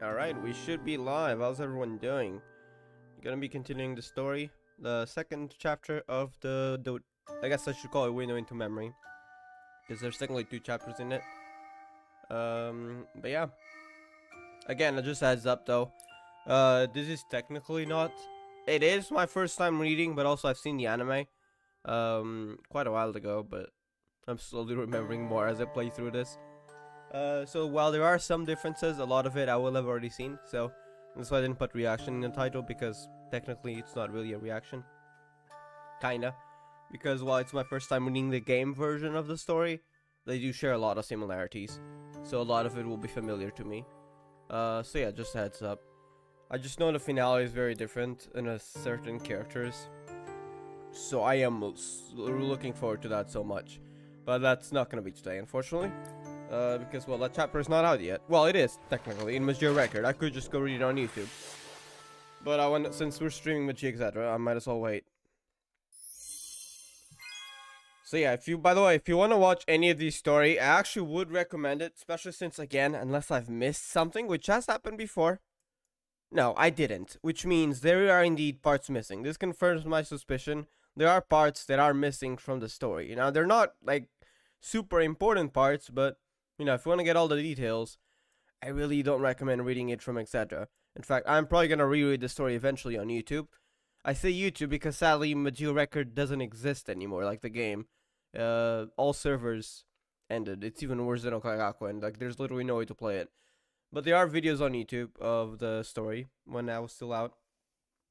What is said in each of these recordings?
Alright, we should be live. How's everyone doing? Gonna be continuing the story. The second chapter of the I guess I should call it Window into Memory. Because there's technically 2 chapters in it. But yeah. Again, it just adds up though. This is technically not... It is my first time reading, but also I've seen the anime. Quite a while ago, but I'm slowly remembering more as I play through this. So while there are some differences, a lot of it I will have already seen, so that's why I didn't put reaction in the title, because technically it's not really a reaction. Kinda. Because while it's my first time reading the game version of the story, they do share a lot of similarities, so a lot of it will be familiar to me. So yeah, just a heads up. I just know the finale is very different in a certain characters, so I am looking forward to that so much. But that's not gonna be today, unfortunately. Because, well, that chapter is not out yet. Well, it is, technically, in Magia record. I could just go read it on YouTube. But since we're streaming Magia Exedra, I might as well wait. So yeah, by the way, if you want to watch any of these story, I actually would recommend it, especially since, again, unless I've missed something, which has happened before. No, I didn't, which means there are indeed parts missing. This confirms my suspicion. There are parts that are missing from the story. Now, they're not, like, super important parts, but... You know, if you want to get all the details, I really don't recommend reading it from Exedra. In fact, I'm probably going to reread the story eventually on YouTube. I say YouTube because sadly Magia Record doesn't exist anymore, like the game. All servers ended. It's even worse than Okagaku, and like there's literally no way to play it. But there are videos on YouTube of the story when I was still out.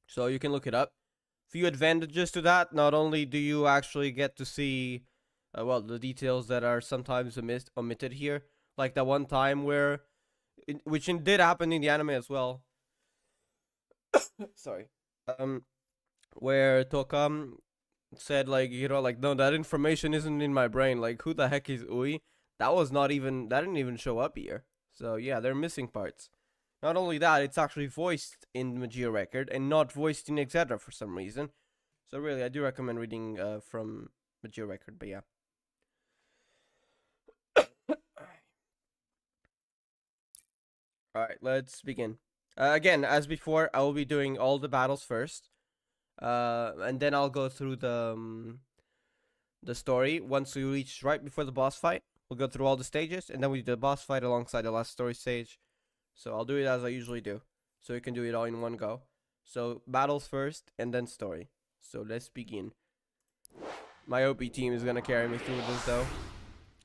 So you can look it up. Few advantages to that. Not only do you actually get to see... well, the details that are sometimes omitted here, like that one time where, which did happen in the anime as well. Sorry, where Toka said like, you know, like, no, that information isn't in my brain. Like, who the heck is Ui? That didn't even show up here. So yeah, they're missing parts. Not only that, it's actually voiced in Magia Record and not voiced in Exedra for some reason. So really, I do recommend reading from Magia Record. But yeah. Alright, let's begin. Again, as before, I will be doing all the battles first. And then I'll go through the story. Once we reach right before the boss fight, we'll go through all the stages, and then we do the boss fight alongside the last story stage. So I'll do it as I usually do, so you can do it all in one go. So battles first, and then story. So let's begin. My OP team is gonna carry me through this though.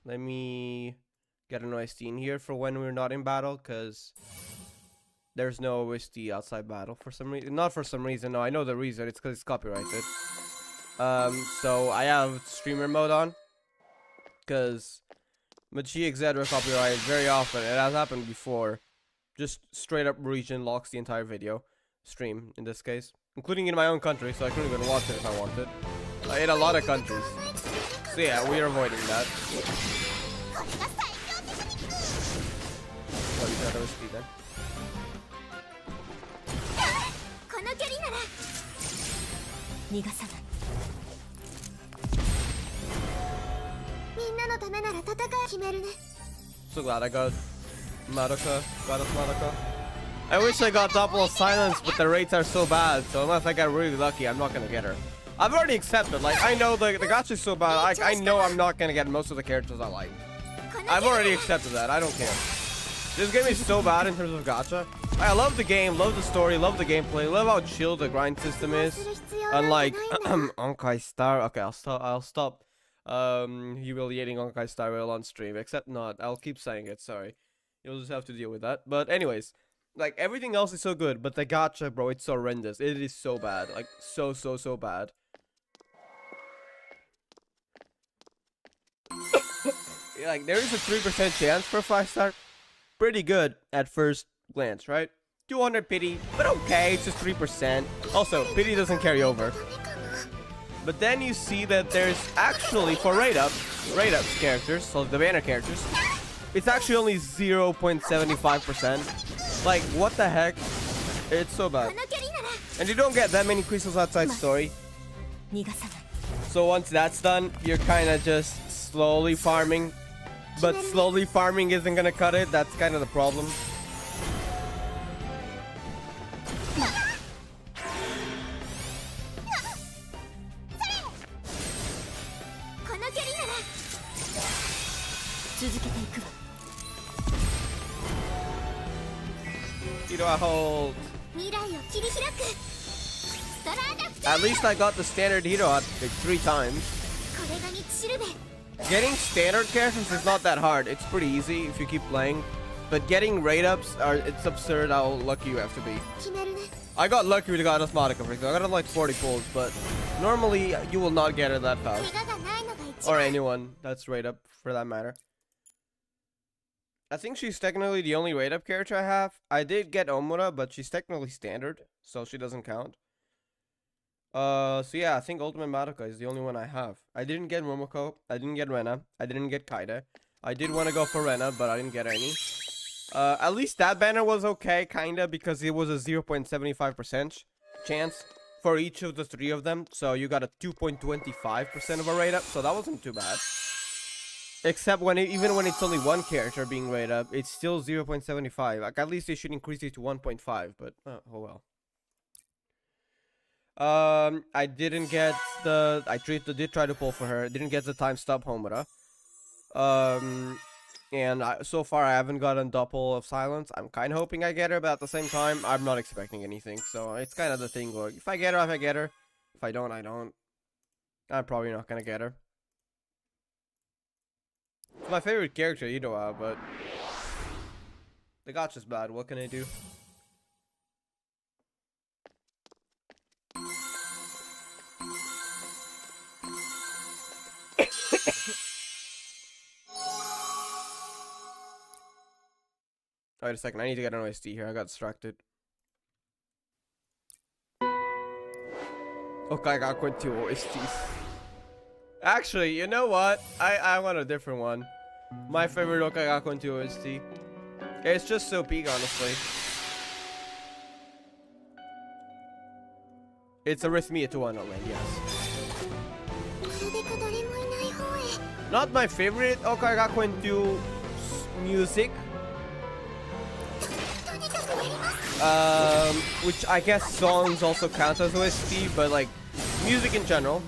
Let me... get an OST in here for when we're not in battle, because there's no OST outside battle for some reason. Not for some reason, no, I know the reason. It's because it's copyrighted. So I have streamer mode on, because Magia Exedra copyrighted very often. It has happened before. Just straight up region locks the entire video stream in this case, including in my own country, so I couldn't even watch it if I wanted. In a lot of countries. So yeah, we are avoiding that. Then. So glad I got Madoka. Got us Madoka. I wish I got double silence, but the rates are so bad, so unless I get really lucky, I'm not gonna get her. I've already accepted, like, I know the gacha is so bad, like, I know I'm not gonna get most of the characters I like. I've already accepted that, I don't care. This game is so bad in terms of gacha. I love the game, love the story, love the gameplay, love how chill the grind system is. Unlike Onkai Star. Okay, I'll stop humiliating Onkai Star Rail on stream. Except not. I'll keep saying it, sorry. You'll just have to deal with that. But anyways, like everything else is so good, but the gacha, bro, it's horrendous. It is so bad. Like so bad. Like there is a 3% chance for a 5-star. Pretty good at first glance, right? 200 pity, but okay, it's just 3%. Also, pity doesn't carry over. But then you see that there's actually, for rate-ups characters, so the banner characters, it's actually only 0.75%. Like, what the heck? It's so bad. And you don't get that many crystals outside story. So once that's done, you're kind of just slowly farming. But slowly farming isn't gonna cut it. That's kind of the problem. Hero hold. At least I got the standard hero like 3 times. Getting standard characters is not that hard. It's pretty easy if you keep playing. But getting raid ups it's absurd how lucky you have to be. I got lucky with the goddess Madoka, for example. I got like 40 pulls, but normally you will not get her that fast. Or anyone that's raid up for that matter. I think she's technically the only raid up character I have. I did get Omura, but she's technically standard, so she doesn't count. So yeah, I think Ultimate Madoka is the only one I have. I didn't get Momoko, I didn't get Rena, I didn't get Kaide. I did want to go for Rena, but I didn't get any. At least that banner was okay, kinda, because it was a 0.75% chance for each of the 3 of them. So you got a 2.25% of a rate up, so that wasn't too bad. Except even when it's only one character being rated up, it's still 0.75. Like, at least they should increase it to 1.5, but oh well. I didn't get the... did try to pull for her. Didn't get the time stop Homura. And so far I haven't gotten Doppel of Silence. I'm kind of hoping I get her, but at the same time, I'm not expecting anything. So it's kind of the thing where if I get her, I get her. If I don't, I don't. I'm probably not gonna get her. It's my favorite character, you know, but the gacha's bad. What can I do? Wait a second, I need to get an OST here. I got distracted. Okay, I got quite 2 OSTs. Actually, you know what? I want a different one. My favorite Okagakon 2 OST. It's just so peak, honestly. It's Arrhythmia to Wonderland, yes. Not my favorite Okagakon 2 music. Which I guess songs also count as OST, but like music in general.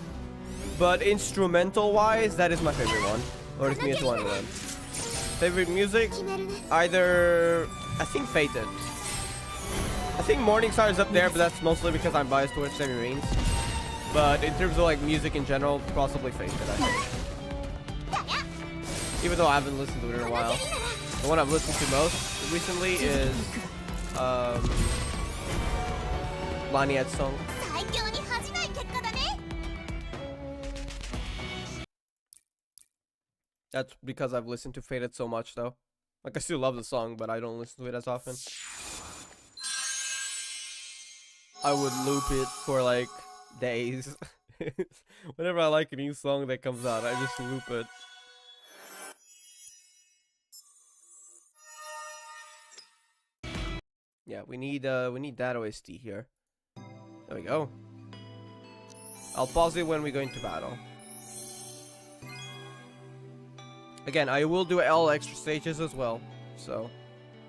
But instrumental wise, that is my favorite one. Or it's Mia to Wonderland. Favorite music? Either I think Fated. I think Morningstar is up there, but that's mostly because I'm biased towards Semi Reigns. But in terms of like music in general, possibly Fated, I think. Even though I haven't listened to it in a while. The one I've listened to most recently is Laniad's song. That's because I've listened to Faded so much though. Like I still love the song, but I don't listen to it as often. I would loop it for like days. Whenever I like a new song that comes out, I just loop it. Yeah, we need that OST here. There we go. I'll pause it when we go into battle. Again, I will do all extra stages as well. So,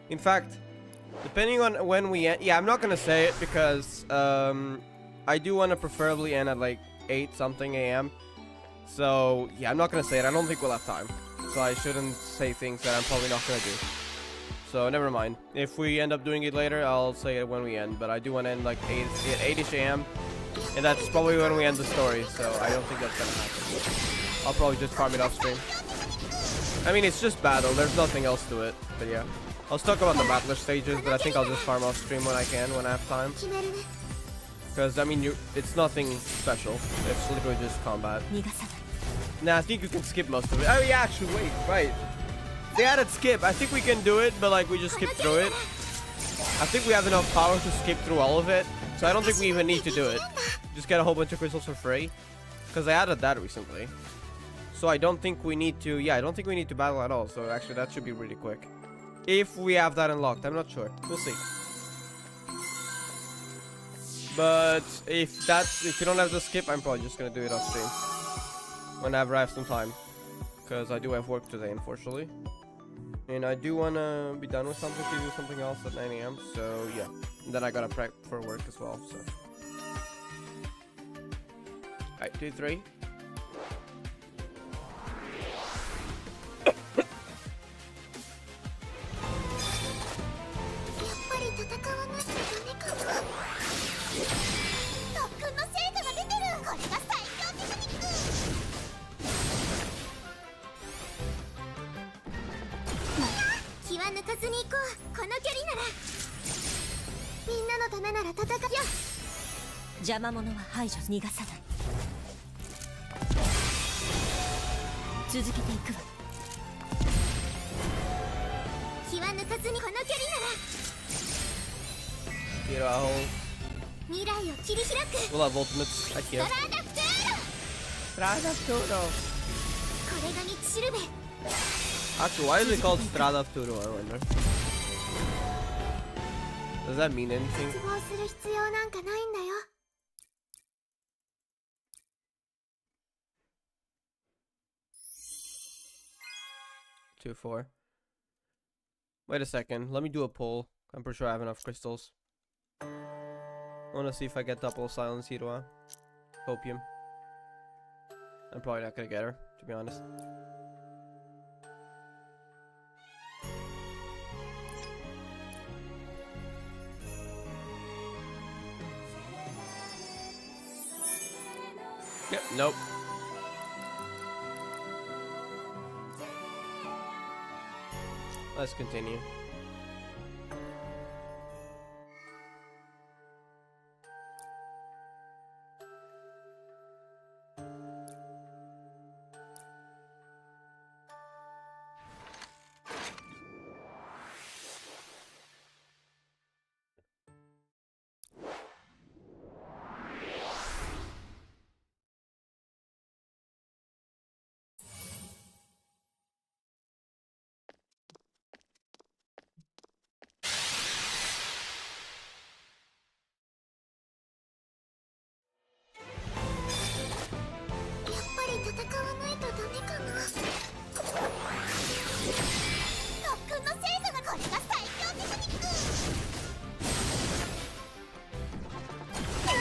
in fact, depending on when we end, yeah, I'm not gonna say it because I do want to preferably end at like 8 something a.m. So yeah, I'm not gonna say it. I don't think we'll have time. So I shouldn't say things that I'm probably not gonna do. So never mind. If we end up doing it later, I'll say it when we end. But I do want to end like 8ish a.m. And that's probably when we end the story. So I don't think that's gonna happen. I'll probably just farm it off stream. I mean, it's just battle. There's nothing else to it. But yeah, I'll talk about the battler stages. But I think I'll just farm off stream when I can, when I have time. Because I mean, it's nothing special. It's literally just combat. Nah, I think you can skip most of it. Oh yeah, actually, wait, right. They added skip. I think we can do it, but like we just skip through it. I think we have enough power to skip through all of it. So I don't think we even need to do it. Just get a whole bunch of crystals for free. Because they added that recently. So I don't think we need to, yeah, I don't think we need to battle at all. So actually that should be really quick. If we have that unlocked, I'm not sure. We'll see. But if you don't have the skip, I'm probably just going to do it off stream. Whenever I have some time. Because I do have work today, unfortunately. And I do want to be done with something to do something else at 9 a.m. So yeah. And then I got to prep for work as well. So. Alright, 2, 3. 抜かずに行こう。この距離ならみんなのためなら戦うよ。邪魔者は排除逃がさない。続けていくわ。気は抜かずにこの距離なら Hero. 未来を切り開く。 We'll have ultimates. I can't. これが道しるべ。 Actually, why is it called Strada Futuro? I wonder. Does that mean anything? 絶望する必要なんかないんだよ。 2-4. Wait a second. Let me do a poll. I'm pretty sure I have enough crystals. I want to see if I get double silence Hirua. Hopium. I'm probably not gonna get her, to be honest. Yep, nope. Let's continue.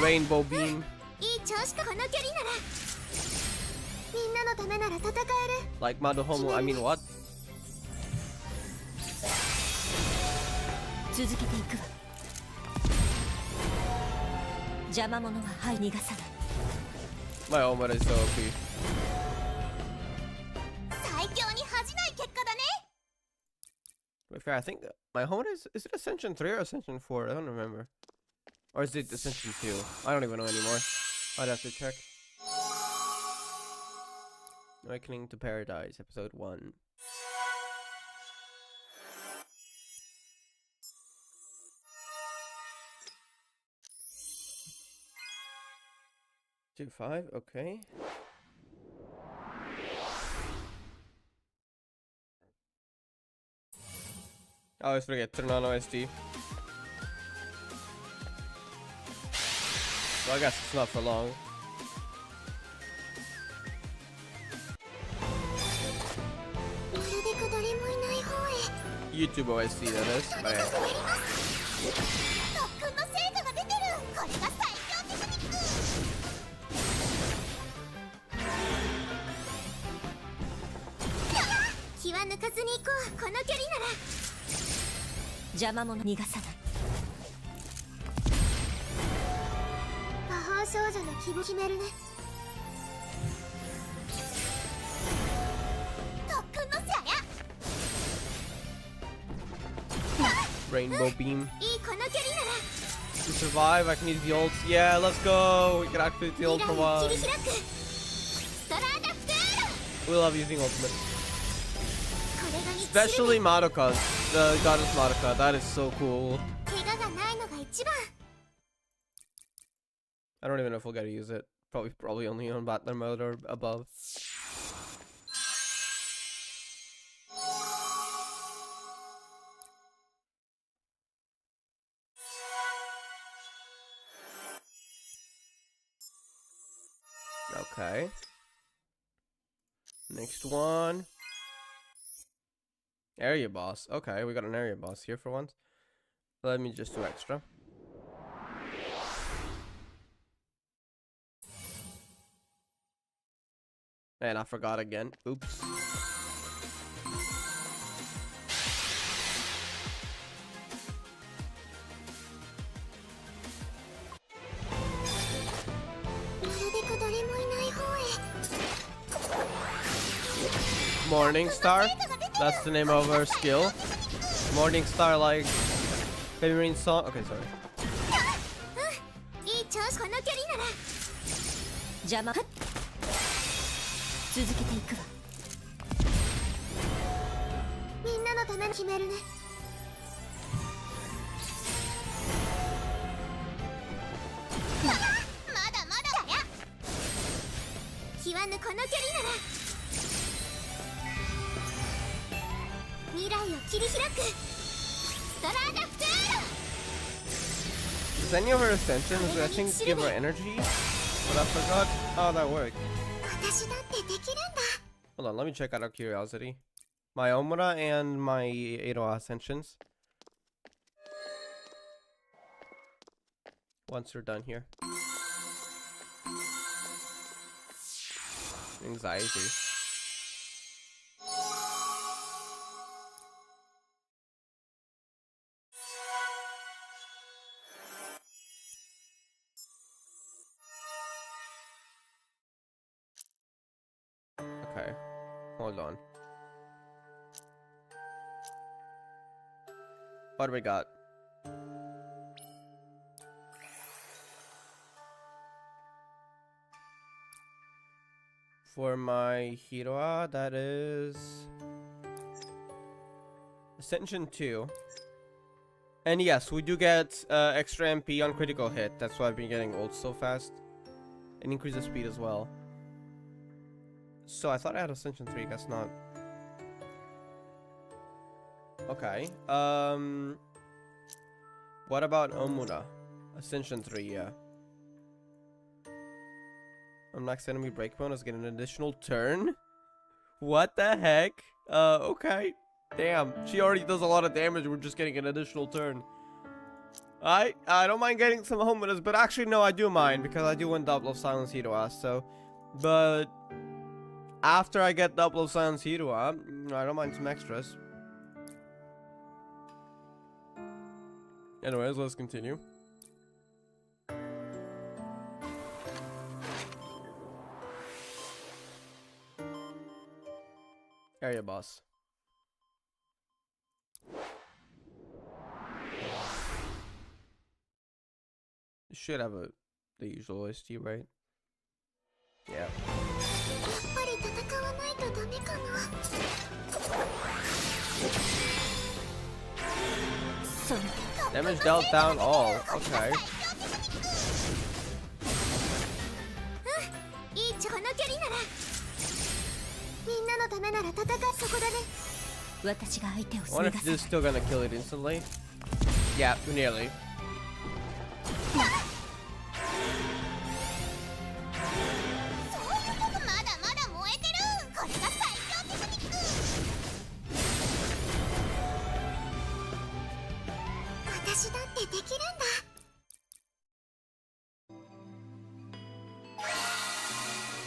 Rainbow beam. Like Madohomo, I mean what? My Omar is so OP. To be fair, I think my Homura is it Ascension 3 or Ascension 4? I don't remember. Or is it Ascension 2? I don't even know anymore. I'd have to check. Awakening to Paradise, Episode 1. Two 5, okay. I always forget, turn on OST. Well, I guess it's not for long. YouTube OST, that is. But yeah. Rainbow beam. To survive, I can use the ults. Yeah, let's go. We can actually use the ult for once. We love using ultimate. Especially Madoka, the goddess Madoka. That is so cool. I don't even know if we'll get to use it. Probably only on Battler mode or above. Okay. Next one. Area boss. Okay, we got an area boss here for once. Let me just do extra. And I forgot again. Oops. Morning Star. That's the name of her skill. Morning Star like favorite song. Okay, sorry. いい調子この距離なら邪魔続けていくわみんなのために決めるねまだだや気はぬこの距離なら未来を切り開くストラーダフトゥーロ Does any of her ascensions, I think, give her energy? But I forgot how that worked. 私だってできるんだ Hold on, let me check out of curiosity. My Omura and my Edo ascensions. Once we're done here. Anxiety. Okay, hold on. What do we got? For my Hiroa, that is Ascension 2. And yes, we do get extra MP on critical hit. That's why I've been getting ult so fast. And increases speed as well. So I thought I had Ascension 3, guess not. Okay. What about Omura? Ascension 3, yeah. Next enemy break bonus get an additional turn? What the heck? Okay. Damn, she already does a lot of damage, we're just getting an additional turn. I don't mind getting some Omuras, but actually no, I do mind, because I do want Double of Silence Hiroa, so... But... After I get Double of Silence Hiroa, I don't mind some extras. Anyways, let's continue. Area boss. You should have the usual OST, right? Yeah. Damage dealt down all. Okay. I wonder if this is still gonna kill it instantly. Yeah, nearly.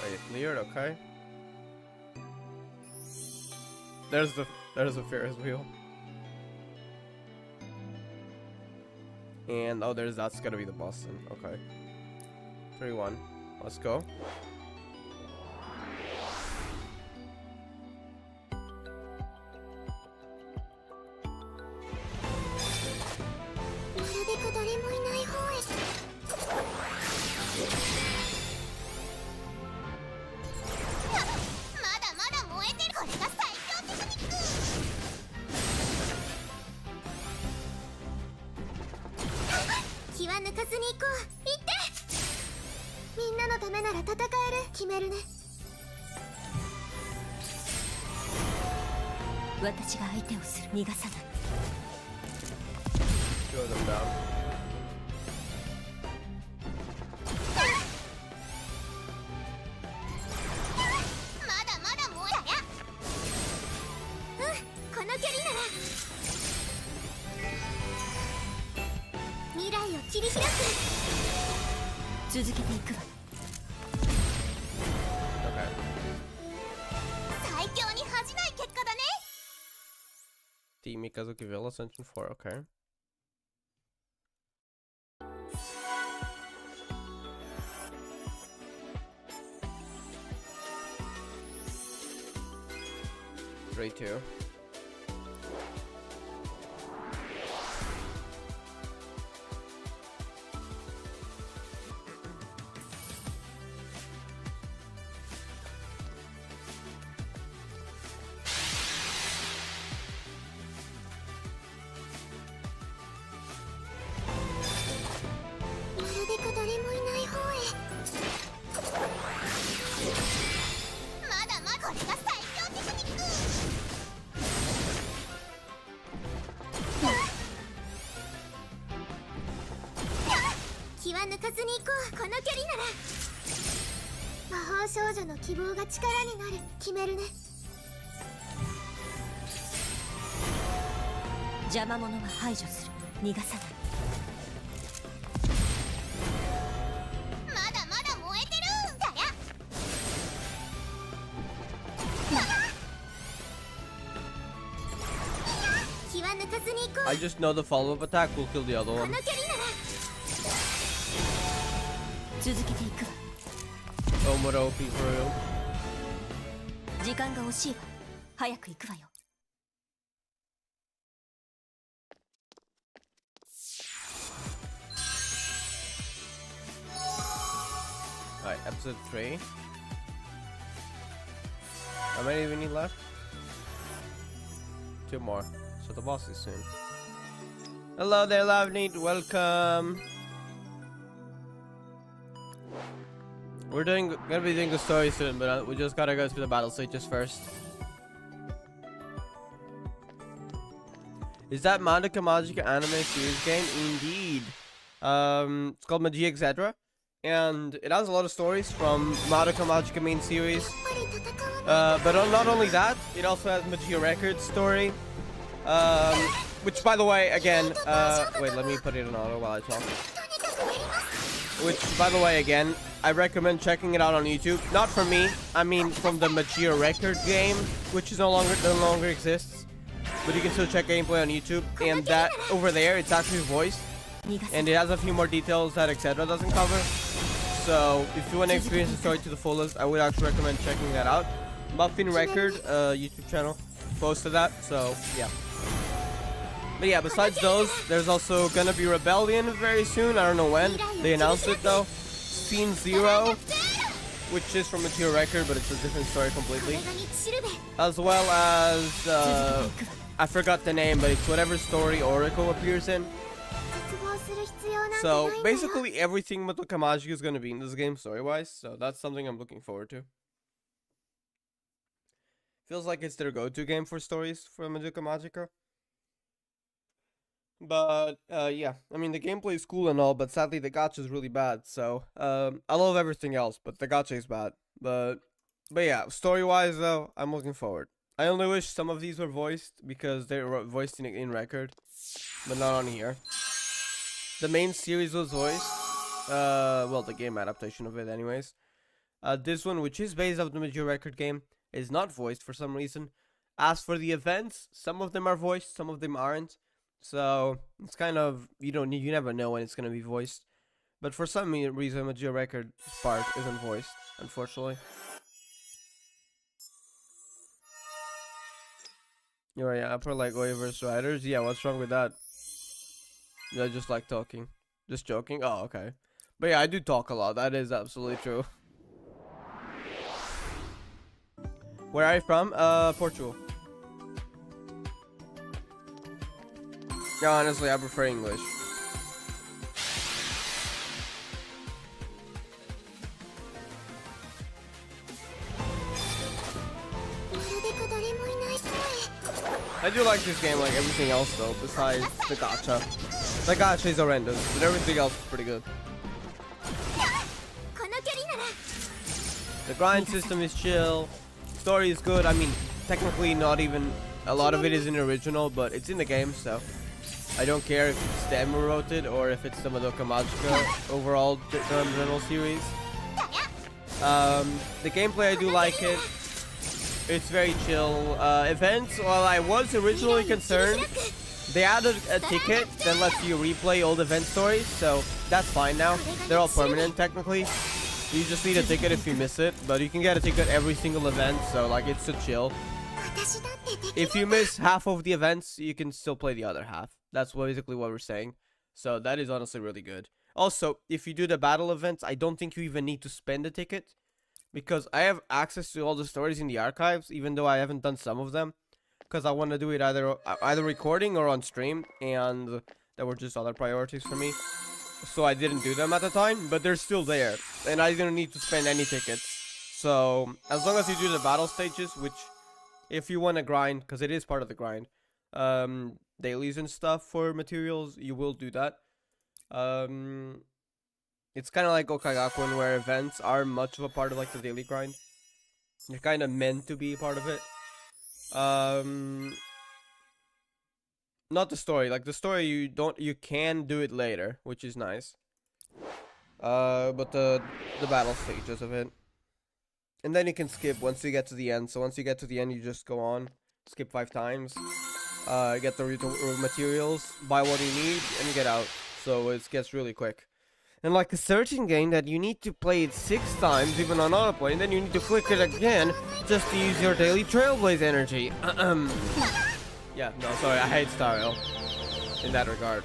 Wait, cleared, okay. There's the Ferris wheel. And oh, that's gonna be the boss then. Okay. 3-1. Let's go. Show them down. Okay. Team Mikazuki Villa Ascension 4, okay. Three, 2. は抜かずに行こう。この距離なら魔法少女の希望が力になる。決めるね。邪魔者は排除する。逃がさない。まだまだ燃えてる。だりゃ気は抜かずに行こう。 I just know the follow-up attack will kill the other こ one. の距離なら続けていくわ。 Oh, what OP for real. 時間が惜しいわ。早く行くわよ。Alright, episode 3. How many do we need left? 2 more. So the boss is soon. Hello there, Lavneet. Welcome. We're gonna be doing the story soon, but we just gotta go through the battle stages first. Is that Madoka Magica anime series game? Indeed. It's called Magia Exedra, and it has a lot of stories from Madoka Magica main series. But not only that, it also has Magia Records story. Which, by the way, again, wait, let me put it in auto while I talk. Which, by the way, again, I recommend checking it out on YouTube. Not from me, I mean from the Magia Record game, which is no longer exists. But you can still check gameplay on YouTube, and that over there, it's actually voiced, and it has a few more details that Exedra doesn't cover. So if you want to experience the story to the fullest, I would actually recommend checking that out. Muffin Record YouTube channel posted that, so yeah. But yeah, besides those, there's also gonna be Rebellion very soon. I don't know when. They announced it though. Scene 0, which is from Magia Record, but it's a different story completely. As well as I forgot the name, but it's whatever story Oracle appears in. So basically everything Madoka Magica is gonna be in this game story-wise, so that's something I'm looking forward to. Feels like it's their go-to game for stories for Madoka Magica. But yeah, I mean the gameplay is cool and all, but sadly the gacha is really bad. So I love everything else, but the gacha is bad. But yeah, story-wise though, I'm looking forward. I only wish some of these were voiced because they were voiced in record, but not on here. The main series was voiced. Well, the game adaptation of it, anyways. This one, which is based off the Magia Record game, is not voiced for some reason. As for the events, some of them are voiced, some of them aren't. So it's kind of you never know when it's gonna be voiced. But for some reason, Magia Record part isn't voiced, unfortunately. You're right, upper like waivers riders. Yeah, what's wrong with that? Yeah, I just like talking. Just joking. Oh, okay. But yeah, I do talk a lot. That is absolutely true. Where are you from? Portugal. Yeah, honestly, I prefer English. I do like this game like everything else though, besides the gacha. The gacha is horrendous, but everything else is pretty good. The grind system is chill. Story is good. I mean, technically not even a lot of it is in the original, but it's in the game, so I don't care if it's them who wrote it or if it's the Madoka Magica overall general series. The gameplay, I do like it. It's very chill. Events, while I was originally concerned, they added a ticket that lets you replay old event stories, so that's fine now. They're all permanent technically. You just need a ticket if you miss it, but you can get a ticket every single event, so like it's so chill. If you miss half of the events, you can still play the other half. That's basically what we're saying. So that is honestly really good. Also, if you do the battle events, I don't think you even need to spend a ticket, because I have access to all the stories in the archives, even though I haven't done some of them, because I want to do it either recording or on stream, and there were just other priorities for me. So I didn't do them at the time, but they're still there, and I didn't need to spend any tickets. So as long as you do the battle stages, which if you want to grind, because it is part of the grind, dailies and stuff for materials, you will do that. It's kind of like Okagakuen, where events are much of a part of like the daily grind. You're kind of meant to be part of it. Not the story. Like the story, you can do it later, which is nice. But the battle stages of it, and then you can skip once you get to the end. So once you get to the end, you just go on, skip 5 times, get the materials, buy what you need, and get out. So it gets really quick. And like a searching game that you need to play it 6 times, even on autoplay, and then you need to flick it again just to use your daily Trailblaze energy. Yeah, no, sorry, I hate Star Rail in that regard.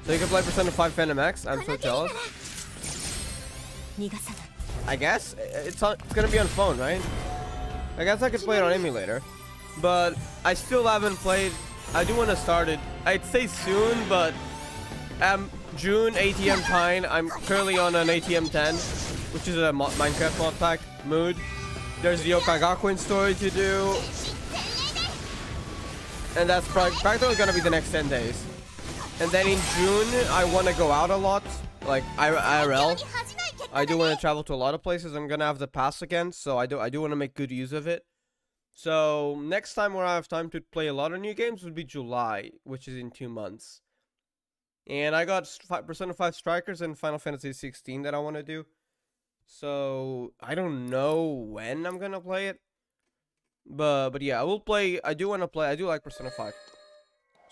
So you can play Persona 5 Phantom X. I'm so jealous. I guess it's gonna be on phone, right? I guess I could play it on emulator, but I still haven't played. I do want to start it. I'd say soon, but June ATM time. I'm currently on an ATM 10, which is a Minecraft mod pack mood. There's the Okagakuen story to do, and that's practically gonna be the next 10 days. And then in June, I want to go out a lot, like IRL. I do want to travel to a lot of places. I'm gonna have the pass again, so I do want to make good use of it. So next time where I have time to play a lot of new games would be July, which is in 2 months. And I got Persona 5 Strikers and Final Fantasy 16 that I want to do. So I don't know when I'm gonna play it, but yeah, I will play. I do want to play. I do like Persona 5.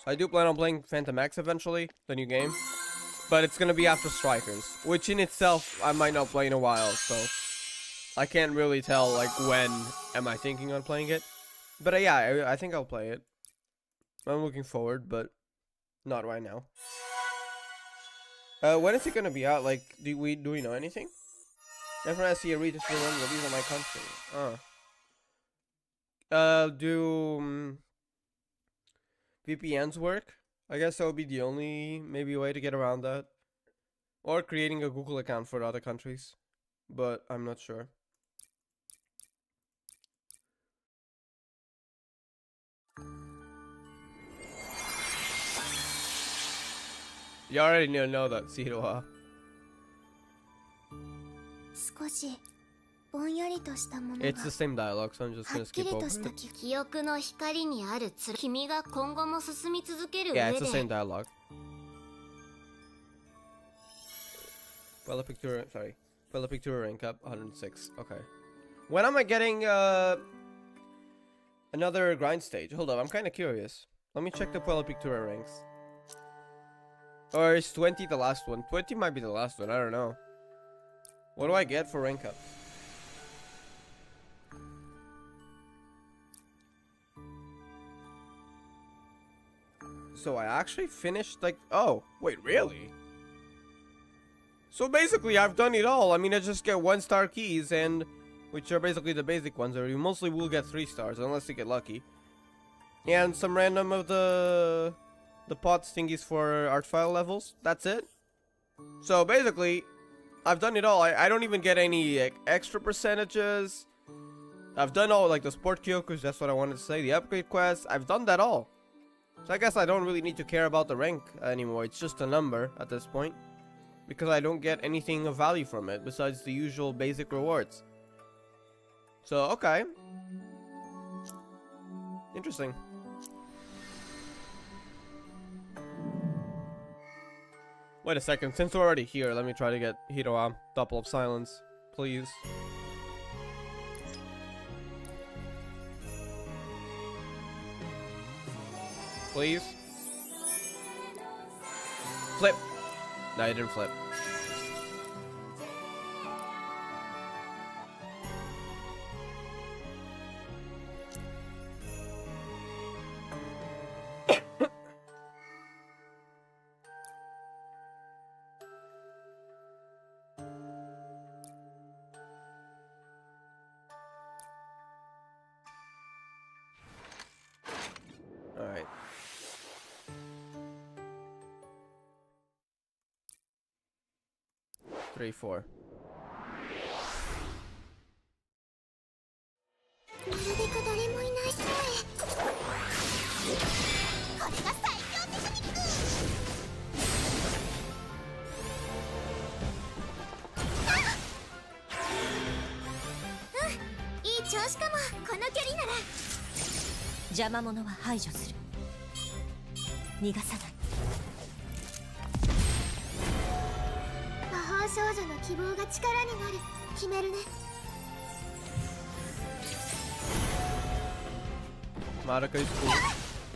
So I do plan on playing Phantom X eventually, the new game. But it's gonna be after Strikers, which in itself I might not play in a while, so I can't really tell like when am I thinking on playing it. But yeah, I think I'll play it. I'm looking forward, but not right now. When is it gonna be out? Like, do we know anything? Whenever I see a read, just remember these are my country. Do VPNs work? I guess that would be the only maybe way to get around that. Or creating a Google account for other countries. But I'm not sure. You already know that, Siroha. It's the same dialogue, so I'm just gonna skip over it. Yeah, it's the same dialogue. Puella Pictura, sorry. Puella Pictura rank up 106. Okay. When am I getting another grind stage? Hold up, I'm kind of curious. Let me check the Puella Pictura ranks. Or is 20 the last one? 20 might be the last one, I don't know. What do I get for rank ups? So I actually finished like, oh, wait, really? So basically I've done it all. I mean, I just get 1-star keys, and which are basically the basic ones, or you mostly will get 3 stars unless you get lucky. And some random of the pot thingies for art file levels. That's it. So basically, I've done it all. I don't even get any extra percentages. I've done all like the sport Kyokus, that's what I wanted to say. The upgrade quests, I've done that all. So I guess I don't really need to care about the rank anymore. It's just a number at this point. Because I don't get anything of value from it besides the usual basic rewards. So, okay. Interesting. Wait a second, since we're already here, let me try to get Hiroa Doppel of Silence, please. Please. Flip. No, you didn't flip. Alright. Three, 4. 調子かも。この距離なら邪魔者は排除する。逃がさない。魔法少女の希望が力になる。決めるね。 Madoka is cool.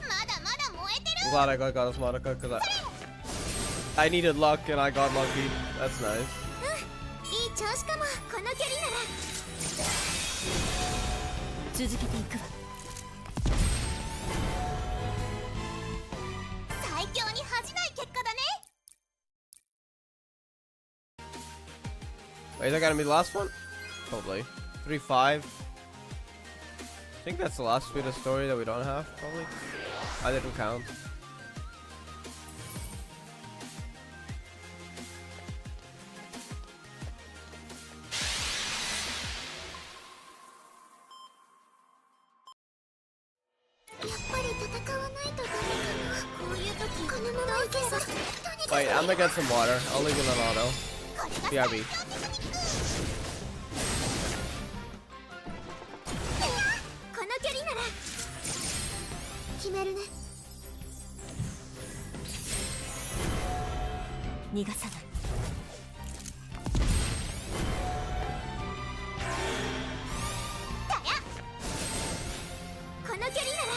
まだまだ燃えてる。 I'm glad I got this Madoka because I needed luck and I got lucky. That's nice. いい調子かも。この距離なら続けていくわ。最強に恥じない結果だね。 Wait, is that gonna be the last one? Probably. 3-5. I think that's the last bit of story that we don't have, probably. I didn't count. Wait, I'm gonna get some water. I'll leave it on auto. BRB. この距離なら決めるね。逃がさない。だやこの距離なら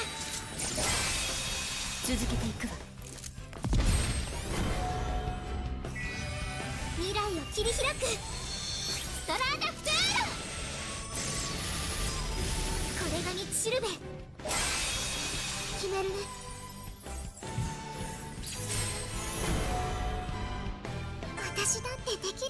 続けていくわ。未来を切り開く。ストラーダフトゥーロ。これが道しるべ。決めるね。私だってできるんだ。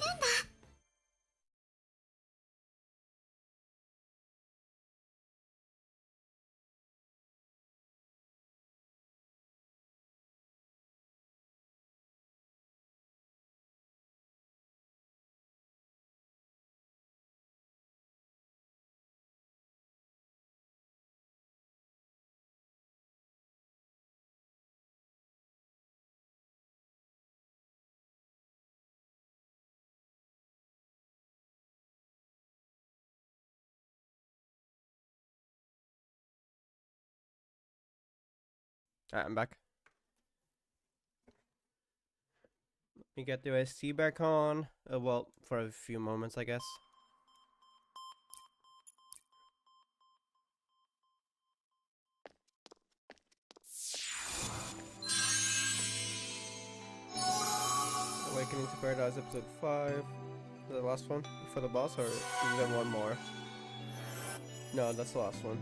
Alright, I'm back. Let me get the OST back on. Well, for a few moments, I guess. Awakening to Paradise, episode 5. Is that the last one before the boss, or is there one more? No, that's the last one.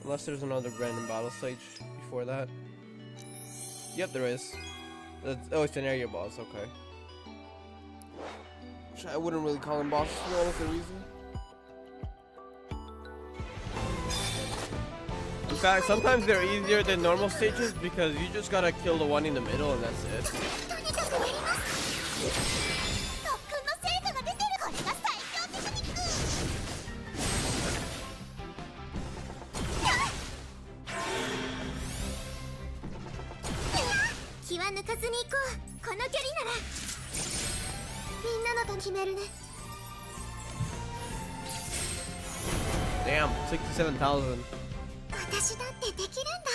Unless there's another random battle stage before that. Yep, there is. Oh, it's an area boss, okay. Which I wouldn't really call them bosses, to be honest, the reason. In fact, sometimes they're easier than normal stages because you just gotta kill the one in the middle and that's it. 特訓の成果が出てる。これが最強テクニック。気は抜かずに行こう。この距離ならみんなのと決めるね。 Damn, 67,000. 私だってできるんだ。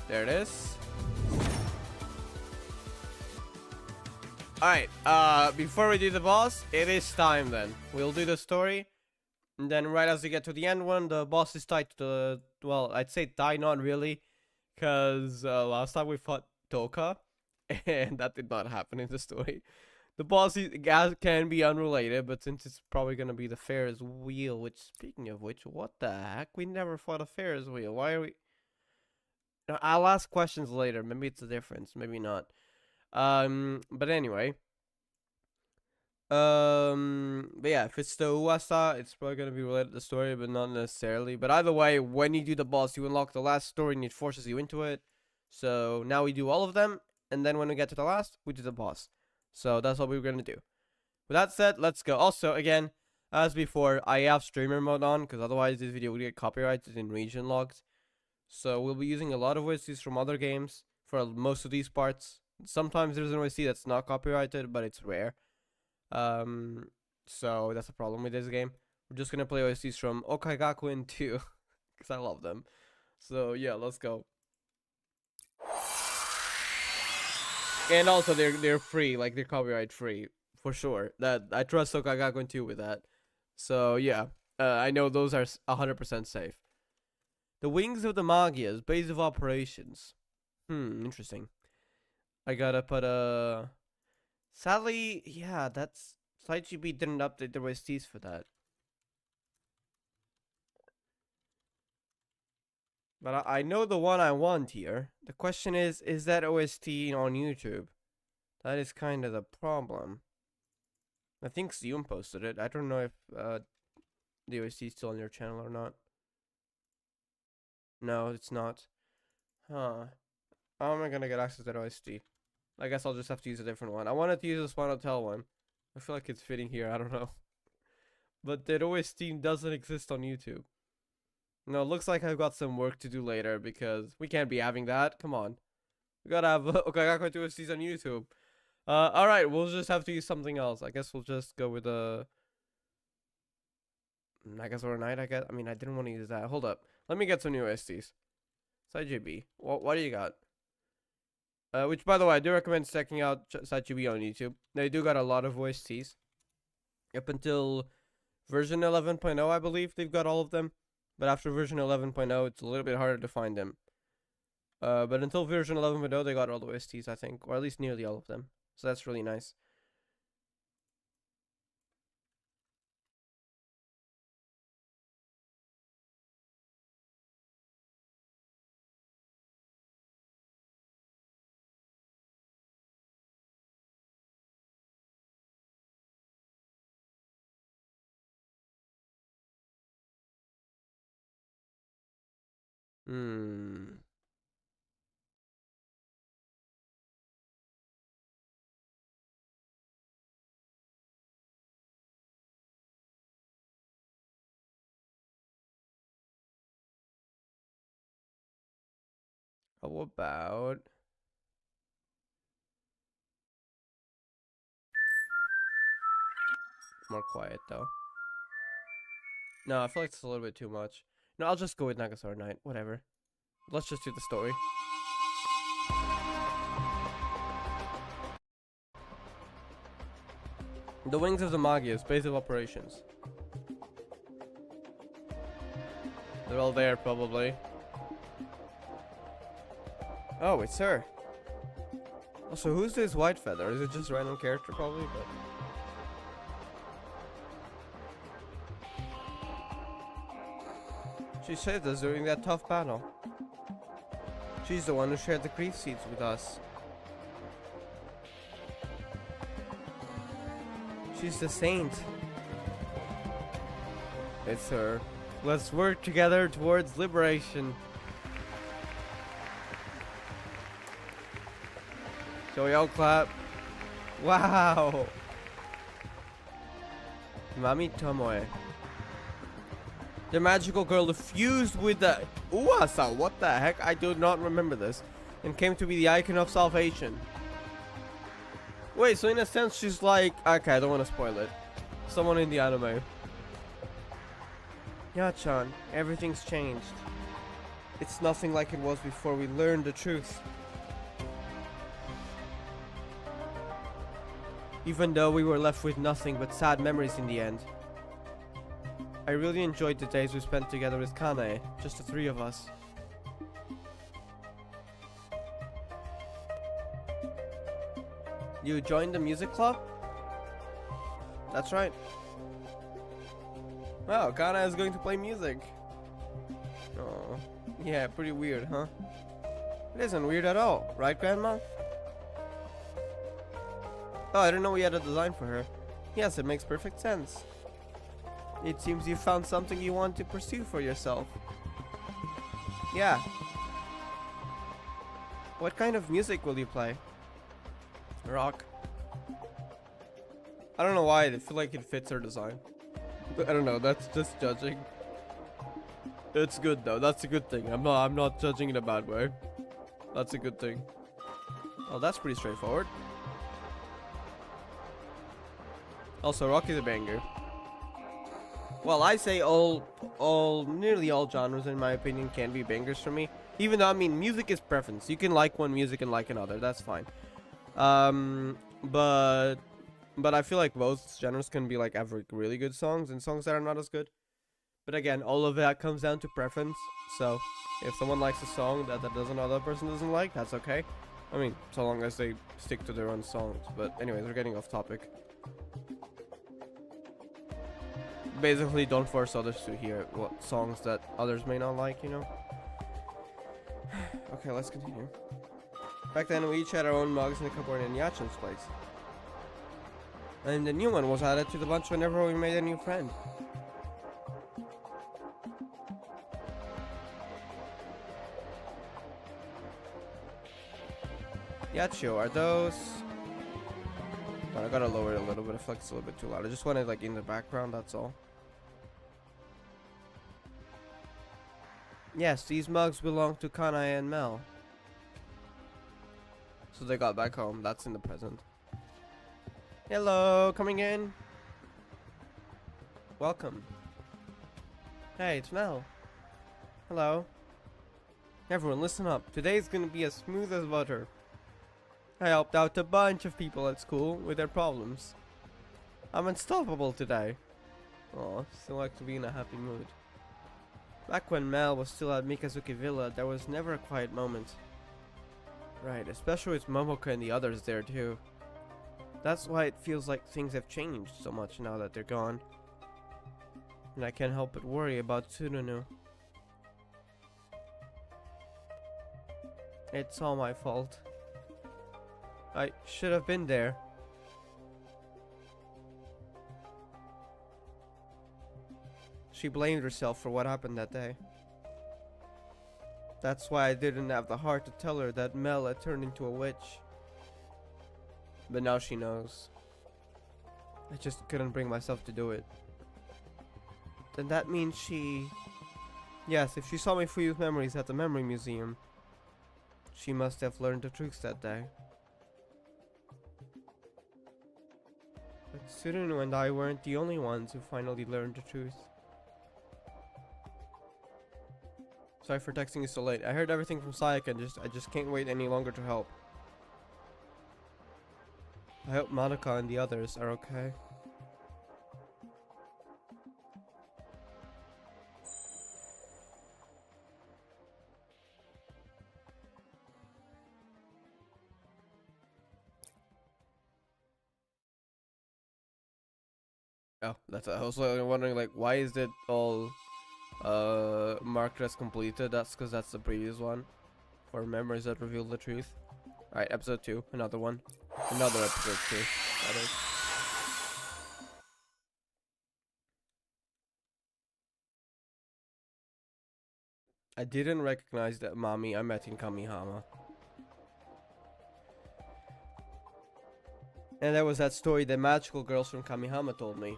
There it is. Alright, before we do the boss, it is time then. We'll do the story. And then right as we get to the end one, the boss is tied to the... Well, I'd say tie, not really. Because last time we fought Madoka. And that did not happen in the story. The boss can be unrelated, but since it's probably going to be the Ferris wheel, which, speaking of which, what the heck? We never fought a Ferris wheel. Why are we... No, I'll ask questions later. Maybe it's a difference. Maybe not. But anyway. But yeah, if it's the Uasa, it's probably going to be related to the story, but not necessarily. But either way, when you do the boss, you unlock the last story and it forces you into it. So now we do all of them. And then when we get to the last, we do the boss. So that's what we're going to do. With that said, let's go. Also, again, as before, I have streamer mode on, because otherwise this video would get copyrighted in region logs. So we'll be using a lot of voices from other games for most of these parts. Sometimes there's an OST that's not copyrighted, but it's rare. So that's a problem with this game. We're just gonna play OSTs from Okaigakuin 2 because I love them. So yeah, let's go. And also they're free, like they're copyright free for sure. That I trust Okaigakuin 2 with that. So yeah, I know those are 100% safe. The wings of the Magia's base of operations. Interesting. I gotta put a. Sadly, yeah, that's SideGB didn't update the OSTs for that. But I know the one I want here. The question is that OST on YouTube? That is kind of the problem. I think Xion posted it. I don't know if the OST is still on your channel or not. No, it's not. Huh. How am I gonna get access to that OST? I guess I'll just have to use a different one. I wanted to use the Spinal Tell one. I feel like it's fitting here. I don't know. But that OST doesn't exist on YouTube. No, it looks like I've got some work to do later because we can't be having that. Come on. We gotta have Okaigaku OSTs on YouTube. Alright, we'll just have to use something else. I guess we'll just go with a... I guess or a night, I guess. I mean, I didn't want to use that. Hold up. Let me get some new OSTs. SideGB. What do you got? Which, by the way, I do recommend checking out SideGB on YouTube. They do got a lot of OSTs. Up until version 11.0, I believe they've got all of them. But after version 11.0, it's a little bit harder to find them. But until version 11.0, they got all the OSTs, I think. Or at least nearly all of them. So that's really nice. How about... more quiet, though. No, I feel like it's a little bit too much. No, I'll just go with Nagasora Night. Whatever. Let's just do the story. The wings of the Magia's base of operations. They're all there, probably. Oh, it's her. Also, who's this white feather? Is it just a random character, probably? But... she saved us during that tough battle. She's the one who shared the grief seeds with us. She's the saint. It's her. Let's work together towards liberation. Shall we all clap? Wow! Mami Tomoe. The magical girl fused with the Uasa. What the heck? I do not remember this. And came to be the icon of salvation. Wait, so in a sense she's like... okay, I don't want to spoil it. Someone in the anime. Ya-chan, everything's changed. It's nothing like it was before we learned the truth. Even though we were left with nothing but sad memories in the end. I really enjoyed the days we spent together with Kanae, just the three of us. You joined the music club? That's right. Wow, Kanae is going to play music. Oh, yeah, pretty weird, huh? It isn't weird at all, right, Grandma? Oh, I didn't know we had a design for her. Yes, it makes perfect sense. It seems you found something you want to pursue for yourself. Yeah. What kind of music will you play? Rock. I don't know why, I feel like it fits her design. But I don't know, that's just judging. It's good though, that's a good thing. I'm not judging in a bad way. That's a good thing. Oh, that's pretty straightforward. Also, Rocky's a banger. Well, I say nearly all genres, in my opinion, can be bangers for me. Even though, I mean, music is preference. You can like one music and like another. That's fine. But I feel like both genres can be like have really good songs and songs that are not as good. But again, all of that comes down to preference. So if someone likes a song that other person doesn't like, that's okay. I mean, so long as they stick to their own songs. But anyways, we're getting off topic. Basically, don't force others to hear what songs that others may not like, you know? Okay, let's continue. Back then, we each had our own mugs in the cupboard in Yachin's place. And the new one was added to the bunch whenever we made a new friend. Yacho, are those... Oh, I gotta lower it a little bit. I feel like it's a little bit too loud. I just want it like in the background, that's all. Yes, these mugs belong to Kanai and Mel. So they got back home. That's in the present. Hello, coming in. Welcome. Hey, it's Mel. Hello. Everyone, listen up. Today's gonna be as smooth as butter. I helped out a bunch of people at school with their problems. I'm unstoppable today. Aw, still like to be in a happy mood. Back when Mel was still at Mikazuki Villa, there was never a quiet moment. Right, especially with Momoka and the others there too. That's why it feels like things have changed so much now that they're gone. And I can't help but worry about Tsurunu. It's all my fault. I should have been there. She blamed herself for what happened that day. That's why I didn't have the heart to tell her that Mel had turned into a witch. But now she knows. I just couldn't bring myself to do it. Then that means she... Yes, if she saw me freeze memories at the Memory Museum, she must have learned the truth that day. But Tsurunu and I weren't the only ones who finally learned the truth. Sorry for texting you so late. I heard everything from Sayaka and I just can't wait any longer to help. I hope Madoka and the others are okay. Oh, that's I was wondering like why is it all marked as completed? That's because that's the previous one. For memories that reveal the truth. Alright, episode 2, another one. Another episode 2. That is. I didn't recognize that mommy I met in Kamihama. And that was that story the magical girls from Kamihama told me.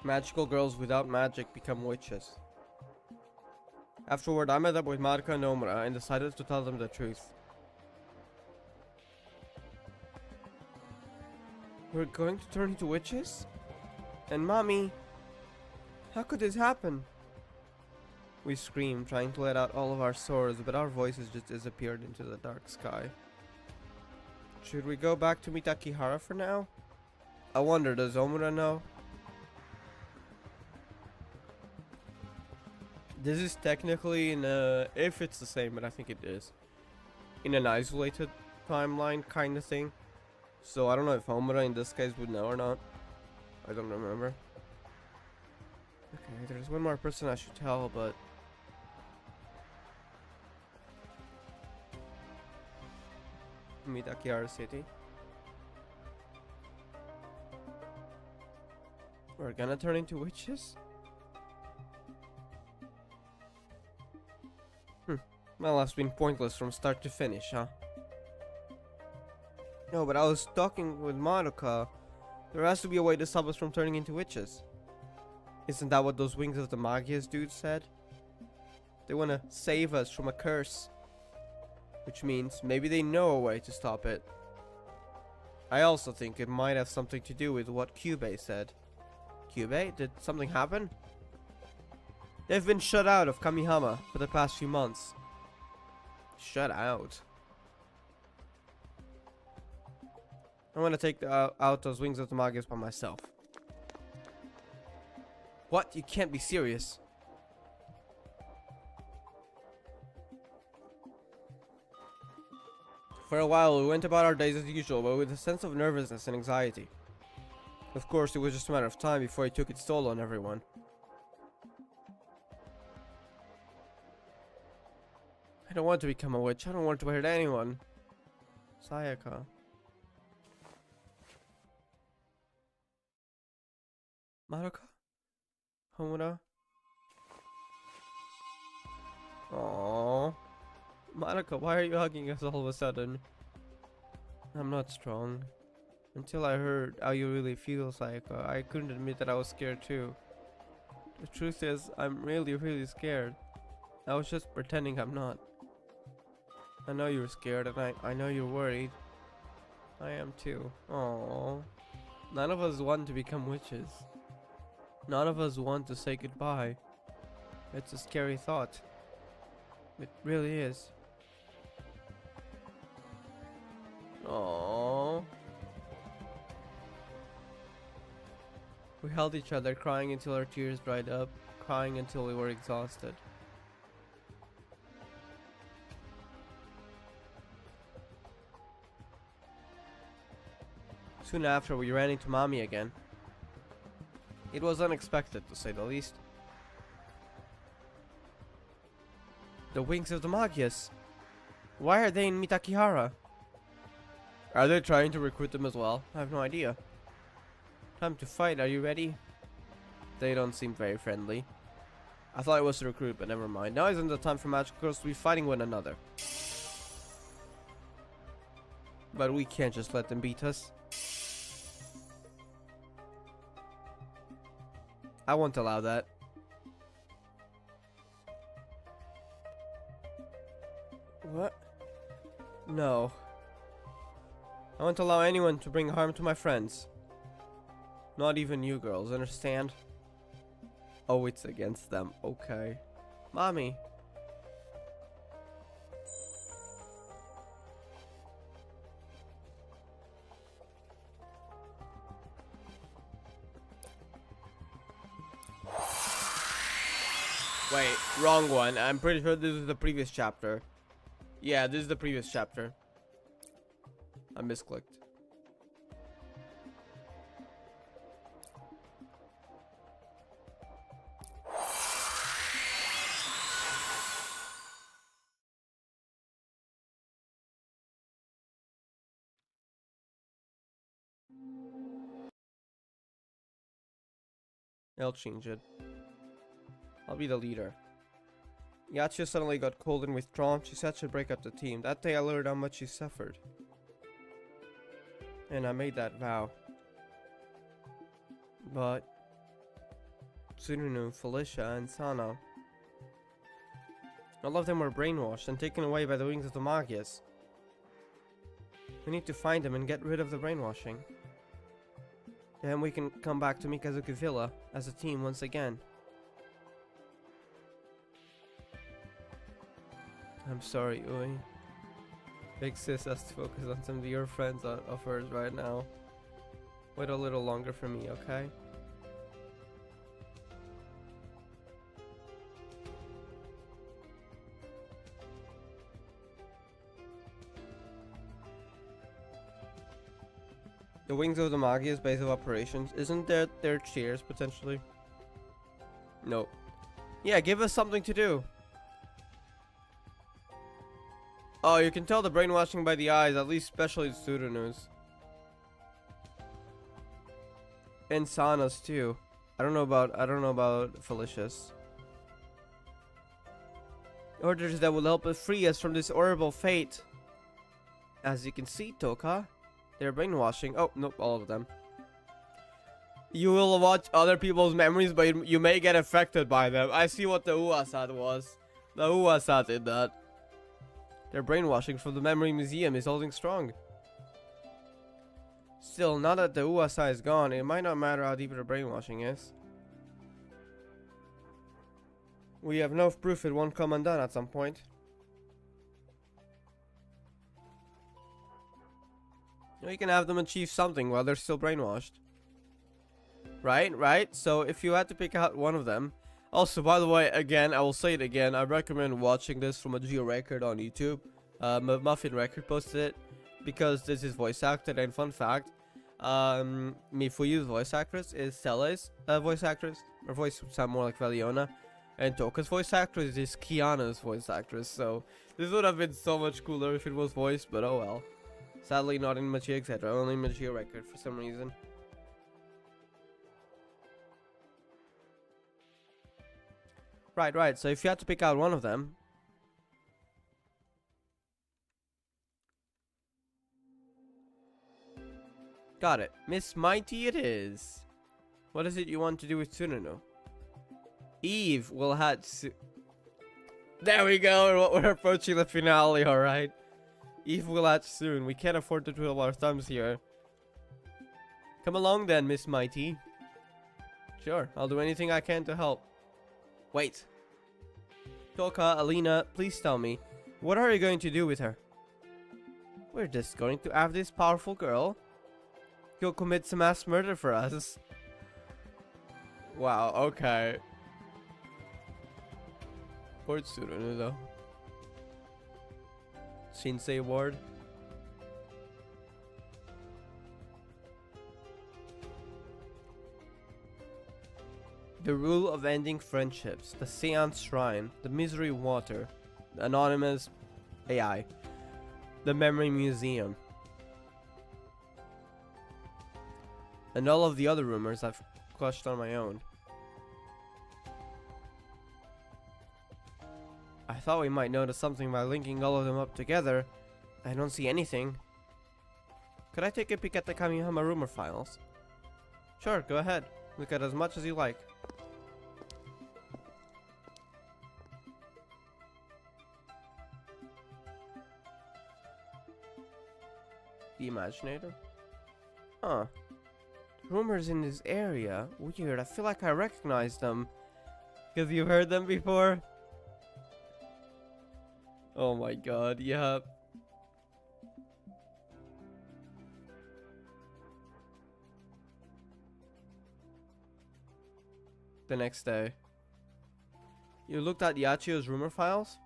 Magical girls without magic become witches. Afterward, I met up with Madoka and Omura and decided to tell them the truth. We're going to turn into witches? And mommy, how could this happen? We screamed, trying to let out all of our sorrows, but our voices just disappeared into the dark sky. Should we go back to Mitakihara for now? I wonder, does Omura know? This is technically in a, if it's the same, but I think it is, in an isolated timeline kind of thing. So I don't know if Omura in this case would know or not. I don't remember. Okay, there's one more person I should tell, but... Mitakihara City. We're gonna turn into witches? Well, that's been pointless from start to finish, huh? No, but I was talking with Madoka. There has to be a way to stop us from turning into witches. Isn't that what those Wings of the Magias dudes said? They want to save us from a curse. Which means maybe they know a way to stop it. I also think it might have something to do with what Kyubei said. Kyubei? Did something happen? They've been shut out of Kamihama for the past few months. Shut out? I'm gonna take out those wings of the Magias by myself. What? You can't be serious. For a while, we went about our days as usual, but with a sense of nervousness and anxiety. Of course, it was just a matter of time before it took its toll on everyone. I don't want to become a witch. I don't want to hurt anyone. Sayaka. Madoka? Homura? Aww. Madoka, why are you hugging us all of a sudden? I'm not strong. Until I heard how you really feel, Sayaka, I couldn't admit that I was scared too. The truth is, I'm really scared. I was just pretending I'm not. I know you're scared and I know you're worried. I am too. Aww. None of us want to become witches. None of us want to say goodbye. It's a scary thought. It really is. Aww. We held each other, crying until our tears dried up, crying until we were exhausted. Soon after, we ran into Mommy again. It was unexpected, to say the least. The wings of the Magias. Why are they in Mitakihara? Are they trying to recruit them as well? I have no idea. Time to fight, are you ready? They don't seem very friendly. I thought it was to recruit, but never mind. Now isn't the time for magic girls to be fighting one another. But we can't just let them beat us. I won't allow that. What? No. I won't allow anyone to bring harm to my friends. Not even you girls, understand? Oh, it's against them. Okay. Mommy. Wait, wrong one. I'm pretty sure this is the previous chapter. Yeah, this is the previous chapter. I misclicked. I'll change it. I'll be the leader. Yachiyo suddenly got cold and withdrawn. She said she'd break up the team. That day I learned how much she suffered. And I made that vow. But Tsurunu, Felicia, and Sana, all of them were brainwashed and taken away by the wings of the Magias. We need to find them and get rid of the brainwashing. Then we can come back to Mikazuki Villa as a team once again. I'm sorry, Ui. Big sis has to focus on some dear friends of hers right now. Wait a little longer for me, okay? The wings of the Magia's base of operations. Isn't there their chairs, potentially? No. Yeah, give us something to do. Oh, you can tell the brainwashing by the eyes, at least especially Tsurunu's. And Sana's too. I don't know about Felicia's. Orders that will help us free us from this horrible fate. As you can see, Toka, they're brainwashing. Oh, nope, all of them. You will watch other people's memories, but you may get affected by them. I see what the Uasad was. The Uasa did that. Their brainwashing from the Memory Museum is holding strong. Still, now that the Uasa is gone, it might not matter how deep their brainwashing is. We have no proof it won't come undone at some point. We can have them achieve something while they're still brainwashed. Right? So if you had to pick out one of them... Also, by the way, again, I will say it again, I recommend watching this from a Geo Record on YouTube. Muffin Record posted it, because this is voice acted, and fun fact, Mifuyu's voice actress is Stella's voice actress. Her voice would sound more like Valiona. And Toka's voice actress is Kiana's voice actress, so this would have been so much cooler if it was voiced, but oh well. Sadly not in Magia, Exedra, only in Magia Record for some reason. Right, so if you had to pick out one of them... Got it. Miss Mighty it is. What is it you want to do with Tsunono? Eve will have to... There we go, we're approaching the finale, alright. Eve will hatch soon. We can't afford to twiddle our thumbs here. Come along then, Miss Mighty. Sure, I'll do anything I can to help. Wait. Toka, Alina, please tell me, what are you going to do with her? We're just going to have this powerful girl. He'll commit some mass murder for us. Wow, okay. Poor Tsunono though. Shinsei Ward. The rule of ending friendships, the Seance Shrine, the Misery Water, the Anonymous AI, the Memory Museum, and all of the other rumors I've crushed on my own. I thought we might notice something by linking all of them up together. I don't see anything. Could I take a peek at the Kamihama rumor files? Sure, go ahead. Look at as much as you like. The Imaginator? Huh. Rumors in this area? Weird, I feel like I recognize them. Because you heard them before? Oh my god, yeah. The next day. You looked at Yachio's rumor files?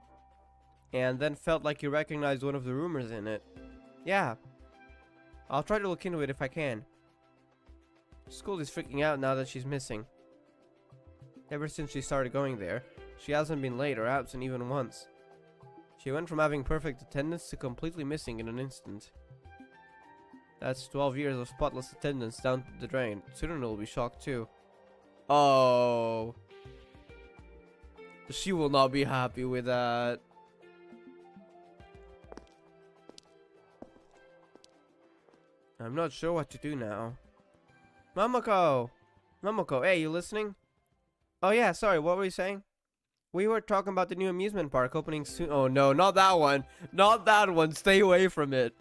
And then felt like you recognized one of the rumors in it. Yeah. I'll try to look into it if I can. School is freaking out now that she's missing. Ever since she started going there, she hasn't been late or absent even once. She went from having perfect attendance to completely missing in an instant. That's 12 years of spotless attendance down the drain. Tsunono will be shocked too. Oh. She will not be happy with that. I'm not sure what to do now. Momoko! Momoko, hey, you listening? Oh yeah, sorry, what were you saying? We were talking about the new amusement park opening soon. Oh no, not that one. Not that one. Stay away from it.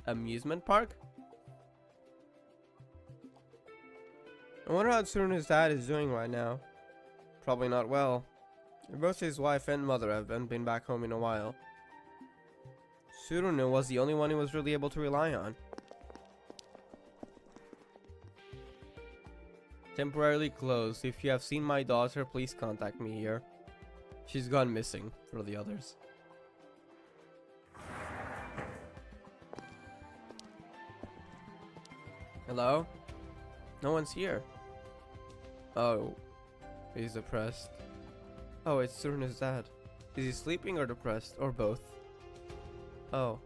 Amusement park? I wonder how Tsuno's dad is doing right now. Probably not well. Both his wife and mother haven't been back home in a while. Tsuno was the only one he was really able to rely on. Temporarily closed. If you have seen my daughter, please contact me here. She's gone missing for the others. Hello? No one's here. Oh. He's depressed. Oh, it's Tsuruno's dad. Is he sleeping or depressed? Or both? Oh.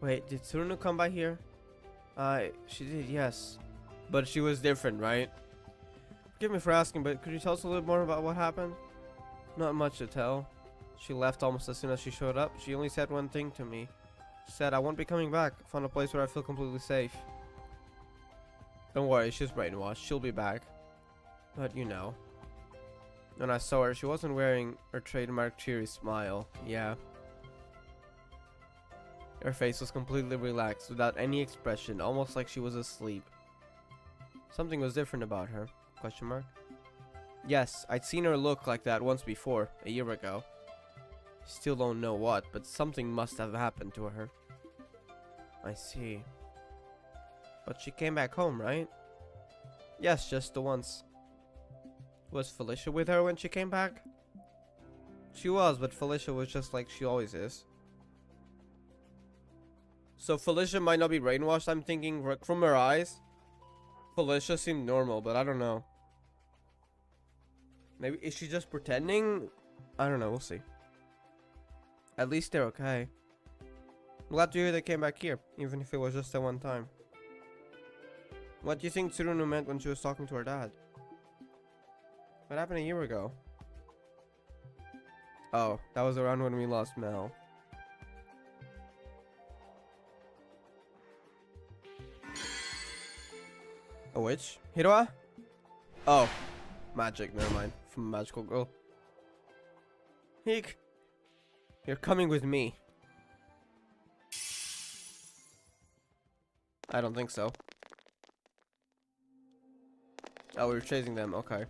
Wait, did Tsuruno come by here? She did, yes. But she was different, right? Forgive me for asking, but could you tell us a little more about what happened? Not much to tell. She left almost as soon as she showed up. She only said one thing to me. She said, I won't be coming back. I found a place where I feel completely safe. Don't worry, she's brainwashed. She'll be back. But you know. When I saw her, she wasn't wearing her trademark cheery smile. Yeah. Her face was completely relaxed, without any expression, almost like she was asleep. Something was different about her. Question mark? Yes, I'd seen her look like that once before, a year ago. Still don't know what, but something must have happened to her. I see. But she came back home, right? Yes, just the once. Was Felicia with her when she came back? She was, but Felicia was just like she always is. So Felicia might not be brainwashed, I'm thinking. From her eyes, Felicia seemed normal, but I don't know. Maybe, is she just pretending? I don't know, we'll see. At least they're okay. I'm glad to hear they came back here, even if it was just that one time. What do you think Tsuruno meant when she was talking to her dad? What happened a year ago? Oh, that was around when we lost Mel. A witch? Hiroa? Oh, magic, never mind. From a magical girl. Heek, you're coming with me. I don't think so. Oh, we were chasing them, okay.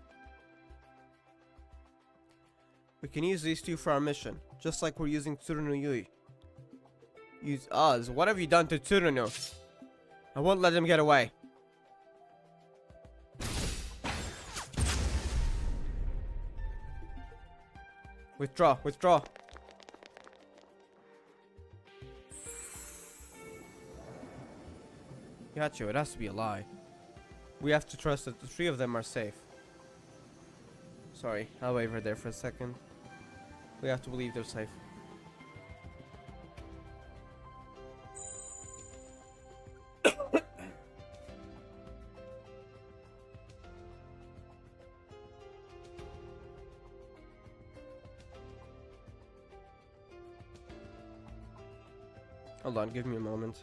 We can use these two for our mission, just like we're using Tsuruno Yui. Use us? What have you done to Tsuruno? I won't let them get away. Withdraw, withdraw. Gotcha, it has to be a lie. We have to trust that the three of them are safe. Sorry, I'll waver there for a second. We have to believe they're safe. Hold on, give me a moment.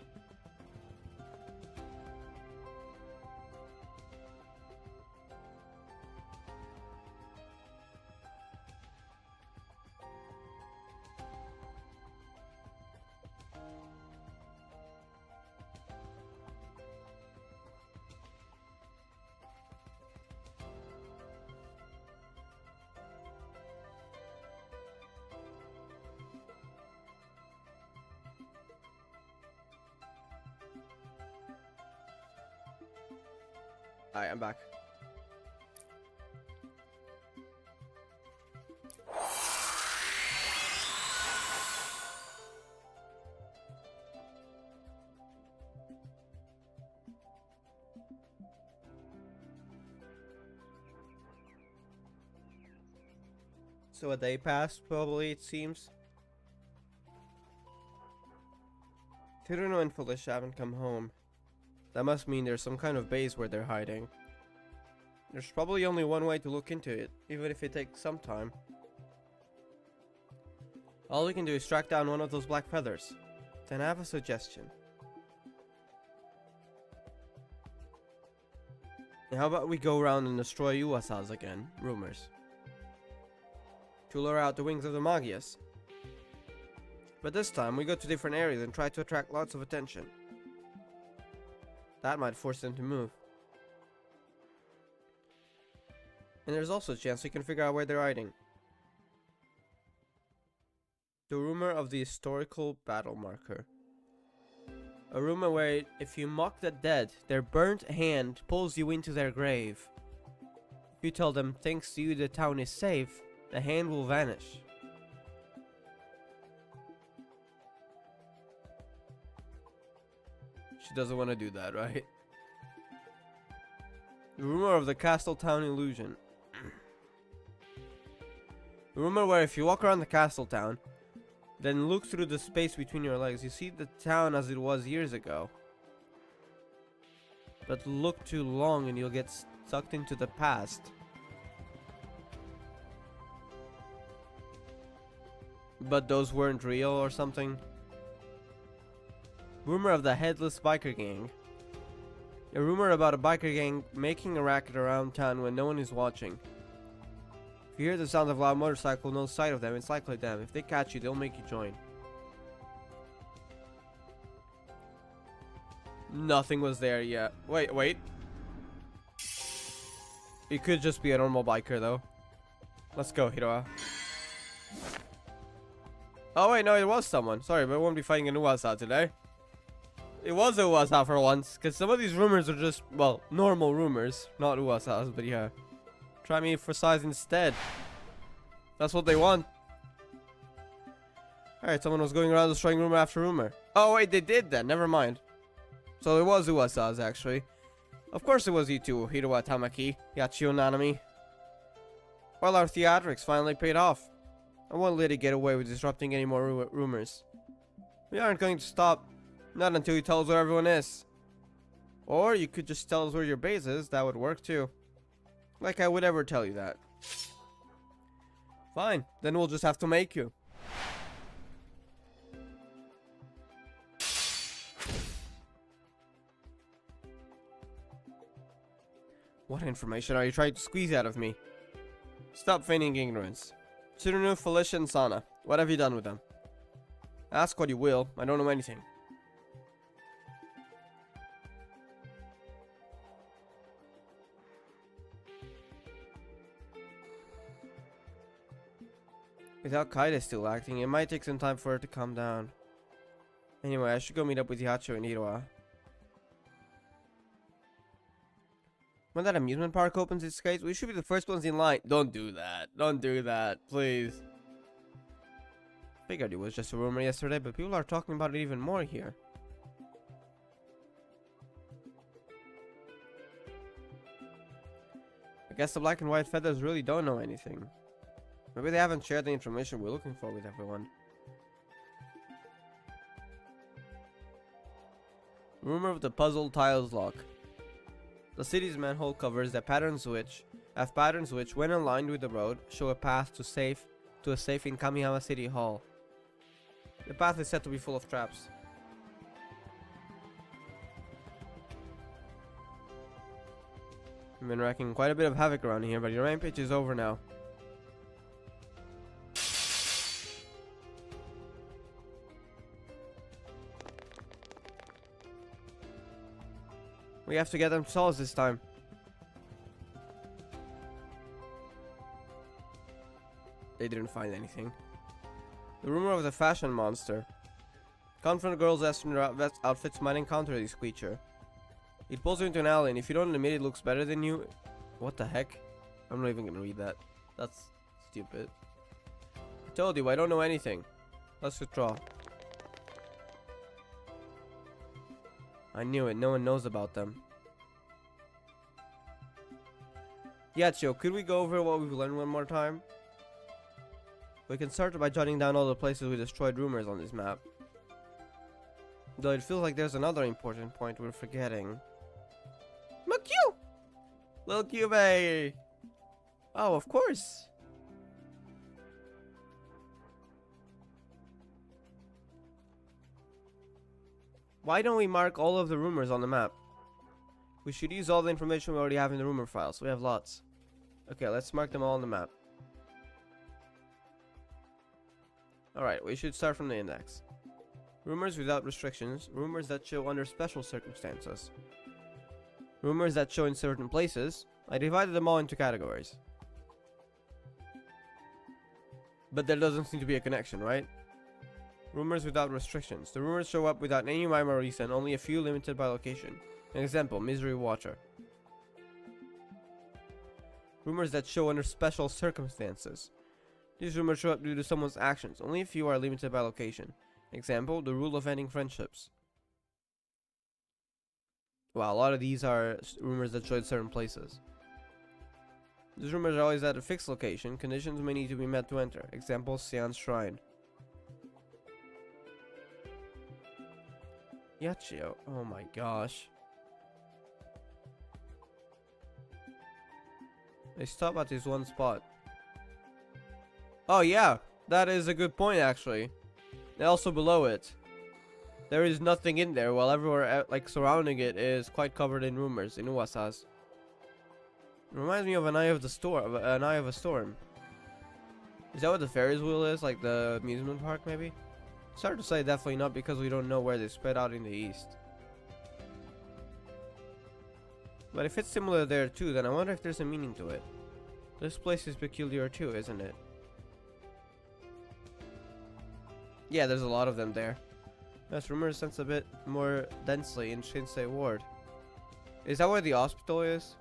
Alright, I'm back. So a day passed, probably, it seems. Tsuruno and Felicia haven't come home. That must mean there's some kind of base where they're hiding. There's probably only one way to look into it, even if it takes some time. All we can do is track down one of those black feathers. Then I have a suggestion. How about we go around and destroy Uwasa's again? Rumors. To lure out the wings of the Magias. But this time we go to different areas and try to attract lots of attention. That might force them to move. And there's also a chance we can figure out where they're hiding. The rumor of the historical battle marker. A rumor where if you mock the dead, their burnt hand pulls you into their grave. If you tell them thanks to you the town is safe, the hand will vanish. She doesn't want to do that, right? The rumor of the castle town illusion. The rumor where if you walk around the castle town, then look through the space between your legs, you see the town as it was years ago. But look too long and you'll get sucked into the past. But those weren't real or something. Rumor of the headless biker gang. A rumor about a biker gang making a racket around town when no one is watching. If you hear the sound of a loud motorcycle, no sight of them, it's likely them. If they catch you, they'll make you join. Nothing was there yet. Wait. It could just be a normal biker though. Let's go, Hiroa. Oh wait, no, it was someone. Sorry, but I won't be fighting an Uwasa today. It was a Uwasa for once, because some of these rumors are just, well, normal rumors, not Uwasas, but yeah. Try me for size instead. That's what they want. Alright, someone was going around destroying rumor after rumor. Oh wait, they did then, never mind. So it was Uwasas actually. Of course it was you two, Hiroa Tamaki, Yachio Nanami. Well, our theatrics finally paid off. I won't let it get away with disrupting any more rumors. We aren't going to stop. Not until you tell us where everyone is. Or you could just tell us where your base is. That would work too. Like I would ever tell you that. Fine. Then we'll just have to make you. What information are you trying to squeeze out of me? Stop feigning ignorance. Tsurunu, Felicia, and Sana. What have you done with them? Ask what you will. I don't know anything. Without Kaide still acting, it might take some time for her to calm down. Anyway, I should go meet up with Yacho and Hiroa. When that amusement park opens its gates, we should be the first ones in line. Don't do that. Don't do that, please. Figured it was just a rumor yesterday, but people are talking about it even more here. I guess the black and white feathers really don't know anything. Maybe they haven't shared the information we're looking for with everyone. Rumor of the puzzle tiles lock. The city's manhole covers have patterns which, when aligned with the road, show a path to a safe in Kamihama City Hall. The path is said to be full of traps. I've been wrecking quite a bit of havoc around here, but your rampage is over now. We have to get them to solve this time. They didn't find anything. The rumor of the fashion monster. Confident girls dressed in outfits might encounter this creature. It pulls you into an alley, and if you don't admit it looks better than you... What the heck? I'm not even gonna read that. That's stupid. I told you, I don't know anything. Let's withdraw. I knew it, no one knows about them. Yachio, could we go over what we've learned one more time? We can start by jotting down all the places we destroyed rumors on this map. Though it feels like there's another important point we're forgetting. Makyu! Little Kyubey! Oh, of course! Why don't we mark all of the rumors on the map? We should use all the information we already have in the rumor files. We have lots. Okay, let's mark them all on the map. Alright, we should start from the index. Rumors without restrictions. Rumors that show under special circumstances. Rumors that show in certain places. I divided them all into categories. But there doesn't seem to be a connection, right? Rumors without restrictions. The rumors show up without any rhyme or reason, only a few limited by location. An example, Misery Water. Rumors that show under special circumstances. These rumors show up due to someone's actions, only a few are limited by location. Example, the rule of ending friendships. Wow, a lot of these are rumors that show in certain places. These rumors are always at a fixed location. Conditions may need to be met to enter. Example, Xian's Shrine. Yachio, oh my gosh. They stop at this one spot. Oh yeah, that is a good point actually. And also below it, there is nothing in there, while everywhere like surrounding it is quite covered in rumors in Uwasas. It reminds me of an eye of a storm. Is that what the Ferris wheel is? Like the amusement park, maybe? It's hard to say, definitely not, because we don't know where they spread out in the east. But if it's similar there too, then I wonder if there's a meaning to it. This place is peculiar too, isn't it? Yeah, there's a lot of them there. Yes, rumors sense a bit more densely in Shinsei Ward. Is that where the hospital is?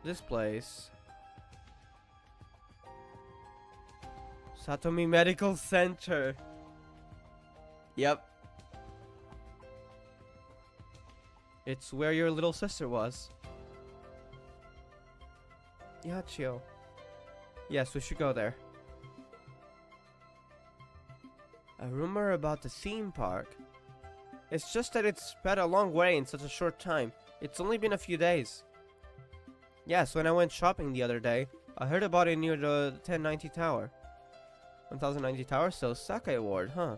This place. Satomi Medical Center. Yep. It's where your little sister was. Yachio. Yes, we should go there. A rumor about the theme park. It's just that it's spread a long way in such a short time. It's only been a few days. Yes, when I went shopping the other day, I heard about it near the 1090 tower. 1090 tower? So Sakai Ward, huh?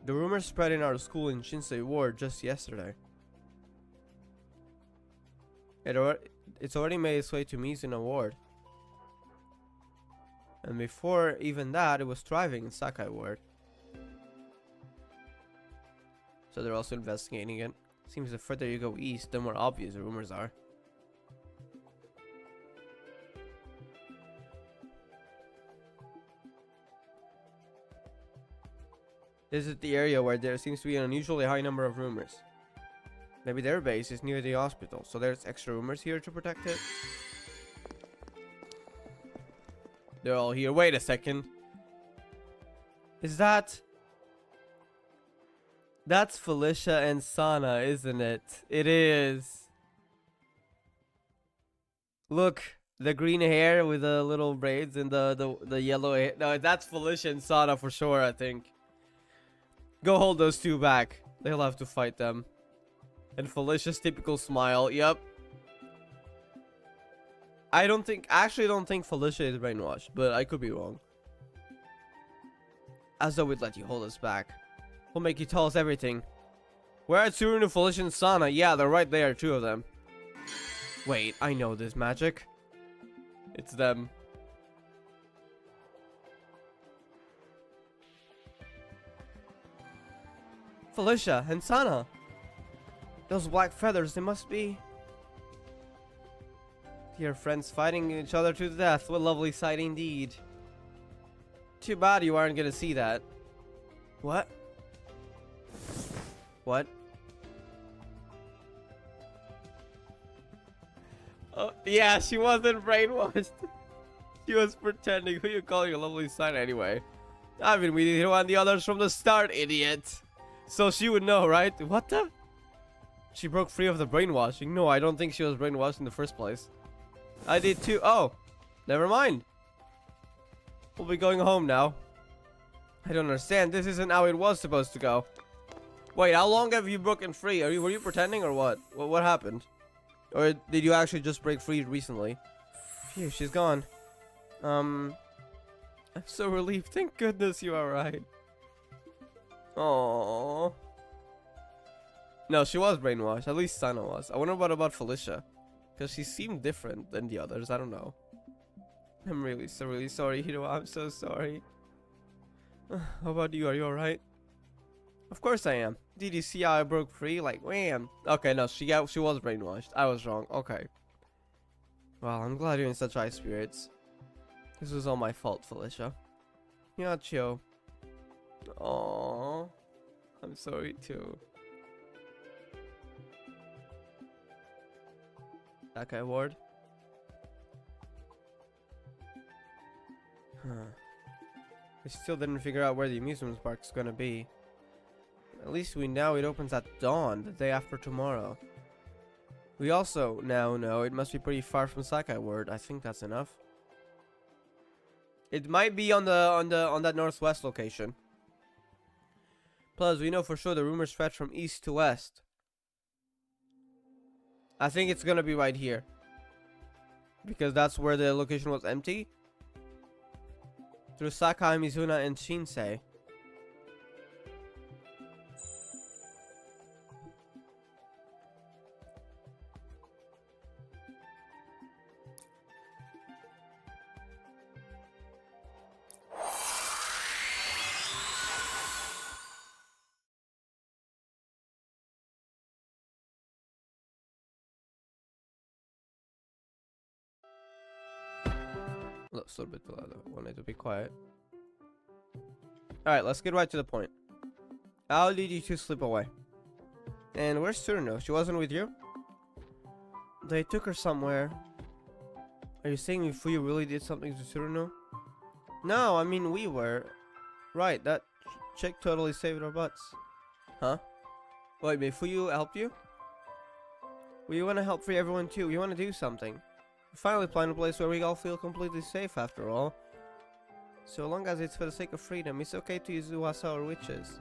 The rumor spread in our school in Shinsei Ward just yesterday. It's already made its way to Mizuno Ward. And before even that, it was thriving in Sakai Ward. So they're also investigating it. Seems the further you go east, the more obvious the rumors are. This is the area where there seems to be an unusually high number of rumors. Maybe their base is near the hospital, so there's extra rumors here to protect it. They're all here. Wait a second. Is that... That's Felicia and Sana, isn't it? It is. Look, the green hair with the little braids and the yellow hair. No, that's Felicia and Sana for sure, I think. Go hold those two back. They'll have to fight them. And Felicia's typical smile. Yep. I actually don't think Felicia is brainwashed, but I could be wrong. As though we'd let you hold us back. We'll make you tell us everything. Where are Tsurunu, Felicia, and Sana? Yeah, they're right there, two of them. Wait, I know this magic. It's them. Felicia and Sana. Those black feathers, they must be... Dear friends fighting each other to the death. What a lovely sight indeed. Too bad you aren't gonna see that. What? What? Oh, yeah, she wasn't brainwashed. She was pretending. Who you calling a lovely sight anyway? I've been meeting her and the others from the start, idiot. So she would know, right? What the? She broke free of the brainwashing. No, I don't think she was brainwashed in the first place. I did too. Oh, never mind. We'll be going home now. I don't understand. This isn't how it was supposed to go. Wait, how long have you broken free? Were you pretending or what? What happened? Or did you actually just break free recently? Phew, she's gone. I'm so relieved. Thank goodness you are right. Aww. No, she was brainwashed. At least Sana was. I wonder what about Felicia. Because she seemed different than the others. I don't know. I'm really sorry, Hiro. I'm so sorry. How about you? Are you alright? Of course I am. Did you see how I broke free? Like, wham. Okay, no, she was brainwashed. I was wrong. Okay. Well, I'm glad you're in such high spirits. This was all my fault, Felicia. Yachio. Aww. I'm sorry too. Sakai Ward. Huh. We still didn't figure out where the amusement park is gonna be. At least we know it opens at dawn, the day after tomorrow. We also now know it must be pretty far from Sakai Ward. I think that's enough. It might be on that northwest location. Plus, we know for sure the rumors stretch from east to west. I think it's gonna be right here. Because that's where the location was empty. Through Sakai, Mizuna, and Shinsei. it's a little bit too loud. I wanted to be quiet. Alright, let's get right to the point. I'll lead you to slip away. And where's Tsuruno? She wasn't with you? They took her somewhere. Are you saying Mifuyu really did something to Tsuruno? No, I mean we were. Right, that chick totally saved our butts. Huh? Wait, Mifuyu helped you? We want to help free everyone too. We want to do something. We finally find a place where we all feel completely safe after all. So long as it's for the sake of freedom, it's okay to use Uwasa or witches.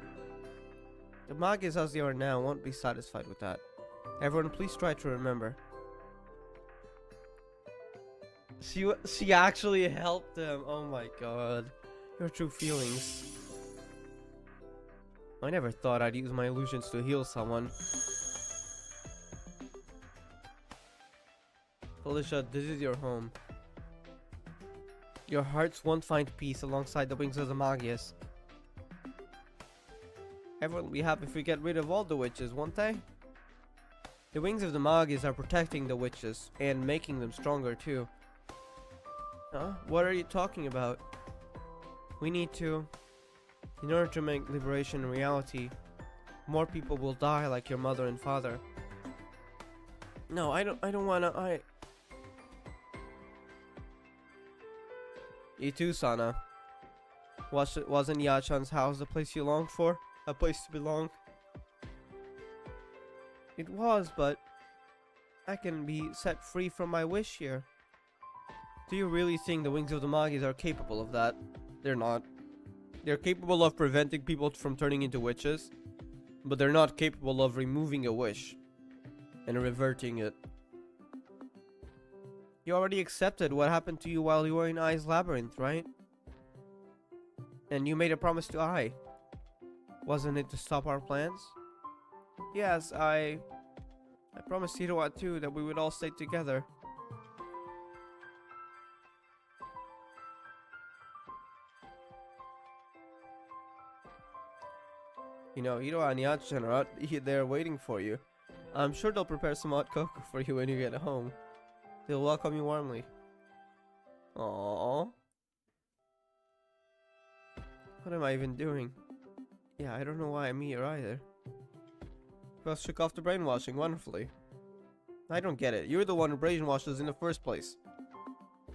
The Magias as they are now won't be satisfied with that. Everyone, please try to remember. She actually helped them. Oh my god. Your true feelings. I never thought I'd use my illusions to heal someone. Felicia, this is your home. Your hearts won't find peace alongside the wings of the Magias. Everyone will be happy if we get rid of all the witches, won't they? The wings of the Magias are protecting the witches and making them stronger too. Huh? What are you talking about? We need to. In order to make liberation a reality, more people will die like your mother and father. No, I don't wanna. You too, Sana. Wasn't Yachan's house the place you longed for? A place to belong? It was, but I can be set free from my wish here. Do you really think the wings of the Magias are capable of that? They're not. They're capable of preventing people from turning into witches, but they're not capable of removing a wish and reverting it. You already accepted what happened to you while you were in Ai's labyrinth, right? And you made a promise to Ai. Wasn't it to stop our plans? Yes, I promised Hiroa too that we would all stay together. You know, Hiroa and Yachan are out there waiting for you. I'm sure they'll prepare some hot cocoa for you when you get home. They'll welcome you warmly. Aww. What am I even doing? Yeah, I don't know why I'm here either. Plus shook off the brainwashing wonderfully. I don't get it. You're the one who brainwashed us in the first place.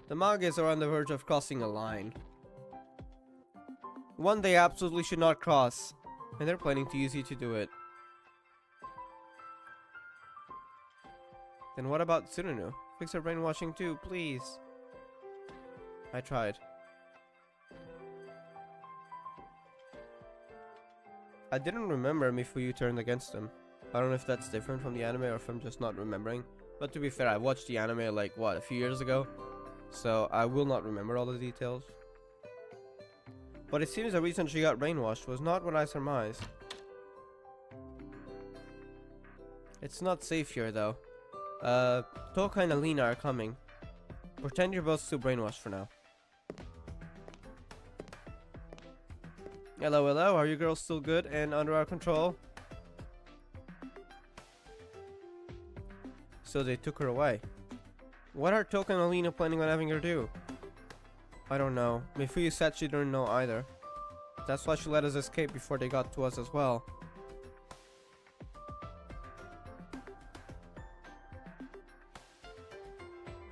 The Magias are on the verge of crossing a line. One they absolutely should not cross. And they're planning to use you to do it. Then what about Tsuruno? Fix her brainwashing too, please. I tried. I didn't remember Mifuyu turned against him. I don't know if that's different from the anime or if I'm just not remembering. But to be fair, I watched the anime like, what, a few years ago? So I will not remember all the details. But it seems the reason she got brainwashed was not what I surmised. It's not safe here though. Toka and Alina are coming. Pretend you're both still brainwashed for now. Hello, hello, are you girls still good and under our control? So they took her away. What are Toka and Alina planning on having her do? I don't know. Mifuyu said she didn't know either. That's why she let us escape before they got to us as well.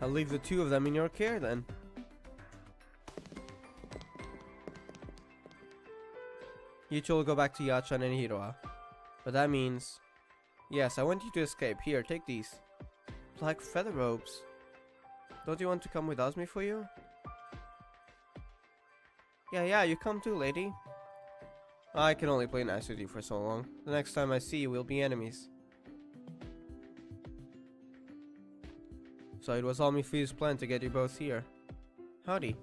I'll leave the two of them in your care then. You two will go back to Yachan and Hiroa. But that means... Yes, I want you to escape. Here, take these. Black feather robes. Don't you want to come with us, Mifuyu? Yeah, you come too, lady. I can only play nice with you for so long. The next time I see you, we'll be enemies. So it was all Mifuyu's plan to get you both here. Howdy.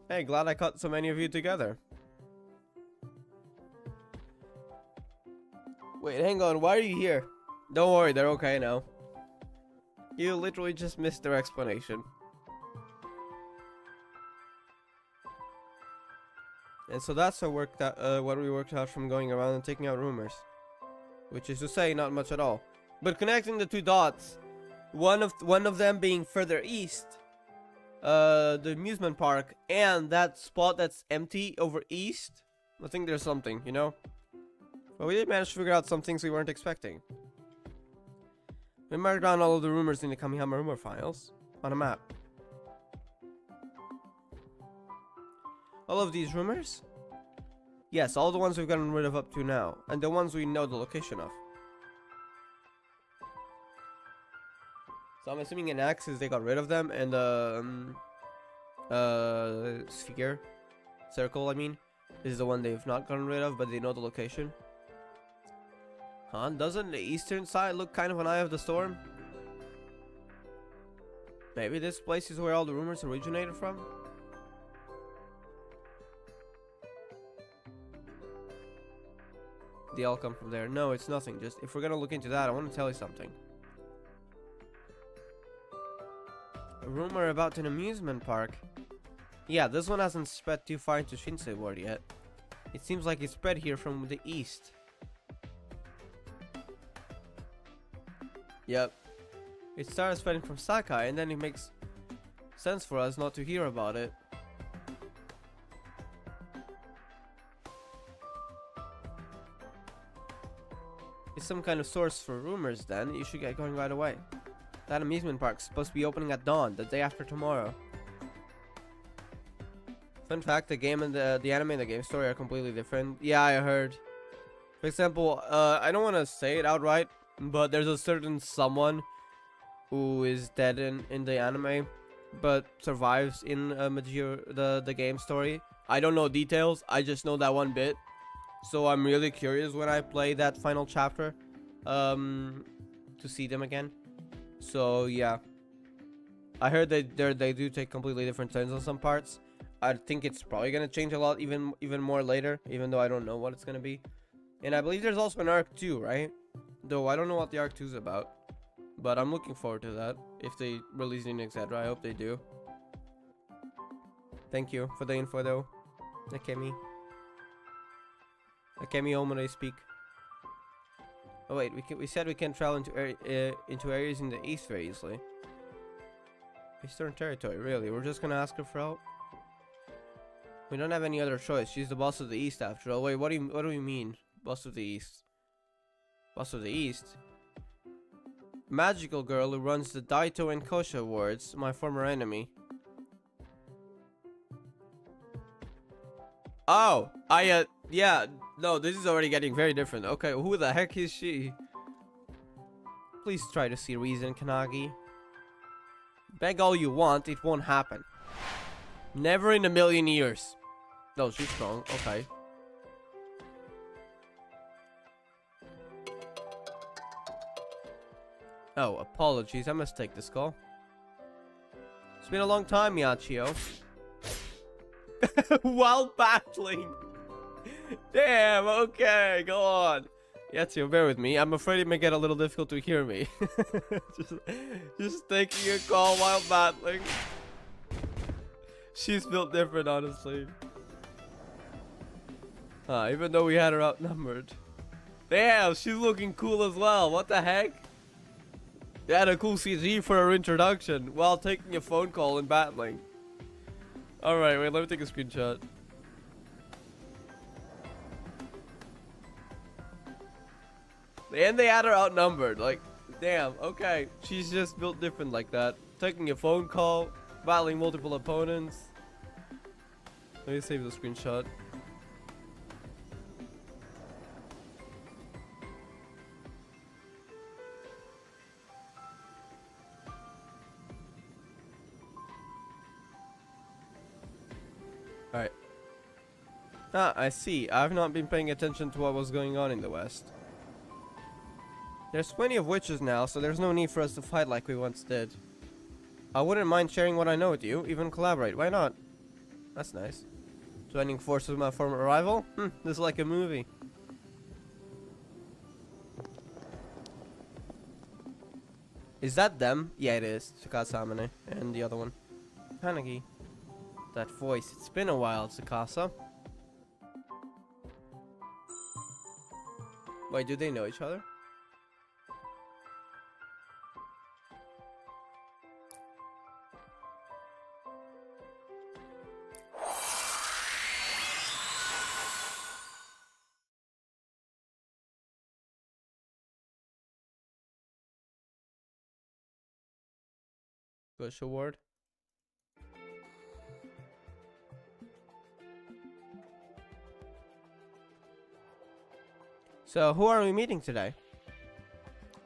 Hey, glad I caught so many of you together. Wait, hang on, why are you here? Don't worry, they're okay now. You literally just missed their explanation. And so that's what we worked out from going around and taking out rumors. Which is to say, not much at all. But connecting the two dots, One of them being further east, the amusement park, and that spot that's empty over east. I think there's something, you know. But we did manage to figure out some things we weren't expecting. We marked down all of the rumors in the Kamihama rumor files on a map. All of these rumors? Yes, all the ones we've gotten rid of up to now, and the ones we know the location of. So I'm assuming in Axis they got rid of them, and sphere, circle I mean, is the one they've not gotten rid of, but they know the location. Huh? Doesn't the eastern side look kind of an eye of the storm? Maybe this place is where all the rumors originated from? They all come from there. No, it's nothing. Just, if we're gonna look into that, I want to tell you something. A rumor about an amusement park. Yeah, this one hasn't spread too far into Shinsei Ward yet. It seems like it spread here from the east. Yep. It started spreading from Sakai, and then it makes sense for us not to hear about it. It's some kind of source for rumors then. You should get going right away. That amusement park's supposed to be opening at dawn, the day after tomorrow. Fun fact, the game and the anime and the game story are completely different. Yeah, I heard. For example, I don't want to say it outright, but there's a certain someone who is dead in the anime, but survives in Magia, the game story. I don't know details, I just know that one bit. So I'm really curious when I play that final chapter to see them again. So yeah, I heard that they do take completely different turns on some parts. I think it's probably gonna change a lot even more later, even though I don't know what it's gonna be. And I believe there's also an arc 2, right? Though I don't know what the arc 2 is about, but I'm looking forward to that if they release it in Exedra. I hope they do. Thank you for the info though, Akemi. Akemi Omore speak. Oh wait, we said we can travel into areas in the east very easily. Eastern territory, really? We're just gonna ask her for help? We don't have any other choice. She's the boss of the east after all. Wait, what do you mean? Boss of the east? Boss of the east? Magical girl who runs the Daito and Kosha wards, my former enemy. Oh, yeah, no, this is already getting very different. Okay, who the heck is she? Please try to see reason, Kanagi. Beg all you want, it won't happen. Never in a million years. No, she's strong, okay. Oh, apologies, I must take this call. It's been a long time, Yachio. While battling. Damn, okay, go on. Yachio, bear with me. I'm afraid it may get a little difficult to hear me. just taking a call while battling. She's built different, honestly. Even though we had her outnumbered. Damn, she's looking cool as well. What the heck? They had a cool CG for her introduction while taking a phone call and battling. Alright, wait, let me take a screenshot. And they had her outnumbered. Like, damn, okay. She's just built different like that. Taking a phone call, battling multiple opponents. Let me save the screenshot. Alright. Ah, I see. I've not been paying attention to what was going on in the West. There's plenty of witches now, so there's no need for us to fight like we once did. I wouldn't mind sharing what I know with you, even collaborate. Why not? That's nice. Joining forces with my former rival? This is like a movie. Is that them? Yeah, it is. Tsukasa Amane and the other one. Hanagi. That voice. It's been a while, Tsukasa. Wait, do they know each other? Gosha Ward. So, who are we meeting today?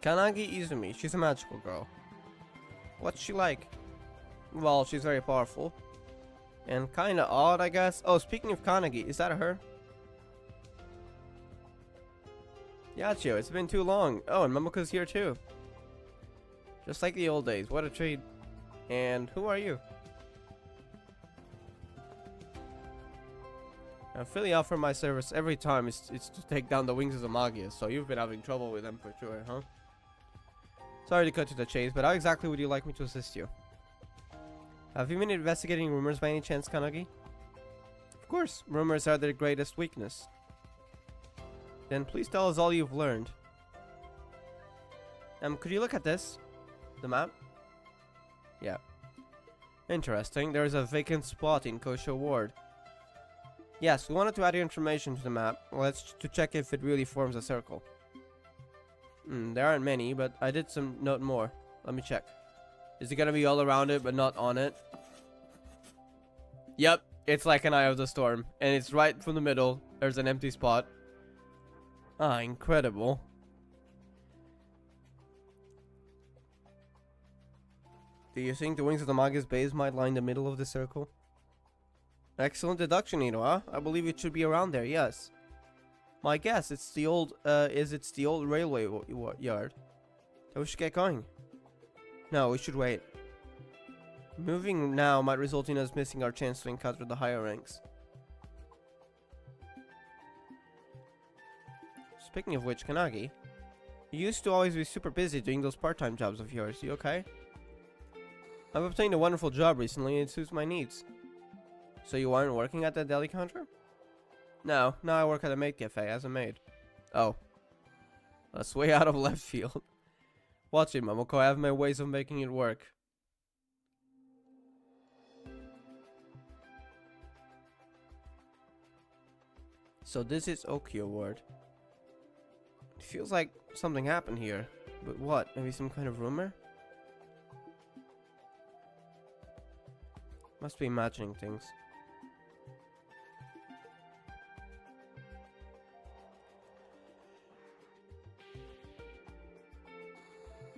Kanagi Izumi. She's a magical girl. What's she like? Well, she's very powerful. And kinda odd, I guess. Oh, speaking of Kanagi, is that her? Yachio, it's been too long. Oh, and Mamoka's here too. Just like the old days. What a treat. And who are you? I freely offer my service every time it's to take down the wings of the Magia, so you've been having trouble with them for sure, huh? Sorry to cut to the chase, but how exactly would you like me to assist you? Have you been investigating rumors by any chance, Kanagi? Of course, rumors are their greatest weakness. Then please tell us all you've learned. Could you look at this? The map? Yeah. Interesting, there is a vacant spot in Kosho Ward. Yes, we wanted to add your information to the map. Let's to check if it really forms a circle. There aren't many, but I did some note more. Let me check. Is it gonna be all around it, but not on it? Yep, it's like an eye of the storm, and it's right from the middle. There's an empty spot. Ah, incredible. Do you think the wings of the Magia's base might line the middle of the circle? Excellent deduction, Inoa. I believe it should be around there, yes. My guess, it's the old railway yard. So we should get going. No, we should wait. Moving now might result in us missing our chance to encounter the higher ranks. Speaking of which, Kanagi, you used to always be super busy doing those part-time jobs of yours. You okay? I've obtained a wonderful job recently and it suits my needs. So you aren't working at the deli counter? No, now I work at a maid cafe as a maid. Oh. That's way out of left field. Watch it, Momoko. I have my ways of making it work. So this is Okio Ward. It feels like something happened here. But what? Maybe some kind of rumor? Must be imagining things.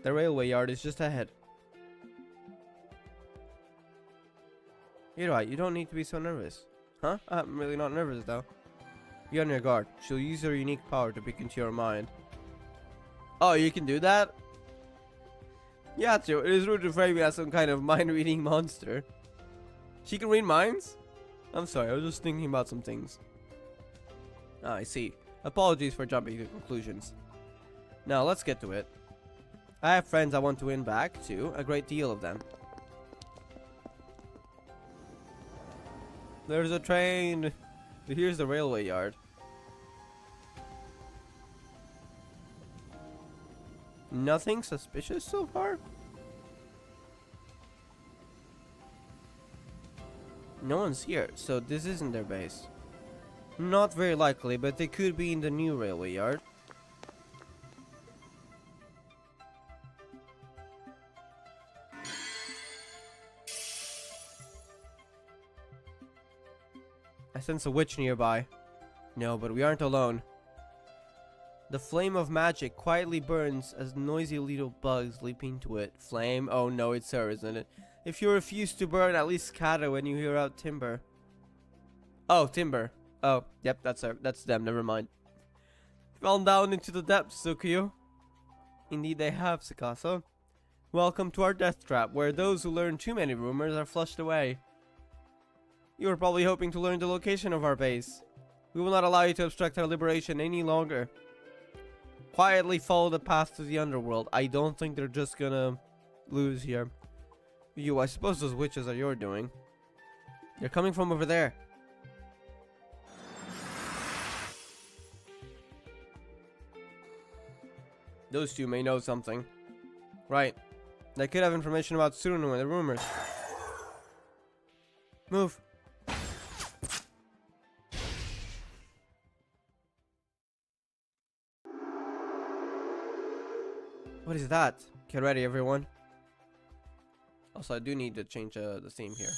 The railway yard is just ahead. You're right, you don't need to be so nervous. Huh? I'm really not nervous though. Be on your guard. She'll use her unique power to peek into your mind. Oh, you can do that? Yeah, true. It is rude to frame me as some kind of mind-reading monster. She can read minds? I'm sorry, I was just thinking about some things. Ah, I see. Apologies for jumping to conclusions. Now, let's get to it. I have friends I want to win back, too. A great deal of them. There's a train. Here's the railway yard. Nothing suspicious so far? No one's here, so this isn't their base. Not very likely, but they could be in the new railway yard. I sense a witch nearby. No, but we aren't alone. The flame of magic quietly burns as noisy little bugs leap into it. Flame? Oh no, it's her, isn't it? If you refuse to burn, at least scatter when you hear out timber. Oh, timber. Oh, yep, that's her. That's them, never mind. Fell down into the depths, Tsukio. Indeed they have, Tsukasa. Welcome to our death trap, where those who learn too many rumors are flushed away. You were probably hoping to learn the location of our base. We will not allow you to obstruct our liberation any longer. Quietly follow the path to the underworld. I don't think they're just gonna lose here. I suppose those witches are your doing. They're coming from over there. Those two may know something. Right. They could have information about Tsuruno and the rumors. Move. What is that? Get ready, everyone. Also, I do need to change the theme here.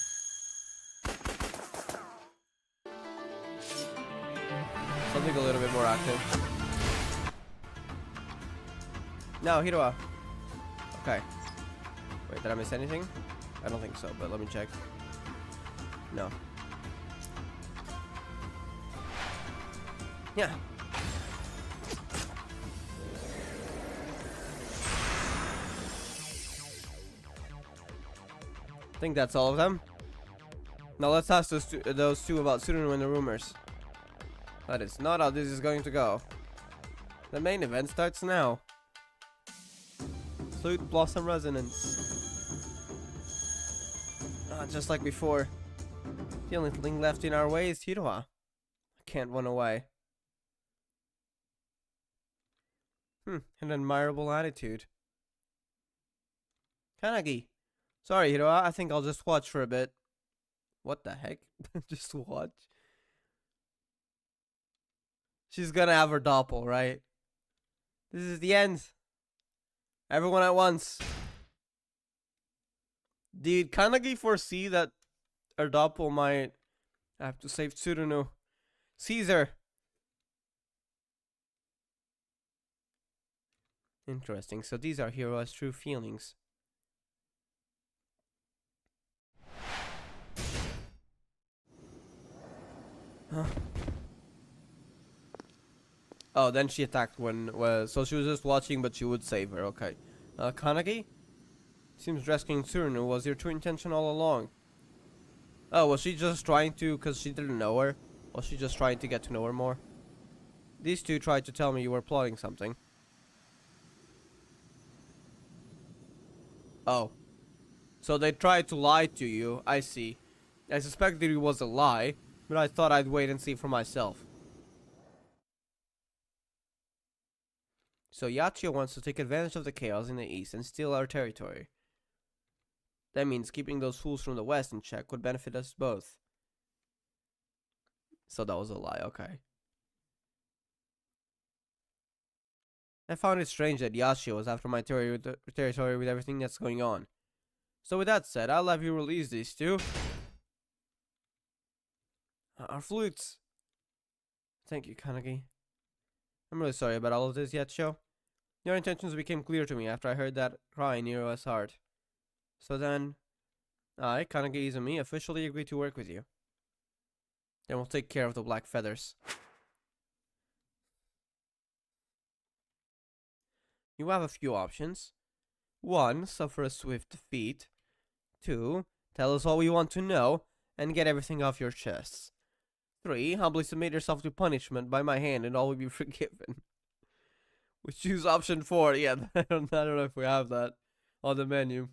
Something a little bit more active. No, Hiroa. Okay. Wait, did I miss anything? I don't think so, but let me check. No. Yeah. I think that's all of them. Now let's ask those two about Tsuruno and the rumors. That is not how this is going to go. The main event starts now. Flute Blossom Resonance. Just like before. The only thing left in our way is Hiroa. I can't run away. An admirable attitude. Kanagi. Sorry, Hiroa. I think I'll just watch for a bit. What the heck? Just watch. She's gonna have her doppel, right? This is the end. Everyone at once. Did Kanagi foresee that her doppel might have to save Tsuruno? Caesar. Interesting. So these are Hiroa's true feelings. Huh? Oh, then she attacked when so she was just watching, but she would save her. Okay. Kanagi? Seems rescuing Tsuruno was your true intention all along. Oh, was she just trying to, because she didn't know her? Was she just trying to get to know her more? These two tried to tell me you were plotting something. Oh. So they tried to lie to you, I see. I suspected it was a lie, but I thought I'd wait and see for myself. So Yachio wants to take advantage of the chaos in the east and steal our territory. That means keeping those fools from the west in check would benefit us both. So that was a lie, okay. I found it strange that Yashio was after my territory with everything that's going on. So with that said, I'll have you release these two. Our flutes. Thank you, Kanagi. I'm really sorry about all of this, Yachio. Your intentions became clear to me after I heard that cry near his heart. So then, I, Kanagi Izumi, officially agree to work with you. Then we'll take care of the black feathers. You have a few options. 1. Suffer a swift defeat. 2. Tell us all we want to know and get everything off your chests. 3. Humbly submit yourself to punishment by my hand and all will be forgiven. We choose option 4. Yeah, I don't know if we have that on the menu.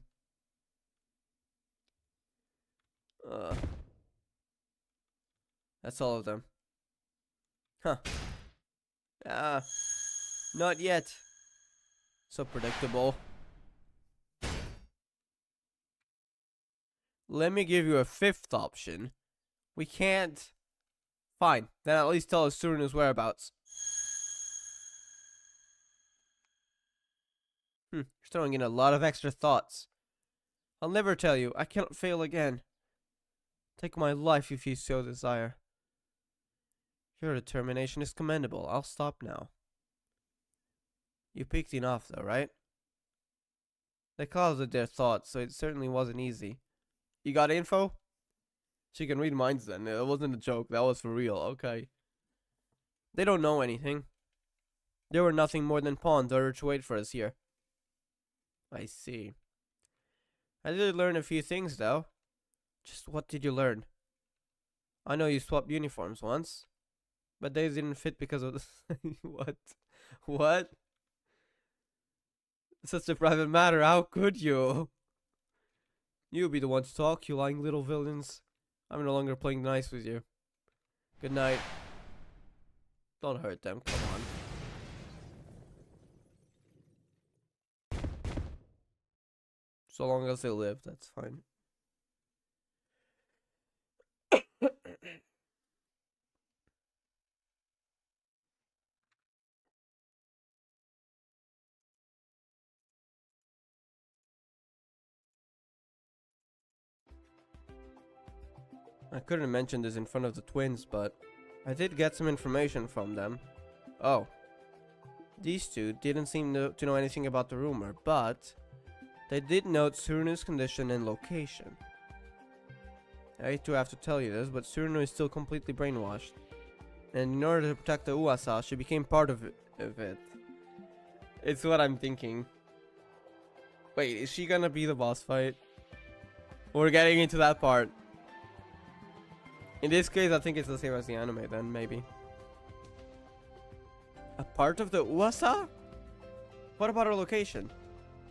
That's all of them. Huh. Not yet. So predictable. Let me give you a 5th option. We can't. Fine. Then at least tell us Tsuruno's whereabouts. You're throwing in a lot of extra thoughts. I'll never tell you. I cannot fail again. Take my life if you so desire. Your determination is commendable. I'll stop now. You picked enough, though, right? They clouded their thoughts, so it certainly wasn't easy. You got info? She can read minds then. It wasn't a joke. That was for real. Okay. They don't know anything. They were nothing more than pawns ordered to wait for us here. I see. I did learn a few things, though. Just what did you learn? I know you swapped uniforms once, but they didn't fit because of the... What? What? Such a private matter, how could you? You be the one to talk, you lying little villains. I'm no longer playing nice with you. Good night. Don't hurt them, come on. So long as they live, that's fine. I couldn't mention this in front of the twins, but I did get some information from them. Oh. These two didn't seem to know anything about the rumor, but they did note Tsurunu's condition and location. I hate to have to tell you this, but Tsurunu is still completely brainwashed. And in order to protect the Uasa, she became part of it. It's what I'm thinking. Wait, is she gonna be the boss fight? We're getting into that part. In this case, I think it's the same as the anime then, maybe. A part of the Uasa? What about her location?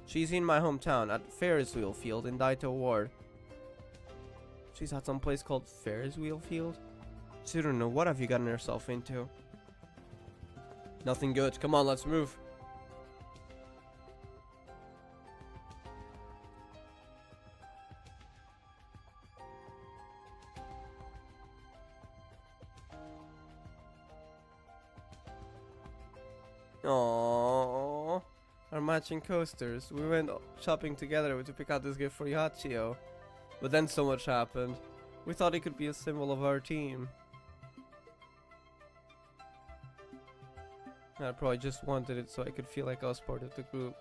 She's in my hometown, at Ferris Wheel Field in Daito Ward. She's at some place called Ferris Wheel Field? Tsurunu, what have you gotten yourself into? Nothing good. Come on, let's move. Aww, our matching coasters. We went shopping together to pick out this gift for Yachio. But then so much happened. We thought it could be a symbol of our team. I probably just wanted it so I could feel like I was part of the group.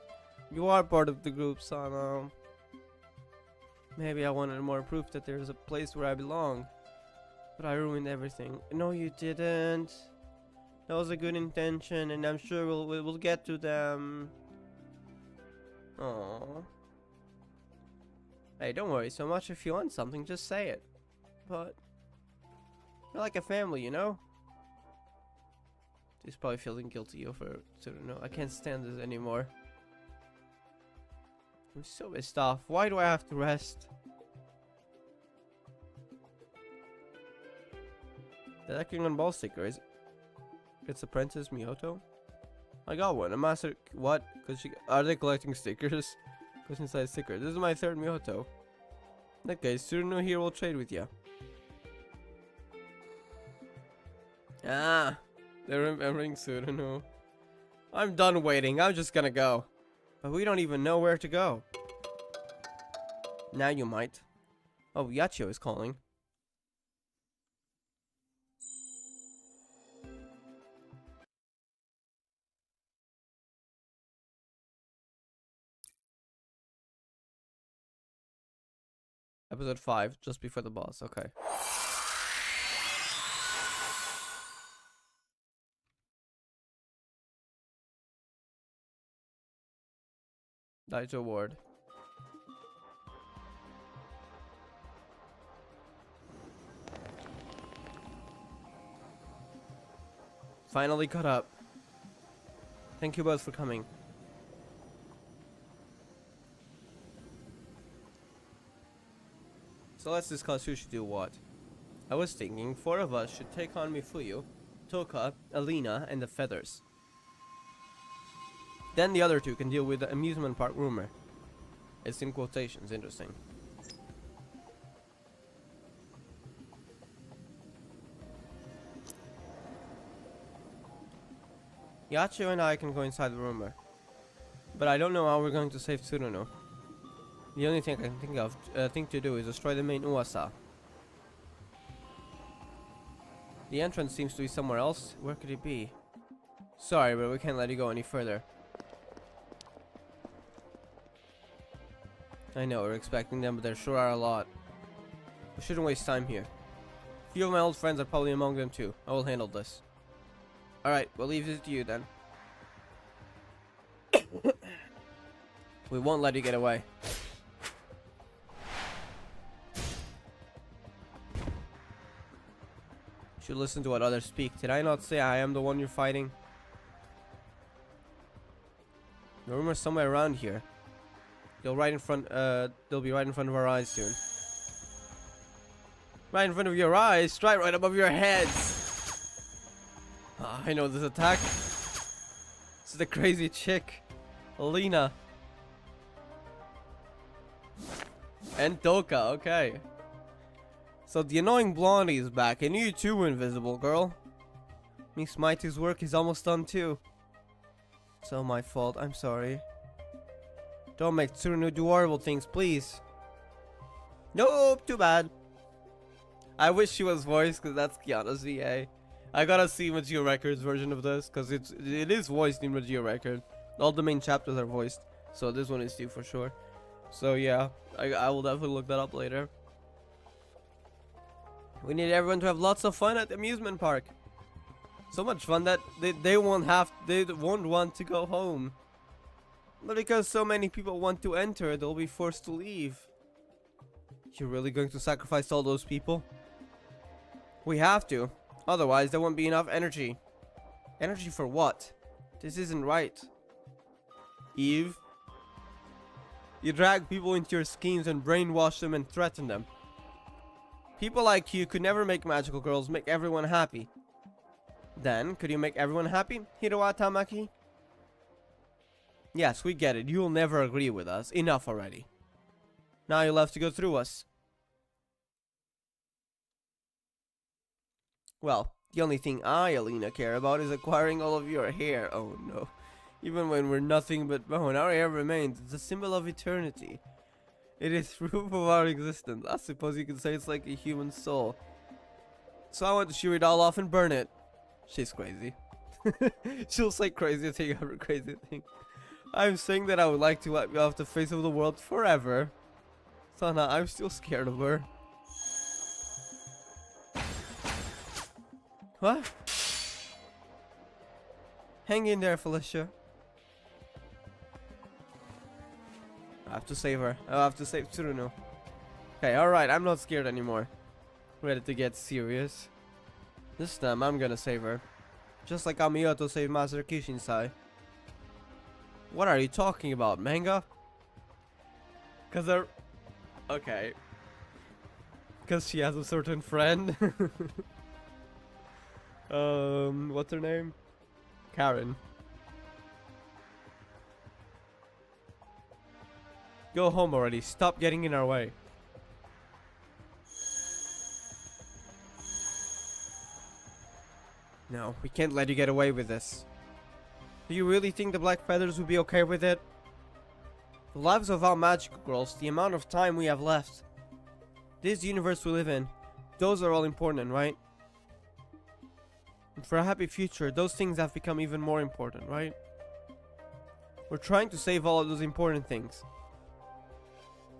You are part of the group, Sana. Maybe I wanted more proof that there's a place where I belong. But I ruined everything. No, you didn't. That was a good intention, and I'm sure we'll get to them. Aww. Hey, don't worry so much. If you want something, just say it. But you're like a family, you know? He's probably feeling guilty over Tsuruno. I can't stand this anymore. I'm so pissed off. Why do I have to rest? The King Ball sticker is it's Apprentice Miyoto? I got one. A master. What? Are they collecting stickers? Goes inside sticker. This is my third Miyoto. In that case, Tsuruno here will trade with you. Ah, they're remembering Tsuruno. I'm done waiting. I'm just gonna go. But we don't even know where to go. Now you might. Oh, Yachio is calling. Episode 5, just before the boss. Okay. Daito Ward. Finally caught up. Thank you both for coming. So let's discuss who should do what. I was thinking 4 of us should take on Mifuyu, Toka, Alina, and the Feathers. Then the other 2 can deal with the amusement park rumor. It's in quotations, interesting. Yachio and I can go inside the rumor. But I don't know how we're going to save Tsuruno. The only thing I can think to do is destroy the main Uasa. The entrance seems to be somewhere else. Where could it be? Sorry, but we can't let you go any further. I know, we're expecting them, but there sure are a lot. We shouldn't waste time here. A few of my old friends are probably among them too. I will handle this. Alright, we'll leave it to you then. We won't let you get away. Should listen to what others speak. Did I not say I am the one you're fighting? The rumor's somewhere around here. They'll be right in front of our eyes soon. Right in front of your eyes, right above your heads. I know this attack. This is the crazy chick, Alina. And Doka, okay. So the annoying blondie is back, and you too, Invisible Girl. Miss Mighty's work is almost done too. It's all my fault, I'm sorry. Don't make Tsuruno do horrible things, please. Nope, too bad. I wish she was voiced because that's Kiana's VA. I gotta see Magia Records version of this because it is voiced in Magia Record. All the main chapters are voiced, so this one is due for sure. So yeah, I will definitely look that up later. We need everyone to have lots of fun at the amusement park. So much fun that they won't want to go home. But because so many people want to enter, they'll be forced to leave. You're really going to sacrifice all those people? We have to. Otherwise, there won't be enough energy. Energy for what? This isn't right. Eve, you drag people into your schemes and brainwash them and threaten them. People like you could never make magical girls make everyone happy. Then, could you make everyone happy, Hiroa Tamaki? Yes, we get it. You'll never agree with us. Enough already. Now you'll have to go through us. Well, the only thing I, Alina, care about is acquiring all of your hair. Oh no. Even when we're nothing but bone, our hair remains. It's a symbol of eternity. It is proof of our existence. I suppose you could say it's like a human soul. So I want to shear it all off and burn it. She's crazy. She'll say crazy thing after crazy thing. I'm saying that I would like to wipe you off the face of the world forever. Sana, I'm still scared of her. What? Hang in there, Felicia. I have to save her. I have to save Tsuruno. Okay, alright, I'm not scared anymore. Ready to get serious. This time I'm gonna save her. Just like Amiyoto saved Master Kishinsai. What are you talking about, manga? Cause they're... Okay. Cause she has a certain friend. What's her name? Karen. Go home already. Stop getting in our way. No, we can't let you get away with this. Do you really think the Black Feathers would be okay with it? The lives of our magical girls, the amount of time we have left. This universe we live in, those are all important, right? And for a happy future, those things have become even more important, right? We're trying to save all of those important things.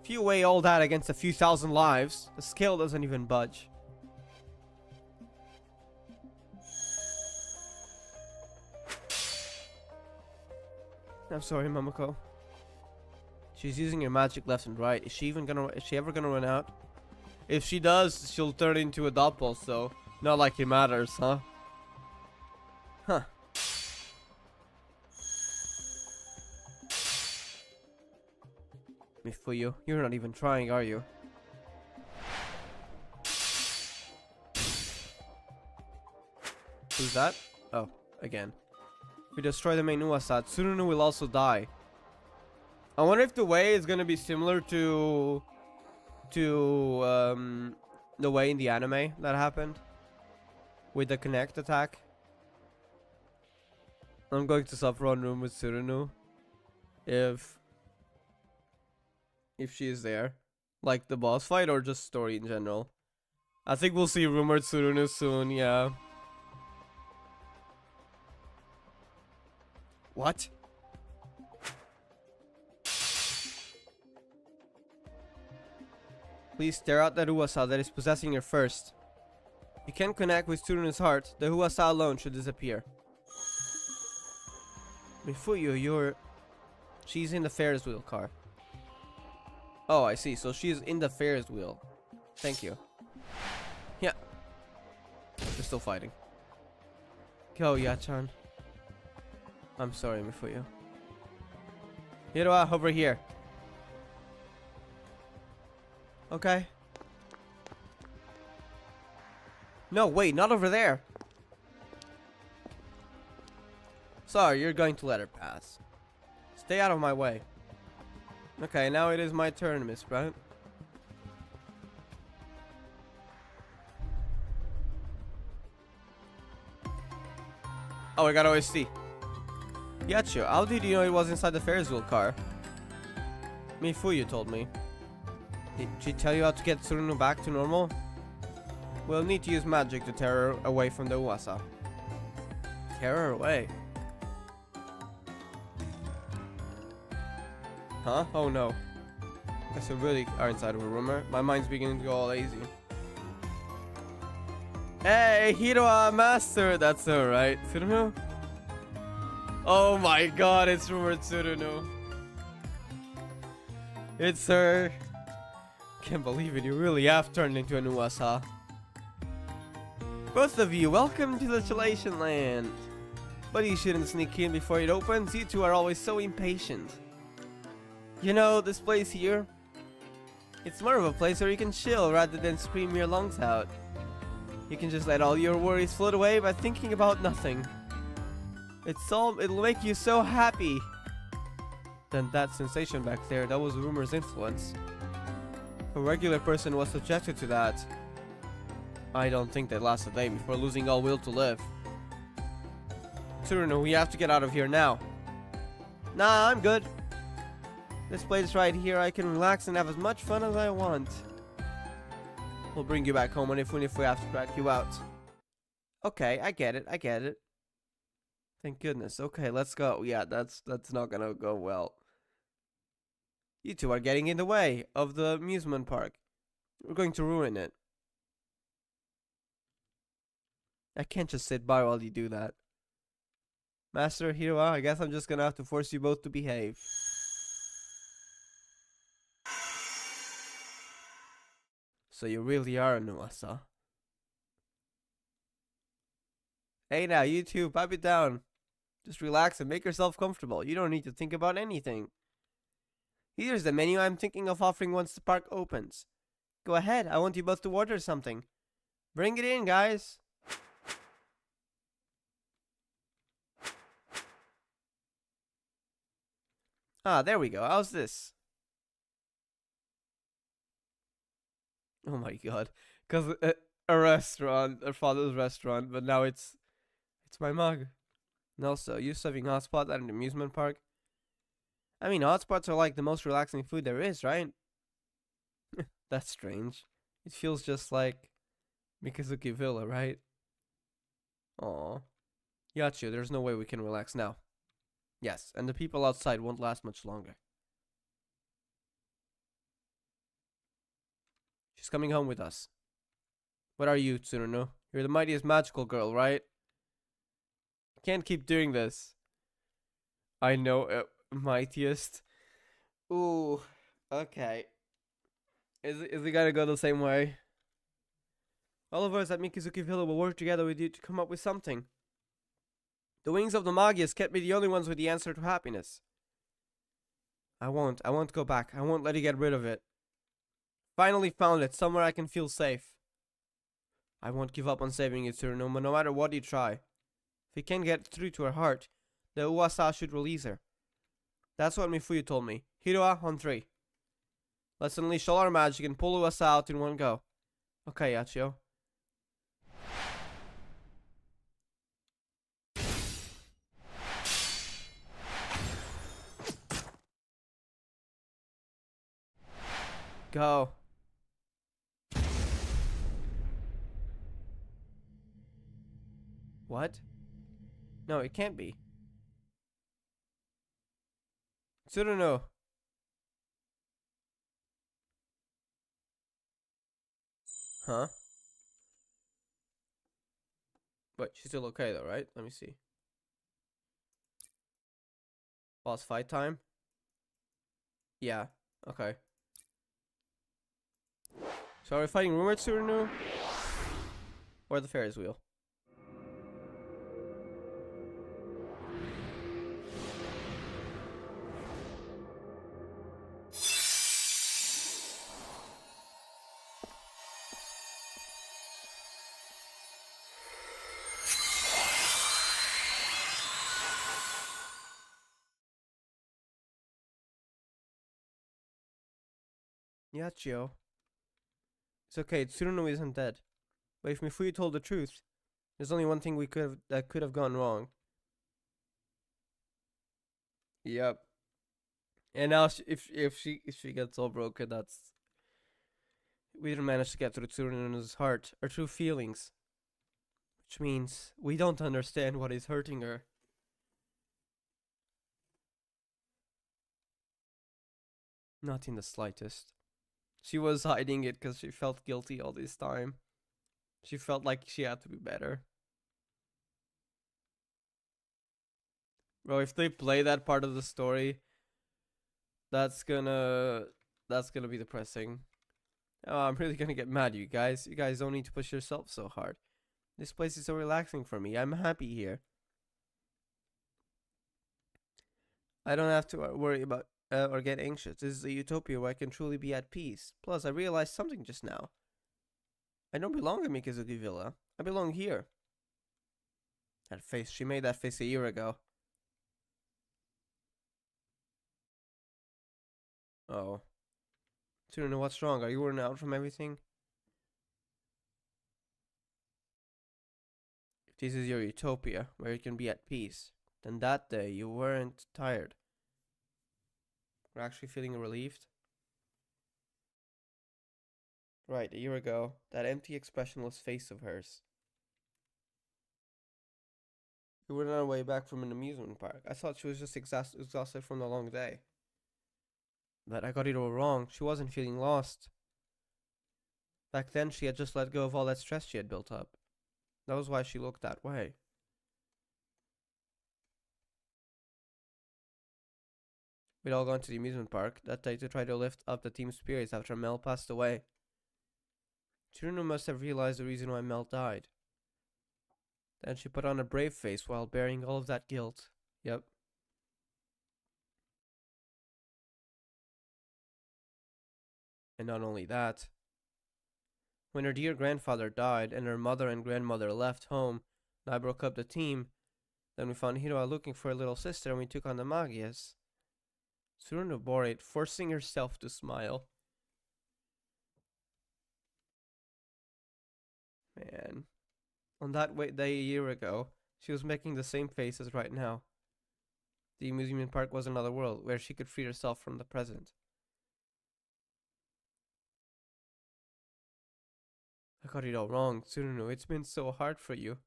If you weigh all that against a few thousand lives, the scale doesn't even budge. I'm sorry, Momoko. She's using her magic left and right. Is she ever gonna run out? If she does, she'll turn into a doppel, so not like it matters, huh? Huh. Mifuyu, you're not even trying, are you? Who's that? Oh, again. If we destroy the main Uasa, Tsurunu will also die. I wonder if the way is gonna be similar to the way in the anime that happened with the connect attack. I'm going to Saffron room with Tsurunu if she is there, like the boss fight or just story in general. I think we'll see rumored Tsurunu soon. Yeah. What? Please stare out that Uasa that is possessing her first. If you can connect with Tsurunu's heart, the Uasa alone should disappear. Mifuyu, she's in the Ferris wheel car. Oh, I see. So she's in the Ferris wheel. Thank you. Yeah. They're still fighting. Go, Yachan. I'm sorry, Mifuyu. Hiroa, over here. Okay. No, wait, not over there. Sorry, you're going to let her pass. Stay out of my way. Okay, now it is my turn, Miss Brown. Oh, I got OST. Yacho, how did you know it was inside the Ferris wheel car? Mifuyu told me. Did she tell you how to get Tsurunu back to normal? We'll need to use magic to tear her away from the Uasa. Tear her away? Huh? Oh no. Guess we really are inside of a rumor. My mind's beginning to go all lazy. Hey, Hiroa Master! That's her, right? Tsuruno? Oh my god, it's rumored Tsuruno. It's her. Can't believe it, you really have turned into an Uasa. Both of you, welcome to the Chelation Land. But you shouldn't sneak in before it opens, you two are always so impatient. You know, this place here, it's more of a place where you can chill rather than scream your lungs out. You can just let all your worries float away by thinking about nothing. It'll make you so happy. Then that sensation back there, that was rumor's influence. If a regular person was subjected to that, I don't think they'd last a day before losing all will to live. Tsuruno, we have to get out of here now. Nah, I'm good. This place right here, I can relax and have as much fun as I want. We'll bring you back home and if we have to drag you out. Okay, I get it. Thank goodness. Okay, let's go. Yeah, that's not gonna go well. You two are getting in the way of the amusement park. We're going to ruin it. I can't just sit by while you do that. Master Hiroa, I guess I'm just gonna have to force you both to behave. So you really are a Nuasa. Hey now, you two, pipe it down. Just relax and make yourself comfortable. You don't need to think about anything. Here's the menu I'm thinking of offering once the park opens. Go ahead, I want you both to order something. Bring it in, guys. Ah, there we go. How's this? Oh my god. Because a restaurant, her father's restaurant, but now it's my mug. And also, you serving hotspot at an amusement park? I mean, hotspots are like the most relaxing food there is, right? That's strange. It feels just like Mikazuki Villa, right? Aw. Yachu, there's no way we can relax now. Yes, and the people outside won't last much longer. She's coming home with us. What are you, Tsuruno? You're the mightiest magical girl, right? Can't keep doing this. I know, mightiest. Ooh, okay. Is it gonna go the same way? All of us at Mikazuki Villa will work together with you to come up with something. The wings of the Magias kept me the only ones with the answer to happiness. I won't go back. I won't let you get rid of it. Finally found it, somewhere I can feel safe. I won't give up on saving it, Tsuruno, no matter what you try. If you can't get through to her heart, the Uasa should release her. That's what Mifuyu told me. Hiroa, on 3. Let's unleash all our magic and pull Uasa out in one go. Okay, Yachio. Go. What? No, it can't be. Tsuruno. Huh? But she's still okay though, right? Let me see. Boss fight time? Yeah. Okay. So are we fighting Rumored Tsuruno? Or the Ferris wheel? Yeah, Chio. It's okay, Tsuruno isn't dead. But if Mifuyu told the truth, there's only one thing that could have gone wrong. Yep. And now if she gets all broken, we didn't manage to get through Tsuruno's heart, her true feelings. Which means we don't understand what is hurting her. Not in the slightest. She was hiding it because she felt guilty all this time. She felt like she had to be better. Bro, if they play that part of the story, that's gonna be depressing. Oh, I'm really gonna get mad, you guys. You guys don't need to push yourself so hard. This place is so relaxing for me. I'm happy here. I don't have to worry about or get anxious. This is a utopia where I can truly be at peace. Plus, I realized something just now. I don't belong in Mikazuki Villa. I belong here. That face. She made that face a year ago. Oh. Tsuruno, what's wrong? Are you worn out from everything? If this is your utopia, where you can be at peace, then that day you weren't tired. We're actually feeling relieved? Right, a year ago, that empty, expressionless face of hers. We were on our way back from an amusement park. I thought she was just exhausted from the long day. But I got it all wrong. She wasn't feeling lost. Back then, she had just let go of all that stress she had built up. That was why she looked that way. We'd all gone to the amusement park that day to try to lift up the team's spirits after Mel passed away. Tsuruno must have realized the reason why Mel died. Then she put on a brave face while bearing all of that guilt. Yep. And not only that, when her dear grandfather died and her mother and grandmother left home and I broke up the team, then we found Hiroa looking for a little sister and we took on the Magias. Tsuruno bore it, forcing herself to smile. Man. On that day a year ago, she was making the same face as right now. The amusement park was another world where she could free herself from the present. I got it all wrong, Tsuruno. It's been so hard for you.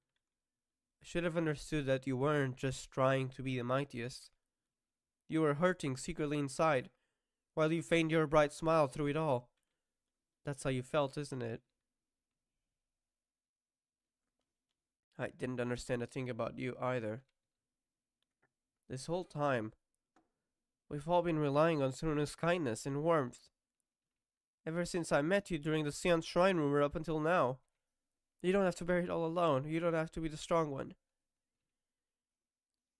I should have understood that you weren't just trying to be the mightiest. You were hurting secretly inside, while you feigned your bright smile through it all. That's how you felt, isn't it? I didn't understand a thing about you either. This whole time, we've all been relying on Tsuruno's kindness and warmth. Ever since I met you during the Sion Shrine rumor up until now. You don't have to bear it all alone. You don't have to be the strong one.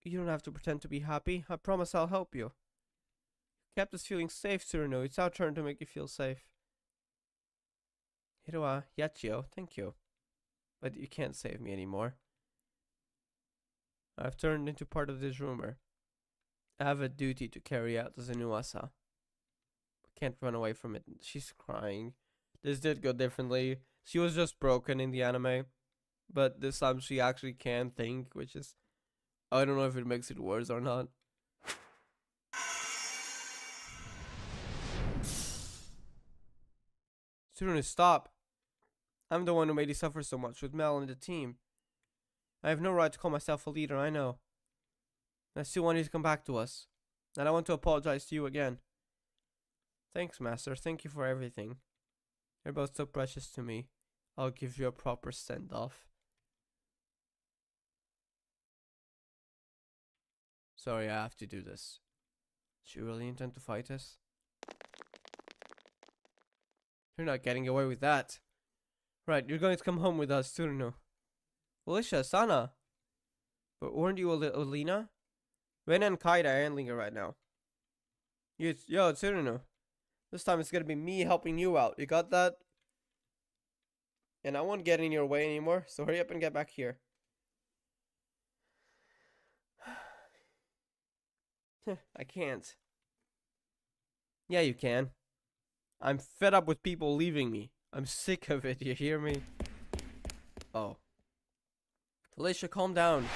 You don't have to pretend to be happy. I promise I'll help you. You kept us feeling safe, Tsuruno. It's our turn to make you feel safe. Hiroa, Yachio, thank you. But you can't save me anymore. I've turned into part of this rumor. I have a duty to carry out as a Nuasa. Can't run away from it. She's crying. This did go differently. She was just broken in the anime. But this time she actually can think, which is... I don't know if it makes it worse or not. Tsuruno, stop. I'm the one who made you suffer so much with Mel and the team. I have no right to call myself a leader, I know. I still want you to come back to us. And I want to apologize to you again. Thanks, Master. Thank you for everything. You're both so precious to me. I'll give you a proper send-off. Sorry, I have to do this. Do you really intend to fight us? You're not getting away with that. Right, you're going to come home with us, Tsuruno. Alicia, Sana. But weren't you Alina? Ren and Kaida are handling her right now. Yo, Tsuruno. This time it's gonna be me helping you out. You got that? And I won't get in your way anymore, so hurry up and get back here. I can't. Yeah, you can. I'm fed up with people leaving me. I'm sick of it, you hear me? Oh. Alicia, calm down.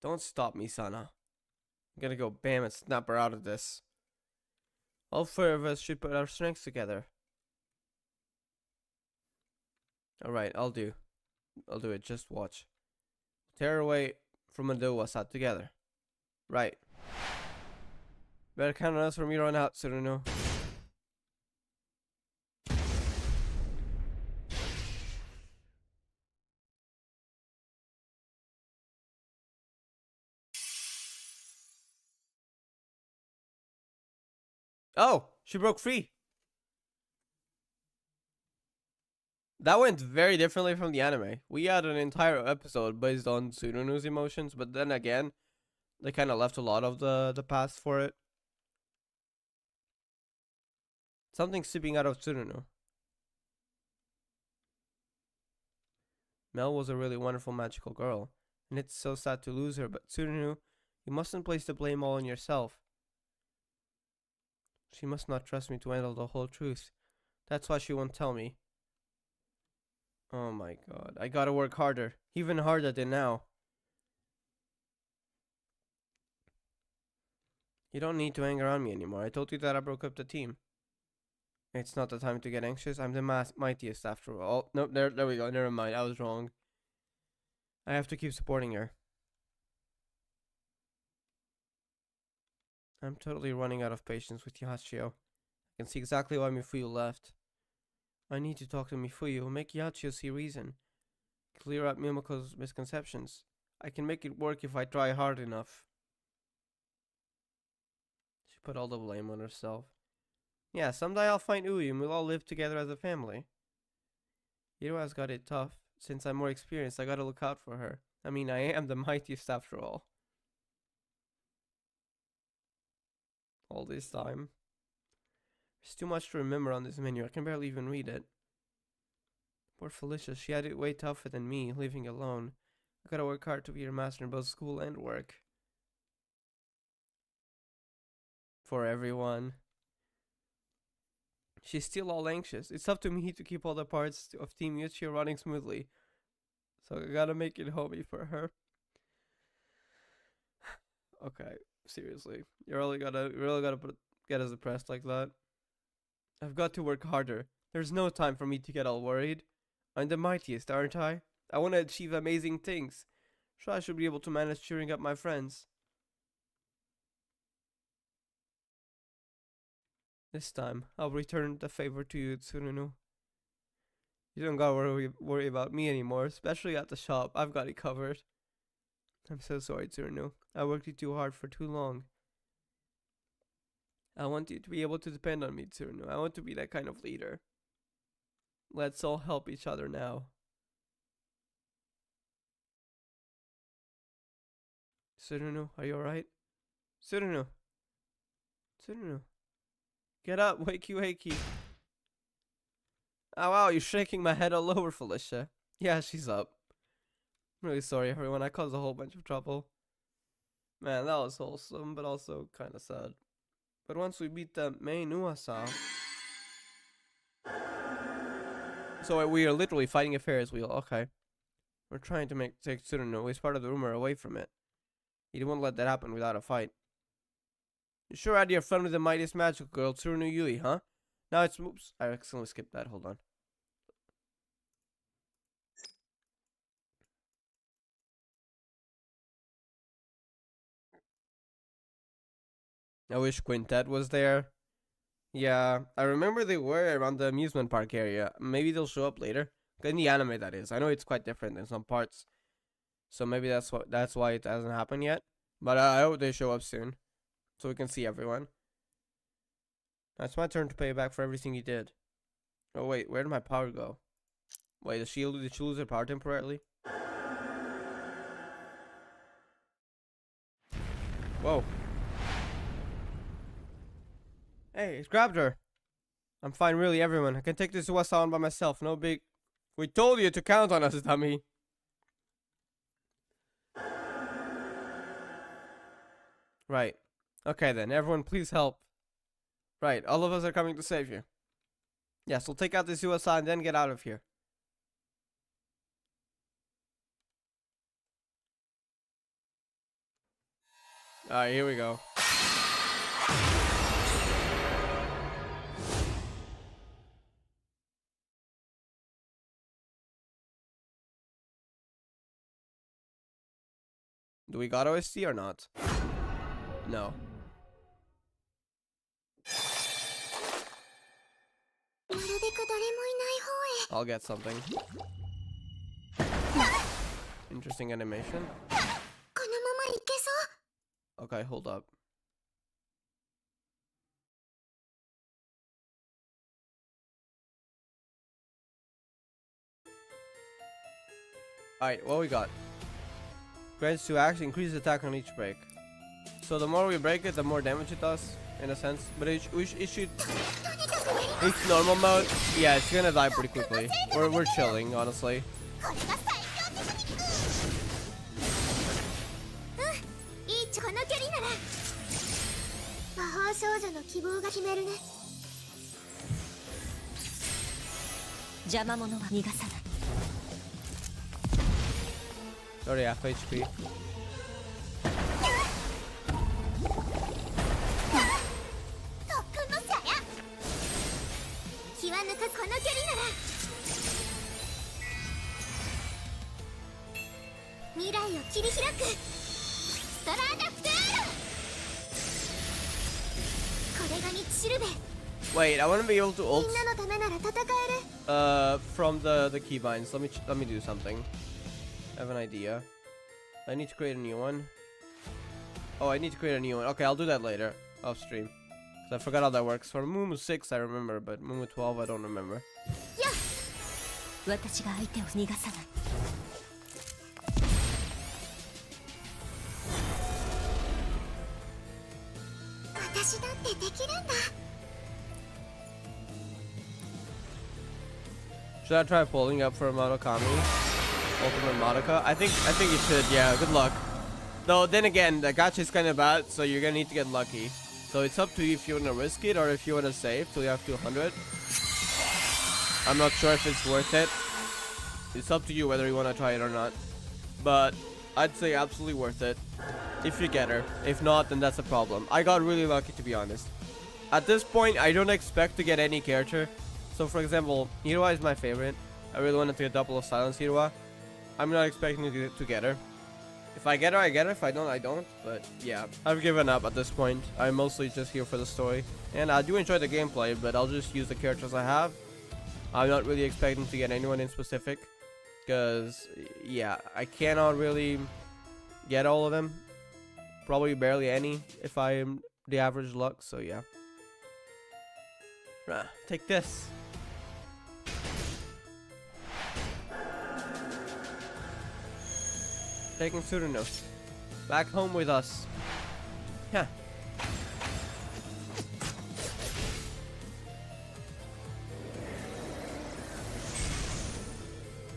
Don't stop me, Sana. I'm gonna go bam and snap her out of this. All four of us should put our strengths together. Alright, I'll do it. Just watch. Tear away from Madoka together. Right. Better count on us from here on out, Tsuruno. Oh, she broke free. That went very differently from the anime. We had an entire episode based on Tsuruno's emotions, but then again, they kind of left a lot of the past for it. Something seeping out of Tsuruno. Mel was a really wonderful magical girl, and it's so sad to lose her, but Tsuruno, you mustn't place the blame all on yourself. She must not trust me to handle the whole truth. That's why she won't tell me. Oh my god, I gotta work harder. Even harder than now. You don't need to hang around me anymore. I told you that I broke up the team. It's not the time to get anxious. I'm the mightiest after all. Nope, there we go. Never mind. I was wrong. I have to keep supporting her. I'm totally running out of patience with Yachio. I can see exactly why Mifuyu left. I need to talk to Mifuyu, make Yachio see reason. Clear up Mimako's misconceptions. I can make it work if I try hard enough. She put all the blame on herself. Yeah, someday I'll find Uyu and we'll all live together as a family. Hiro's got it tough. Since I'm more experienced, I gotta look out for her. I mean, I am the mightiest after all. All this time. There's too much to remember on this menu. I can barely even read it. Poor Felicia, she had it way tougher than me, living alone. I gotta work hard to be her master in both school and work. For everyone. She's still all anxious. It's up to me to keep all the parts of Team Yuchio running smoothly. So I gotta make it homey for her. Okay, seriously. You really gotta get us depressed like that. I've got to work harder. There's no time for me to get all worried. I'm the mightiest, aren't I? I want to achieve amazing things. Sure, I should be able to manage cheering up my friends. This time, I'll return the favor to you, Tsuruno. You don't gotta worry about me anymore, especially at the shop. I've got it covered. I'm so sorry, Tsuruno. I worked you too hard for too long. I want you to be able to depend on me, Tsuruno. I want to be that kind of leader. Let's all help each other now. Tsuruno, are you alright? Tsuruno. Tsuruno. Get up, wakey wakey. Oh wow, you're shaking my head all over, Felicia. Yeah, she's up. I'm really sorry, everyone. I caused a whole bunch of trouble. Man, that was wholesome, but also kind of sad. But once we beat the main Uasa... So we are literally fighting a Ferris wheel, okay. We're trying to take Tsuruno, he's part of the rumor, away from it. He didn't want to let that happen without a fight. You sure had your fun with the mightiest magical girl, Tsuruno Yui, huh? Now it's... Oops, I accidentally skipped that, hold on. I wish Quintet was there. Yeah, I remember they were around the amusement park area. Maybe they'll show up later. In the anime, that is. I know it's quite different in some parts. So maybe that's why it hasn't happened yet. But I hope they show up soon. So we can see everyone. Now it's my turn to pay back for everything you did. Oh wait, where did my power go? Wait, did she lose her power temporarily? Whoa. Hey, it's grabbed her. I'm fine, really, everyone. I can take this West on by myself. No big... We told you to count on us, dummy. Right. Okay then, everyone please help. Right, all of us are coming to save you. Yes, we'll take out this USI and then get out of here. Alright, here we go. Do we got OST or not? No. I'll get something. Interesting animation. Okay, hold up. Alright, what we got? Grants 2 acts, increases attack on each break. So the more we break it, the more damage it does, in a sense. But it should... It's normal mode. Yeah, it's gonna die pretty quickly. We're chilling, honestly. Already half HP. Wait, I want to be able to ult from the keybinds. Let me do something. I have an idea. I need to create a new one. Oh, I need to create a new one. Okay, I'll do that later off stream. I forgot how that works. For Mumu 6 I remember, but Mumu 12 I don't remember. Should I try pulling up for Madoka? Ultimate Madoka? I think you should, yeah, good luck. Though then again, the gacha is kinda bad, so you're gonna need to get lucky. So it's up to you if you wanna risk it or if you wanna save till you have 200. I'm not sure if it's worth it. It's up to you whether you wanna try it or not. But I'd say absolutely worth it. If you get her. If not, then that's a problem. I got really lucky, to be honest. At this point, I don't expect to get any character. So for example, Hirua is my favorite. I really wanted to get double of silence Hirua. I'm not expecting to get her. If I get her, I get her. If I don't, I don't. But yeah, I've given up at this point. I'm mostly just here for the story. And I do enjoy the gameplay, but I'll just use the characters I have. I'm not really expecting to get anyone in specific. Because, yeah, I cannot really get all of them. Probably barely any if I am the average luck. So yeah. Take this. Taking Tsuruno back home with us. Yeah.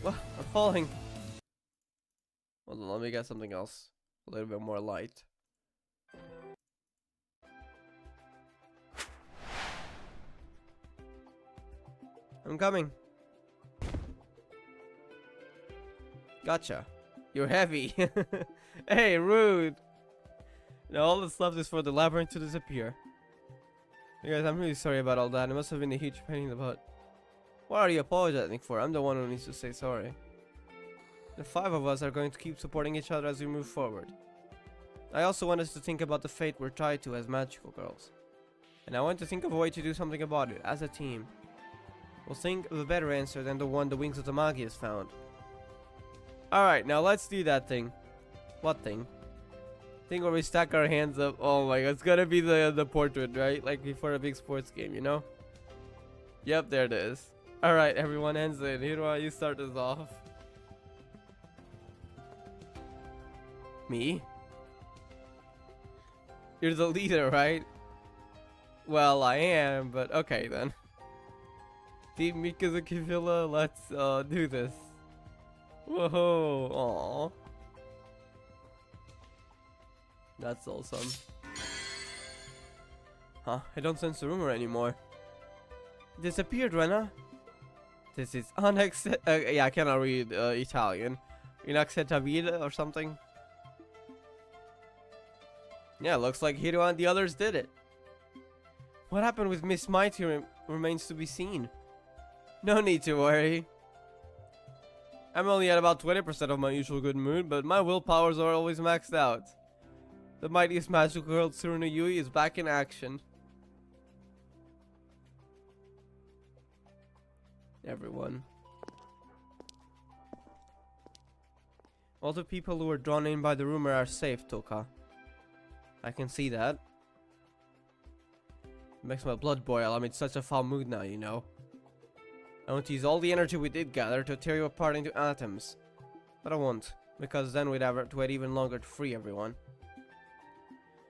Well, I'm falling. Hold on, let me get something else. A little bit more light. I'm coming. Gotcha. You're heavy. Hey, rude. Now all that's left is for the labyrinth to disappear. You guys, I'm really sorry about all that. It must have been a huge pain in the butt. What are you apologizing for? I'm the one who needs to say sorry. The 5 of us are going to keep supporting each other as we move forward. I also want us to think about the fate we're tied to as magical girls. And I want to think of a way to do something about it, as a team. We'll think of a better answer than the one the Wings of the Magia has found. Alright, now let's do that thing. What thing? Thing where we stack our hands up. Oh my god, it's gotta be the portrait, right? Like before a big sports game, you know? Yep, there it is. Alright, everyone, hands in. Hirua, you start us off. Me? You're the leader, right? Well, I am, but okay then. Team Mikazuki Villa, let's do this. Whoa, aww. That's awesome. Huh? I don't sense the rumor anymore. Disappeared, Rena. This is yeah, I cannot read Italian. Inacceptabile or something. Yeah, looks like Hiro and the others did it. What happened with Miss Mighty remains to be seen. No need to worry. I'm only at about 20% of my usual good mood, but my willpowers are always maxed out. The mightiest magical girl Tsuruno Yui is back in action. Everyone. All the people who were drawn in by the rumor are safe, Toka. I can see that. It makes my blood boil. I'm in such a foul mood now, you know. I want to use all the energy we did gather to tear you apart into atoms. But I won't, because then we'd have to wait even longer to free everyone.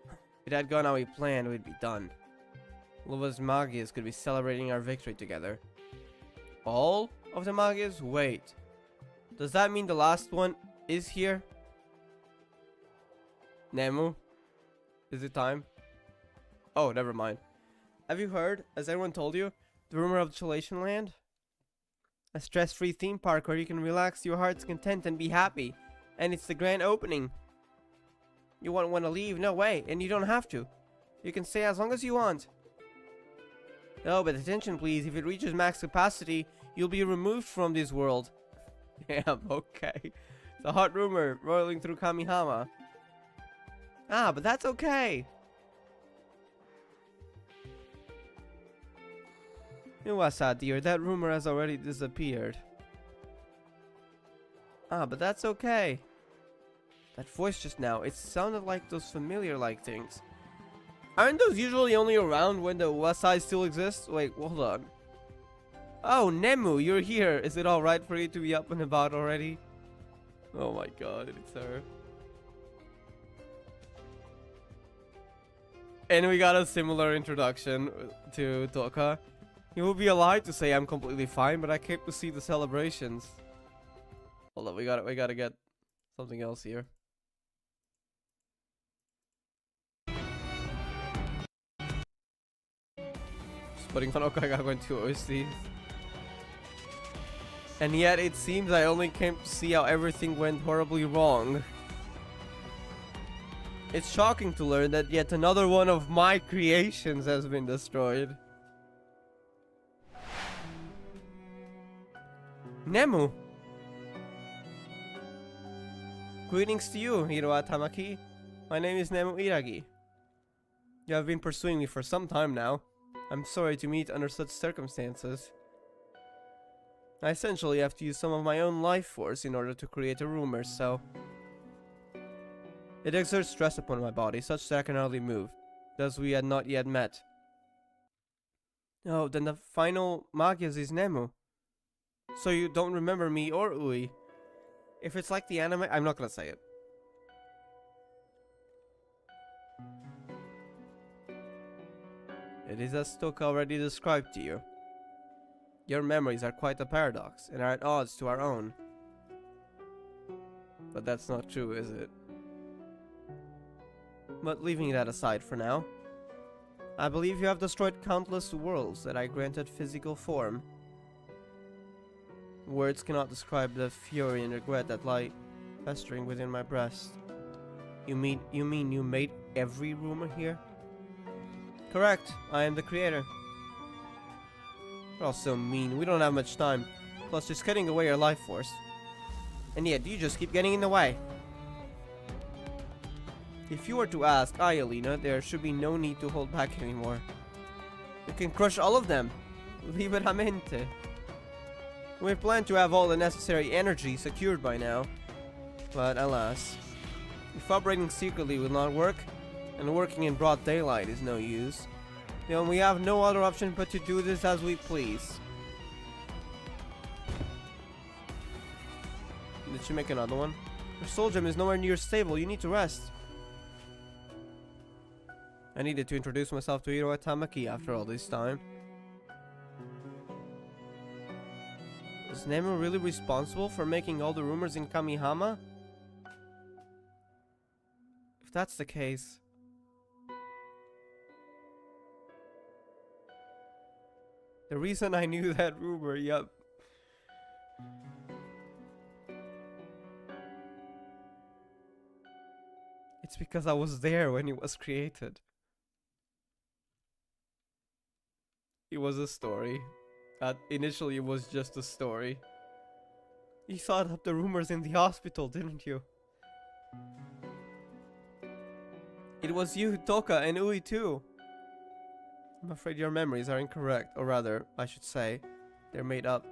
If it had gone how we planned, we'd be done. All of us Magias could be celebrating our victory together. All of the Magias? Wait. Does that mean the last one is here? Nemu? Is it time? Oh, never mind. Have you heard, as everyone told you, the rumor of Chelation Land? A stress-free theme park where you can relax to your heart's content and be happy. And it's the grand opening. You won't want to leave, no way, and you don't have to. You can stay as long as you want. Oh, but attention please, if it reaches max capacity, you'll be removed from this world. Damn, okay. It's a hot rumor rolling through Kamihama. Ah, but that's okay. Iwasa, dear, that rumor has already disappeared. Ah, but that's okay. That voice just now, it sounded like those familiar-like things. Aren't those usually only around when the Wasai still exists? Wait, hold on. Oh, Nemu, you're here. Is it alright for you to be up and about already? Oh my god, it's her. And we got a similar introduction to Toka. It would be a lie to say I'm completely fine, but I came to see the celebrations. Hold on, we gotta get something else here. Just putting on Okagawa to OSTs. And yet it seems I only came to see how everything went horribly wrong. It's shocking to learn that yet another one of my creations has been destroyed. Nemu! Greetings to you, Hiroa Tamaki. My name is Nemu Iragi. You have been pursuing me for some time now. I'm sorry to meet under such circumstances. I essentially have to use some of my own life force in order to create a rumor, so... It exerts stress upon my body, such that I can hardly move. Thus we had not yet met. Oh, then the final Magias is Nemu. So you don't remember me or Ui. If it's like the anime, I'm not gonna say it. It is as Toka already described to you. Your memories are quite a paradox, and are at odds to our own. But that's not true, is it? But leaving that aside for now, I believe you have destroyed countless worlds that I granted physical form. Words cannot describe the fury and regret that lie festering within my breast. You mean you made every rumor here? Correct, I am the creator. You're all so mean, we don't have much time. Plus, just cutting away your life force. And yet, you just keep getting in the way. If you were to ask, Ayalina, there should be no need to hold back anymore. You can crush all of them. Liberamente. We planned to have all the necessary energy secured by now. But alas. If operating secretly will not work, and working in broad daylight is no use, then we have no other option but to do this as we please. Did she make another one? Your soul gem is nowhere near stable, you need to rest. I needed to introduce myself to Hiroa Tamaki after all this time. Is Nemu really responsible for making all the rumors in Kamihama? If that's the case... The reason I knew that rumor, yup. It's because I was there when it was created. It was a story. Initially it was just a story. You thought up the rumors in the hospital, didn't you? It was you, Toka, and Ui too. I'm afraid your memories are incorrect, or rather, I should say, they're made up.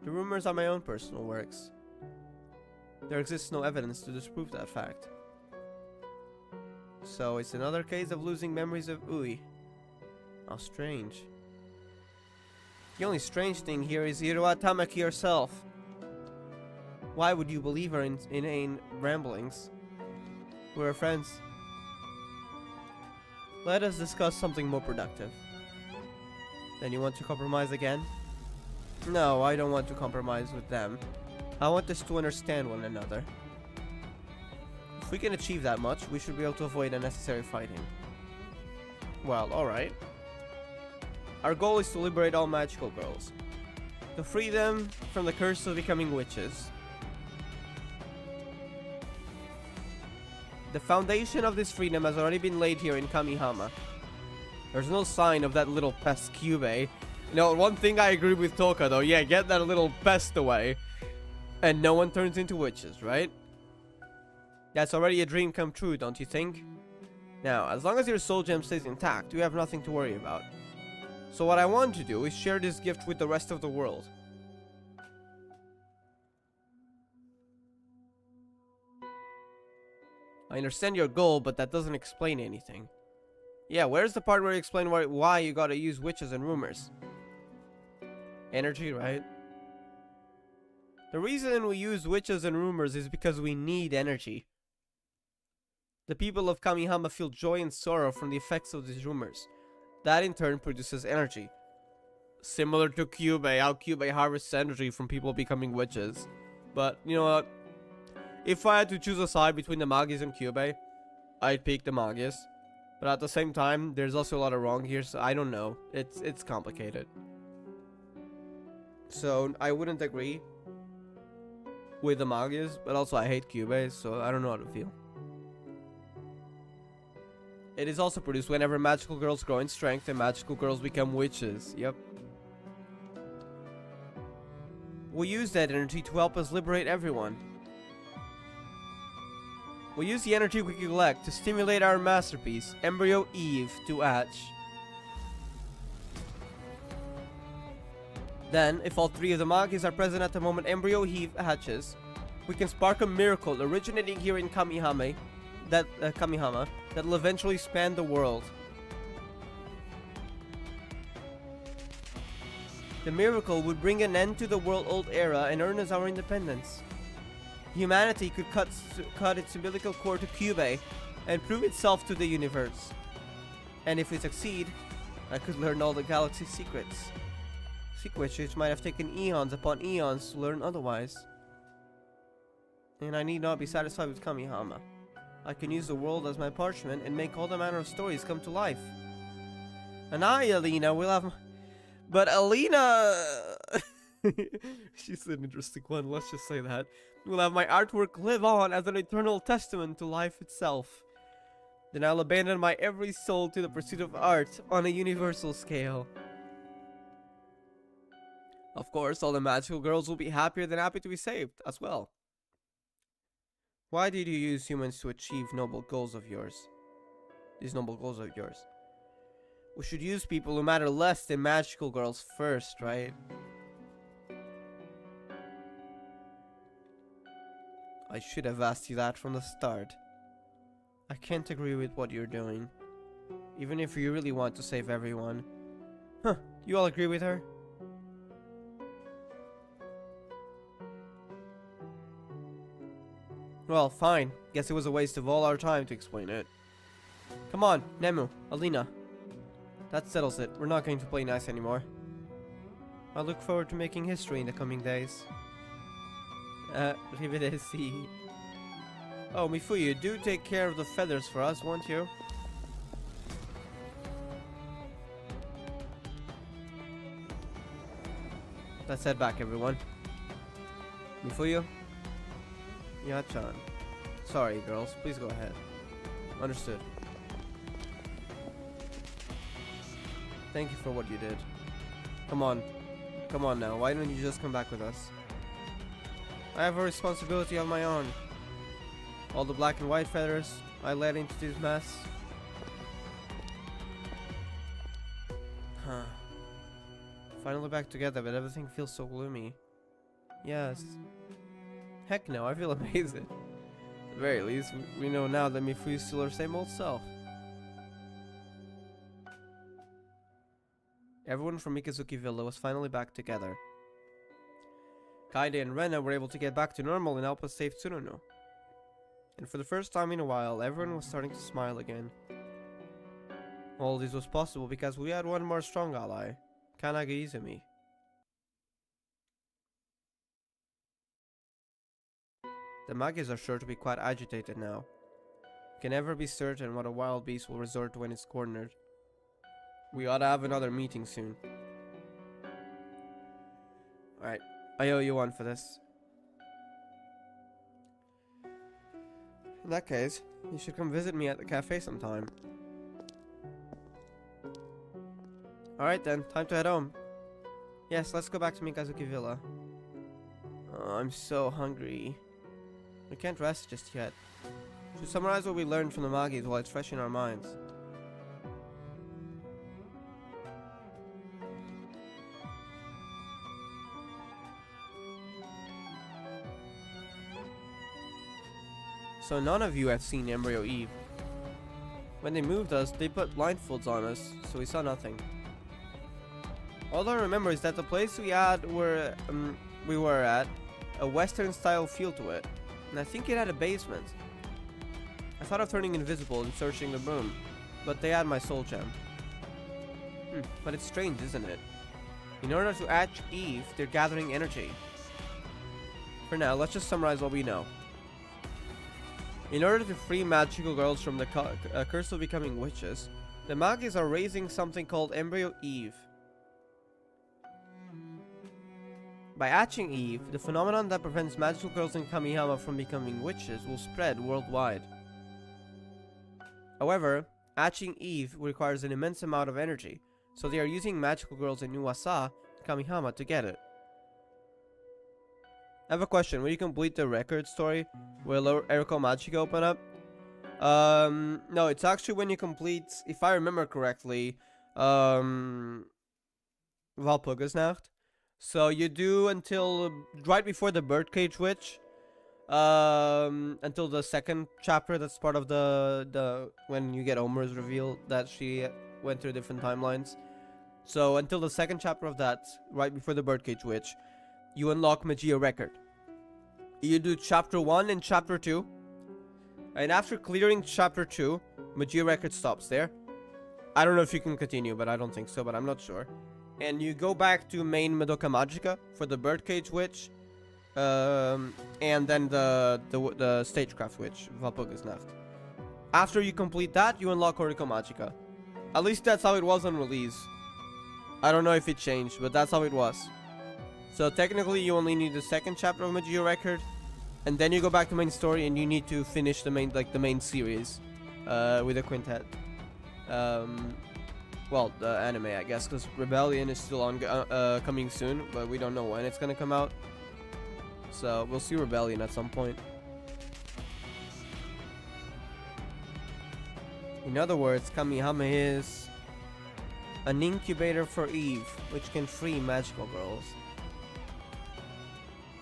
The rumors are my own personal works. There exists no evidence to disprove that fact. So it's another case of losing memories of Ui. How strange. The only strange thing here is Hiroa Tamaki herself. Why would you believe her inane ramblings? We're friends. Let us discuss something more productive. Then you want to compromise again? No, I don't want to compromise with them. I want us to understand one another. If we can achieve that much, we should be able to avoid unnecessary fighting. Well, alright. Our goal is to liberate all magical girls. To free them from the curse of becoming witches. The foundation of this freedom has already been laid here in Kamihama. There's no sign of that little pest Kyubey. You know, one thing I agree with Toka though, yeah, get that little pest away. And no one turns into witches, right? That's already a dream come true, don't you think? Now, as long as your soul gem stays intact, you have nothing to worry about. So what I want to do is share this gift with the rest of the world. I understand your goal, but that doesn't explain anything. Yeah, where's the part where you explain why you gotta use witches and rumors? Energy, right? The reason we use witches and rumors is because we need energy. The people of Kamihama feel joy and sorrow from the effects of these rumors. That in turn produces energy. Similar to Kyubey, how Kyubey harvests energy from people becoming witches. But, you know what? If I had to choose a side between the Magias and Kyubey, I'd pick the Magias. But at the same time, there's also a lot of wrong here, so I don't know. It's complicated. So, I wouldn't agree with the Magias, but also I hate Kyubey, so I don't know how to feel. It is also produced whenever magical girls grow in strength and magical girls become witches. Yep. We use that energy to help us liberate everyone. We use the energy we collect to stimulate our masterpiece, Embryo Eve, to hatch. Then, if all three of the Magias are present at the moment Embryo Eve hatches, we can spark a miracle originating here in Kamihama that will eventually span the world. The miracle would bring an end to the world-old era and earn us our independence. Humanity could cut its umbilical cord to Kyubey and prove itself to the universe. And if we succeed, I could learn all the galaxy's secrets. Secrets which might have taken eons upon eons to learn otherwise. And I need not be satisfied with Kamihama. I can use the world as my parchment and make all the manner of stories come to life. And I, Alina, will have... But Alina... She's an interesting one, let's just say that. Will have my artwork live on as an eternal testament to life itself. Then I'll abandon my every soul to the pursuit of art on a universal scale. Of course, all the magical girls will be happier than happy to be saved, as well. Why did you use humans to achieve noble goals of yours? These noble goals of yours. We should use people who matter less than magical girls first, right? I should have asked you that from the start. I can't agree with what you're doing. Even if you really want to save everyone. Huh, you all agree with her? Well, fine. Guess it was a waste of all our time to explain it. Come on, Nemu, Alina. That settles it. We're not going to play nice anymore. I look forward to making history in the coming days. Arrivederci. Oh, Mifuyu, do take care of the feathers for us, won't you? Let's head back, everyone. Mifuyu? Yeah-chan. Sorry, girls. Please go ahead. Understood. Thank you for what you did. Come on. Come on now, why don't you just come back with us? I have a responsibility of my own. All the black and white feathers I led into this mess. Huh. Finally back together, but everything feels so gloomy. Yes. Heck no, I feel amazing. At the very least, we know now that Mifune is still her same old self. Everyone from Mikazuki Villa was finally back together. Kaide and Rena were able to get back to normal and help us save Tsuruno. And for the first time in a while, everyone was starting to smile again. All this was possible because we had one more strong ally, Kanage Izumi. The Magias are sure to be quite agitated now. You can never be certain what a wild beast will resort to when it's cornered. We ought to have another meeting soon. Alright, I owe you one for this. In that case, you should come visit me at the cafe sometime. Alright then, time to head home. Yes, let's go back to Mikazuki Villa. Oh, I'm so hungry. We can't rest just yet. To summarize what we learned from the Magias while it's fresh in our minds. So none of you have seen Embryo Eve. When they moved us, they put blindfolds on us, so we saw nothing. All I remember is that the place we were at, a western style feel to it, and I think it had a basement. I thought of turning invisible and searching the room, but they had my soul gem. But it's strange, isn't it? In order to hatch Eve, they're gathering energy. For now, let's just summarize what we know. In order to free magical girls from the curse of becoming witches, the Magias are raising something called Embryo Eve. By hatching Eve, the phenomenon that prevents magical girls in Kamihama from becoming witches will spread worldwide. However, hatching Eve requires an immense amount of energy, so they are using magical girls in Uasa, Kamihama to get it. I have a question. Will you complete the record story? Will Eriko Magica open up? No, it's actually when you complete, if I remember correctly, Walpurgisnacht. So you do until right before the Birdcage Witch, until the second chapter. That's part of the when you get Omer's reveal that she went through different timelines. So until the second chapter of that, right before the Birdcage Witch, you unlock Magia record. You do chapter 1 and chapter 2, and after clearing chapter 2, Magia record stops there. I don't know if you can continue, but I don't think so, but I'm not sure. And you go back to main Madoka Magica for the Birdcage Witch, and then the Stagecraft Witch, Walpurgisnacht. After you complete that, you unlock Eriko Magica. At least that's how it was on release. I don't know if it changed, but that's how it was. So technically you only need the second chapter of Magia record, and then you go back to main story and you need to finish the main series with a quintet. Well, the anime, I guess, because Rebellion is still on coming soon, but we don't know when it's gonna come out. So we'll see Rebellion at some point. In other words, Kamihama is an incubator for Eve, which can free magical girls.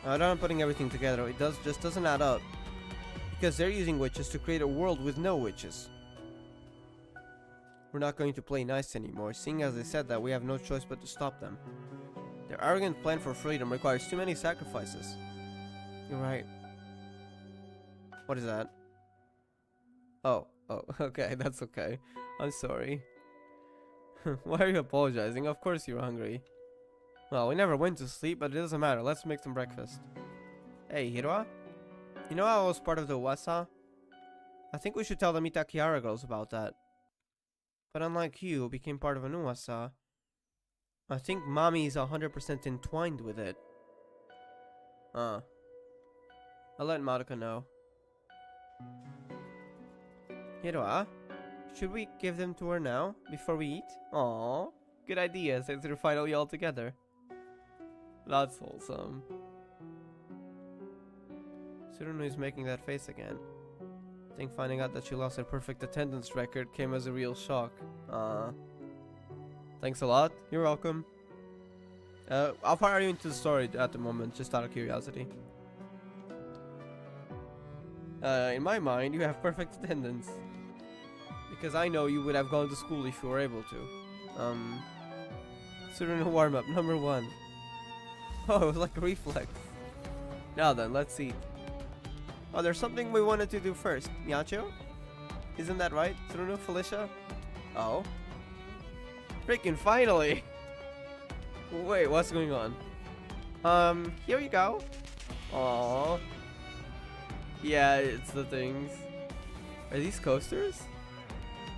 I don't know, I'm putting everything together. It just doesn't add up. Because they're using witches to create a world with no witches. We're not going to play nice anymore, seeing as they said that we have no choice but to stop them. Their arrogant plan for freedom requires too many sacrifices. You're right. What is that? Oh, okay, that's okay. I'm sorry. Why are you apologizing? Of course you're hungry. Well, we never went to sleep, but it doesn't matter. Let's make some breakfast. Hey, Hiroa? You know how I was part of the Uasa? I think we should tell the Mitakiara girls about that. But unlike you, who became part of an Uasa, I think Mommy is 100% entwined with it. I'll let Madoka know. Hiroa? Should we give them to her now, before we eat? Aww, good idea, since we're finally all together. That's wholesome. Tsuruno is making that face again. I think finding out that she lost her perfect attendance record came as a real shock. Thanks a lot. You're welcome. How far are you into the story at the moment, just out of curiosity? In my mind, you have perfect attendance. Because I know you would have gone to school if you were able to. Tsuruno warm-up, number 1. Oh, it was like a reflex. Now then, let's see. Oh, there's something we wanted to do first. Miyacho? Isn't that right? Tsuruno, Felicia? Oh. Freaking finally! Wait, what's going on? Here you go. Aww. Yeah, it's the things. Are these coasters?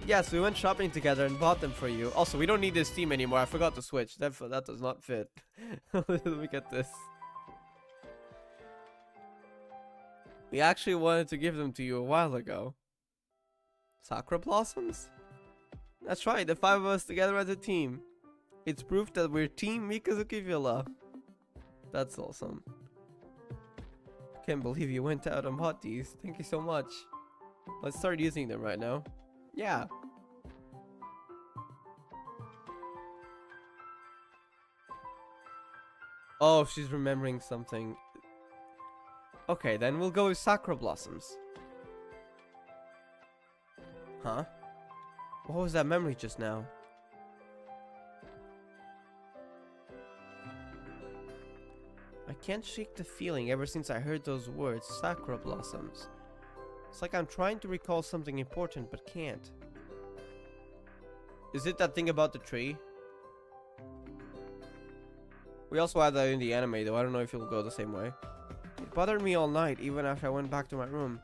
Yes, we went shopping together and bought them for you. Also, we don't need this theme anymore. I forgot to switch. That does not fit. Let me get this. We actually wanted to give them to you a while ago. Sakura blossoms? That's right, the 5 of us together as a team. It's proof that we're Team Mikazuki Villa. That's awesome. Can't believe you went out and bought these. Thank you so much. Let's start using them right now. Yeah. Oh, she's remembering something. Okay, then we'll go with Sakura Blossoms. Huh? What was that memory just now? I can't shake the feeling ever since I heard those words, Sakura Blossoms. It's like I'm trying to recall something important but can't. Is it that thing about the tree? We also had that in the anime though, I don't know if it'll go the same way. It bothered me all night, even after I went back to my room.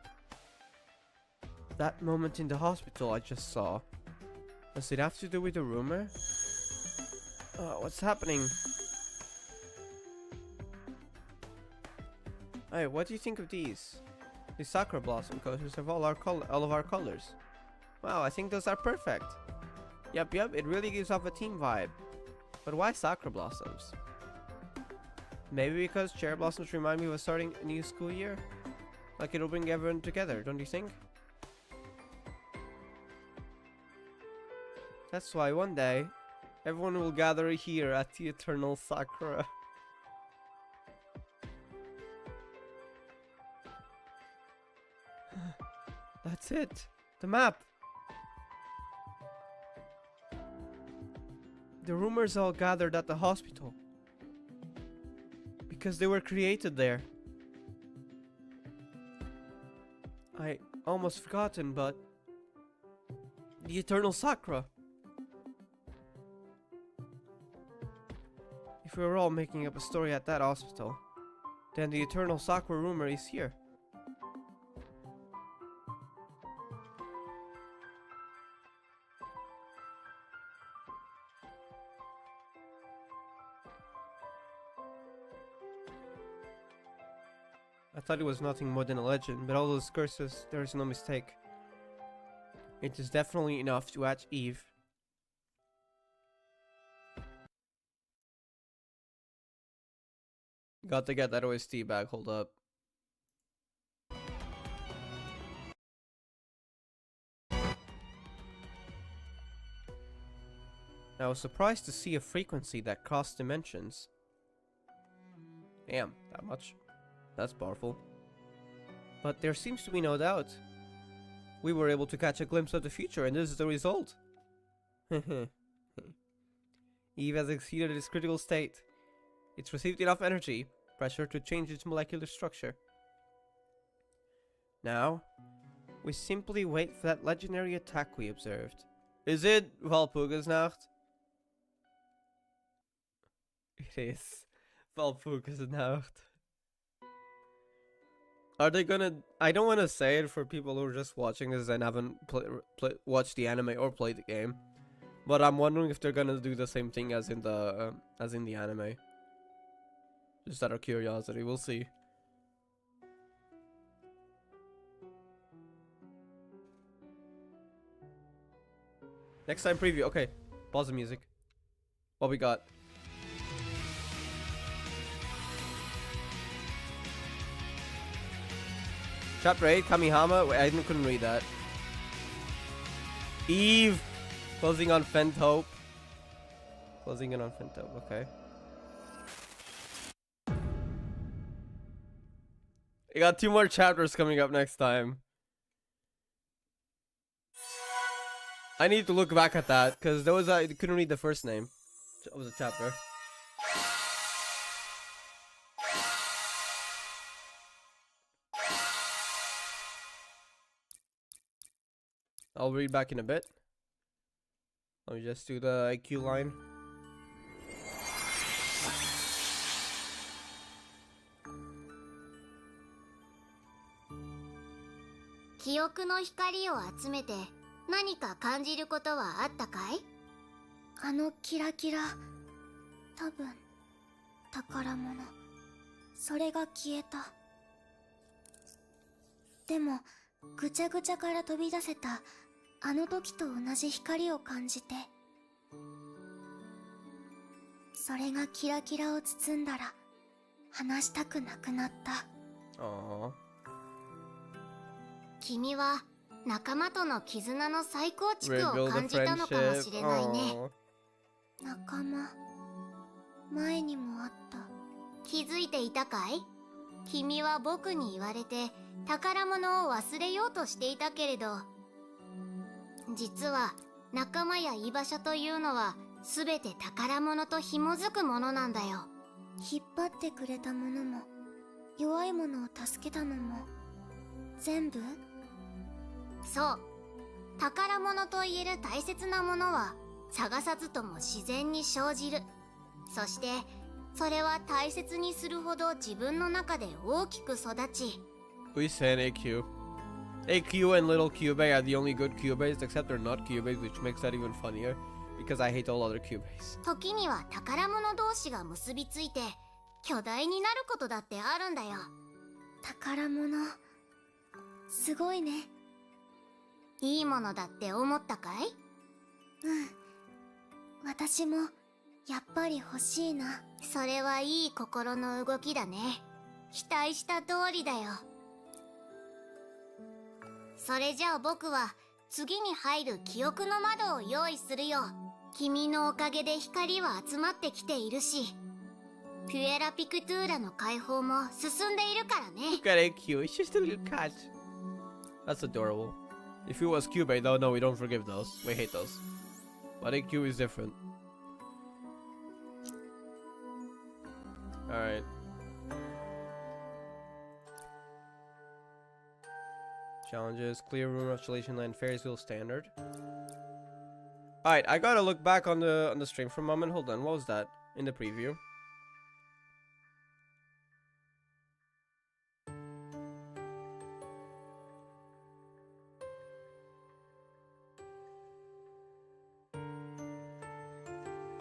That moment in the hospital I just saw. Does it have to do with the rumor? What's happening? Hey, what do you think of these? These Sakura Blossom coasters have all of our colors. Wow, I think those are perfect. Yep, it really gives off a team vibe. But why Sakura Blossoms? Maybe because cherry blossoms remind me of starting a new school year? Like it'll bring everyone together, don't you think? That's why one day, everyone will gather here at the Eternal Sakura. That's it. The map. The rumors all gathered at the hospital. Because they were created there. I almost forgotten, but... the Eternal Sakura. If we were all making up a story at that hospital, then the Eternal Sakura rumor is here. I thought it was nothing more than a legend, but all those curses, there is no mistake. It is definitely enough to hatch Eve. Got to get that OST back, hold up. I was surprised to see a frequency that crossed dimensions. Damn, that much? That's powerful. But there seems to be no doubt. We were able to catch a glimpse of the future, and this is the result. Eve has exceeded its critical state. It's received enough energy, pressure to change its molecular structure. Now, we simply wait for that legendary attack we observed. Is it Walpurgisnacht? It is Walpurgisnacht. Are they gonna... I don't want to say it for people who are just watching this and haven't watched the anime or played the game. But I'm wondering if they're gonna do the same thing as in the anime. Just out of curiosity, we'll see. Next time preview. Okay, pause the music. What we got? Chapter 8, Kamihama. Wait, I couldn't read that. Eve. Closing on Fent Hope. Closing in on Fent Hope, okay. We got 2 more chapters coming up next time. I need to look back at that, because there was I couldn't read the first name. It was a chapter. I'll read back in a bit. Let me just do the IQ line. Kyoku no hikariを集めて何か感じることはあったかい？あのキラキラ、多分宝物。それが消えた。でもぐちゃぐちゃから飛び出せたあの時と同じ光を感じて、それがキラキラを包んだら話したくなくなった。君は仲間との絆の再構築を感じたのかもしれないね。仲間、前にもあった。気づいていたかい？君は僕に言われて宝物を忘れようとしていたけれど、実は仲間や居場所というのは全て宝物と紐づくものなんだよ。引っ張ってくれたものも弱いものを助けたのも全部？そう、宝物と言える大切なものは探さずとも自然に生じる。そしてそれは大切にするほど自分の中で大きく育ち。We said AQ. AQ and Little Kyubey are the only good Kyubeys, except they're not Kyubeys, which makes that even funnier, because I hate all other Kyubeys. 時には宝物同士が結びついて巨大になることだってあるんだよ。宝物、すごいね。いいものだって思ったかい？うん。私もやっぱり欲しいな。それはいい心の動きだね。期待した通りだよ。それじゃあ僕は次に入る記憶の窓を用意するよ。君のおかげで光は集まってきているし、ピュエラピクトゥーラの解放も進んでいるからね。Look at AQ, it's just a little cat. That's adorable. If it was Kyubey though, no, we don't forgive those. We hate those. But AQ is different. Alright. Challenges, clear room, restoration land, Ferris wheel standard. Alright, I gotta look back on the stream for a moment. Hold on, what was that in the preview?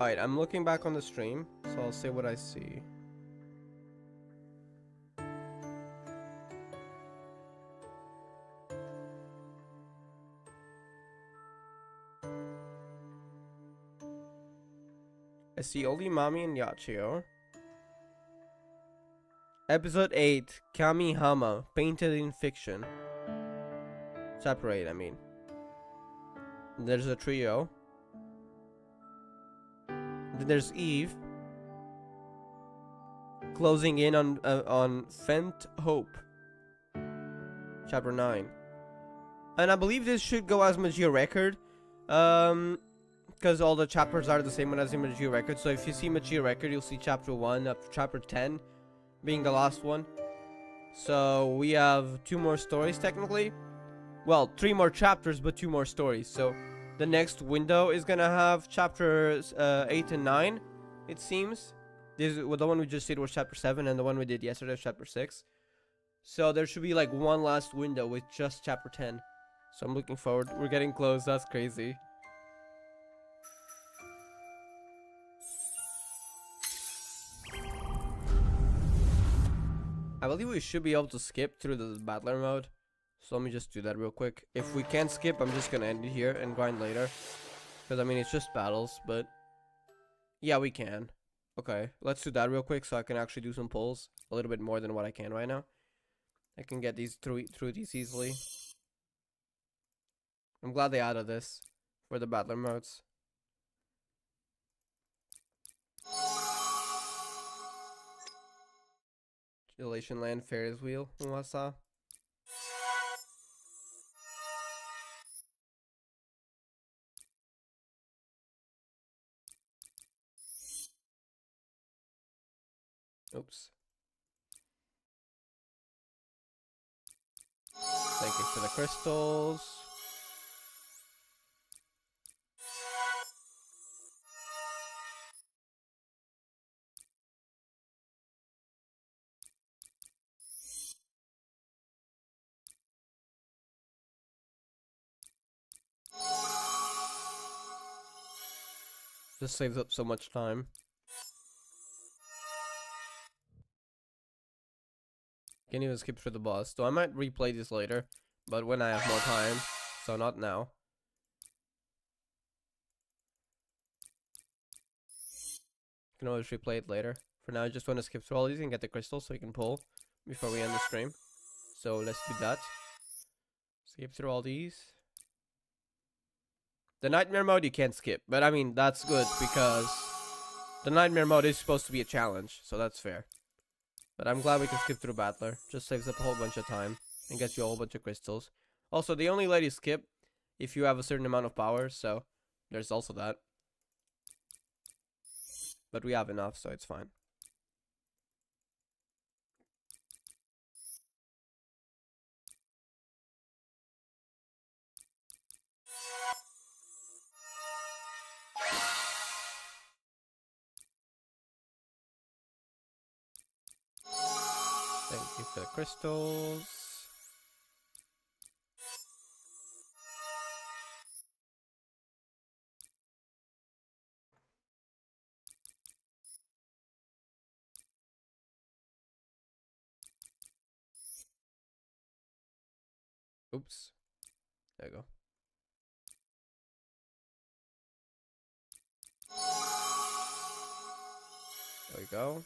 Alright, I'm looking back on the stream, so I'll say what I see. I see only Mami and Yachio. Episode 8, Kamihama, Painted in Fiction. Chapter 8, I mean. There's a trio. Then there's Eve. Closing in on Fent Hope. Chapter 9. And I believe this should go as Magia Record. Because all the chapters are the same one as the Magia Record. So if you see Magia Record, you'll see chapter 1 up to chapter 10 being the last one. So we have 2 more stories technically. Well, 3 more chapters, but 2 more stories. So the next window is gonna have chapters 8 and 9, it seems. This, well, the one we just did was chapter 7, and the one we did yesterday was chapter 6. So there should be like one last window with just chapter 10. So I'm looking forward. We're getting close. That's crazy. I believe we should be able to skip through the battler mode. So let me just do that real quick. If we can't skip, I'm just gonna end it here and grind later. Because I mean, it's just battles, but yeah, we can. Okay, let's do that real quick so I can actually do some pulls. A little bit more than what I can right now. I can get these through these easily. I'm glad they added this for the battler modes. Elation Land, Ferris Wheel, what's that? Oops. Thank you for the crystals. Just saves up so much time. Can't even skip through the boss. So I might replay this later, but when I have more time. So not now. Can always replay it later. For now, I just want to skip through all these and get the crystals so we can pull before we end the stream. So let's do that. Skip through all these. The nightmare mode you can't skip, but I mean that's good because the nightmare mode is supposed to be a challenge, so that's fair. But I'm glad we can skip through battler. Just saves up a whole bunch of time and gets you a whole bunch of crystals. Also, they only let you skip if you have a certain amount of power, so there's also that. But we have enough, so it's fine. Thank you for the crystals. Oops. There you go. There we go.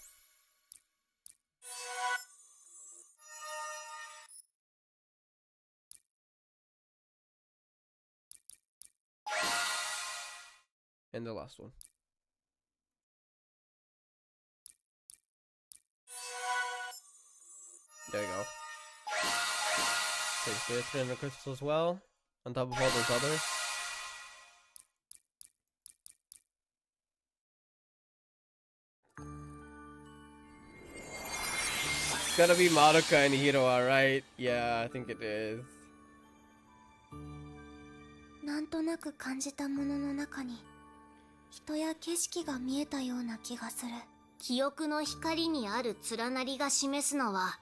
And the last one. There you go. Takes the 300 crystals as well, on top of all those others. It's gotta be Madoka and Hiroa, right? Yeah, I think it is. なんとなく感じたものの中に人や景色が見えたような気がする。記憶の光にある連なりが示すのは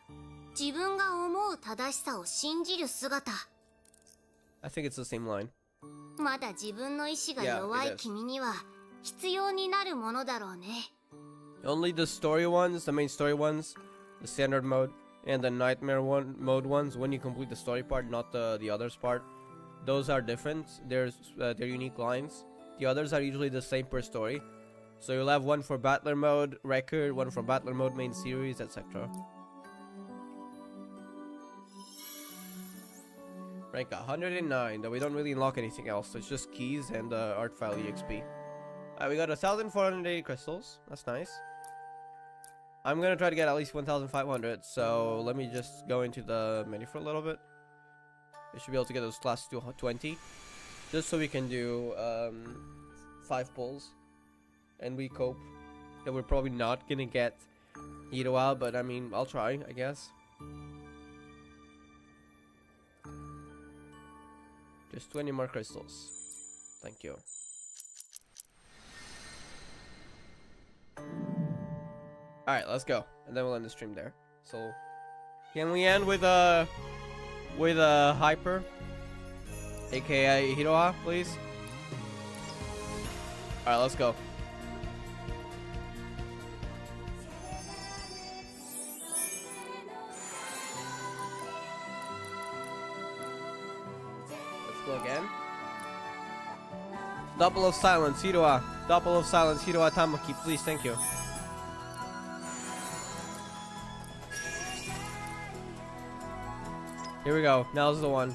自分が思う正しさを信じる姿。 I think it's the same line. まだ自分の意志が弱い君には必要になるものだろうね。 Only the story ones, the main story ones, the standard mode, and the nightmare mode ones, when you complete the story part, not the others part, those are different. They're unique lines. The others are usually the same per story. So you'll have one for battler mode record, one for battler mode main series, etc. Rank 109, though we don't really unlock anything else, so it's just keys and art file EXP. Alright, we got 1,480 crystals. That's nice. I'm gonna try to get at least 1,500, so let me just go into the menu for a little bit. We should be able to get those class to 20, just so we can do 5 pulls, and we cope that we're probably not gonna get Hiroa, but I mean, I'll try, I guess. Just 20 more crystals. Thank you. Alright, let's go. And then we'll end the stream there. So, can we end with a Hyper? AKA Hiroa, please? Alright, let's go. Let's go again. Double of silence, Hiroa. Double of silence, Hiroa Tamaki, please, thank you. Here we go. Now's the one.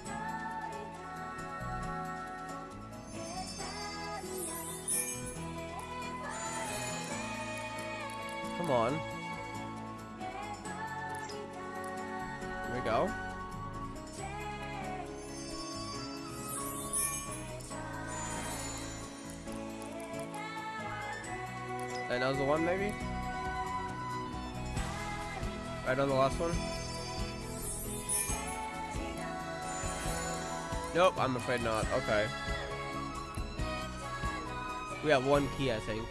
Come on. Here we go. And now's the one, maybe? Right on the last one? Nope, I'm afraid not. Okay. We have one key, I think.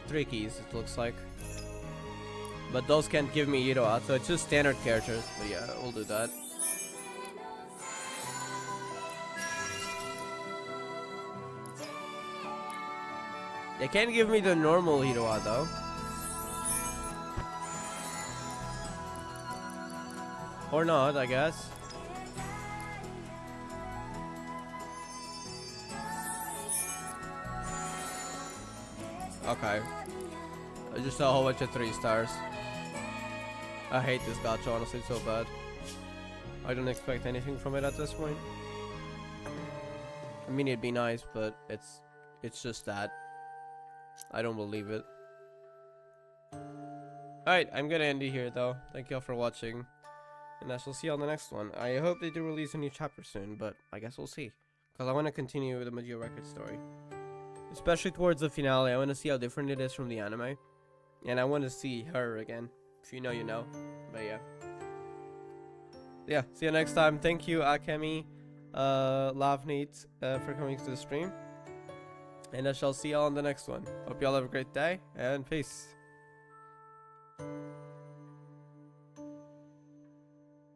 3 keys, it looks like. But those can't give me Iroha, so it's just standard characters. But yeah, we'll do that. They can't give me the normal Iroha, though. Or not, I guess. Okay. I just saw a whole bunch of 3 stars. I hate this gacha, honestly, so bad. I don't expect anything from it at this point. I mean, it'd be nice, but it's just that. I don't believe it. Alright, I'm gonna end it here, though. Thank y'all for watching. And I shall see you on the next one. I hope they do release a new chapter soon, but I guess we'll see. Because I want to continue with the Magia record story. Especially towards the finale, I want to see how different it is from the anime. And I want to see her again. If you know, you know. But yeah. Yeah, see you next time. Thank you, Akemi, Lavneet, for coming to the stream. And I shall see y'all on the next one. Hope y'all have a great day, and peace.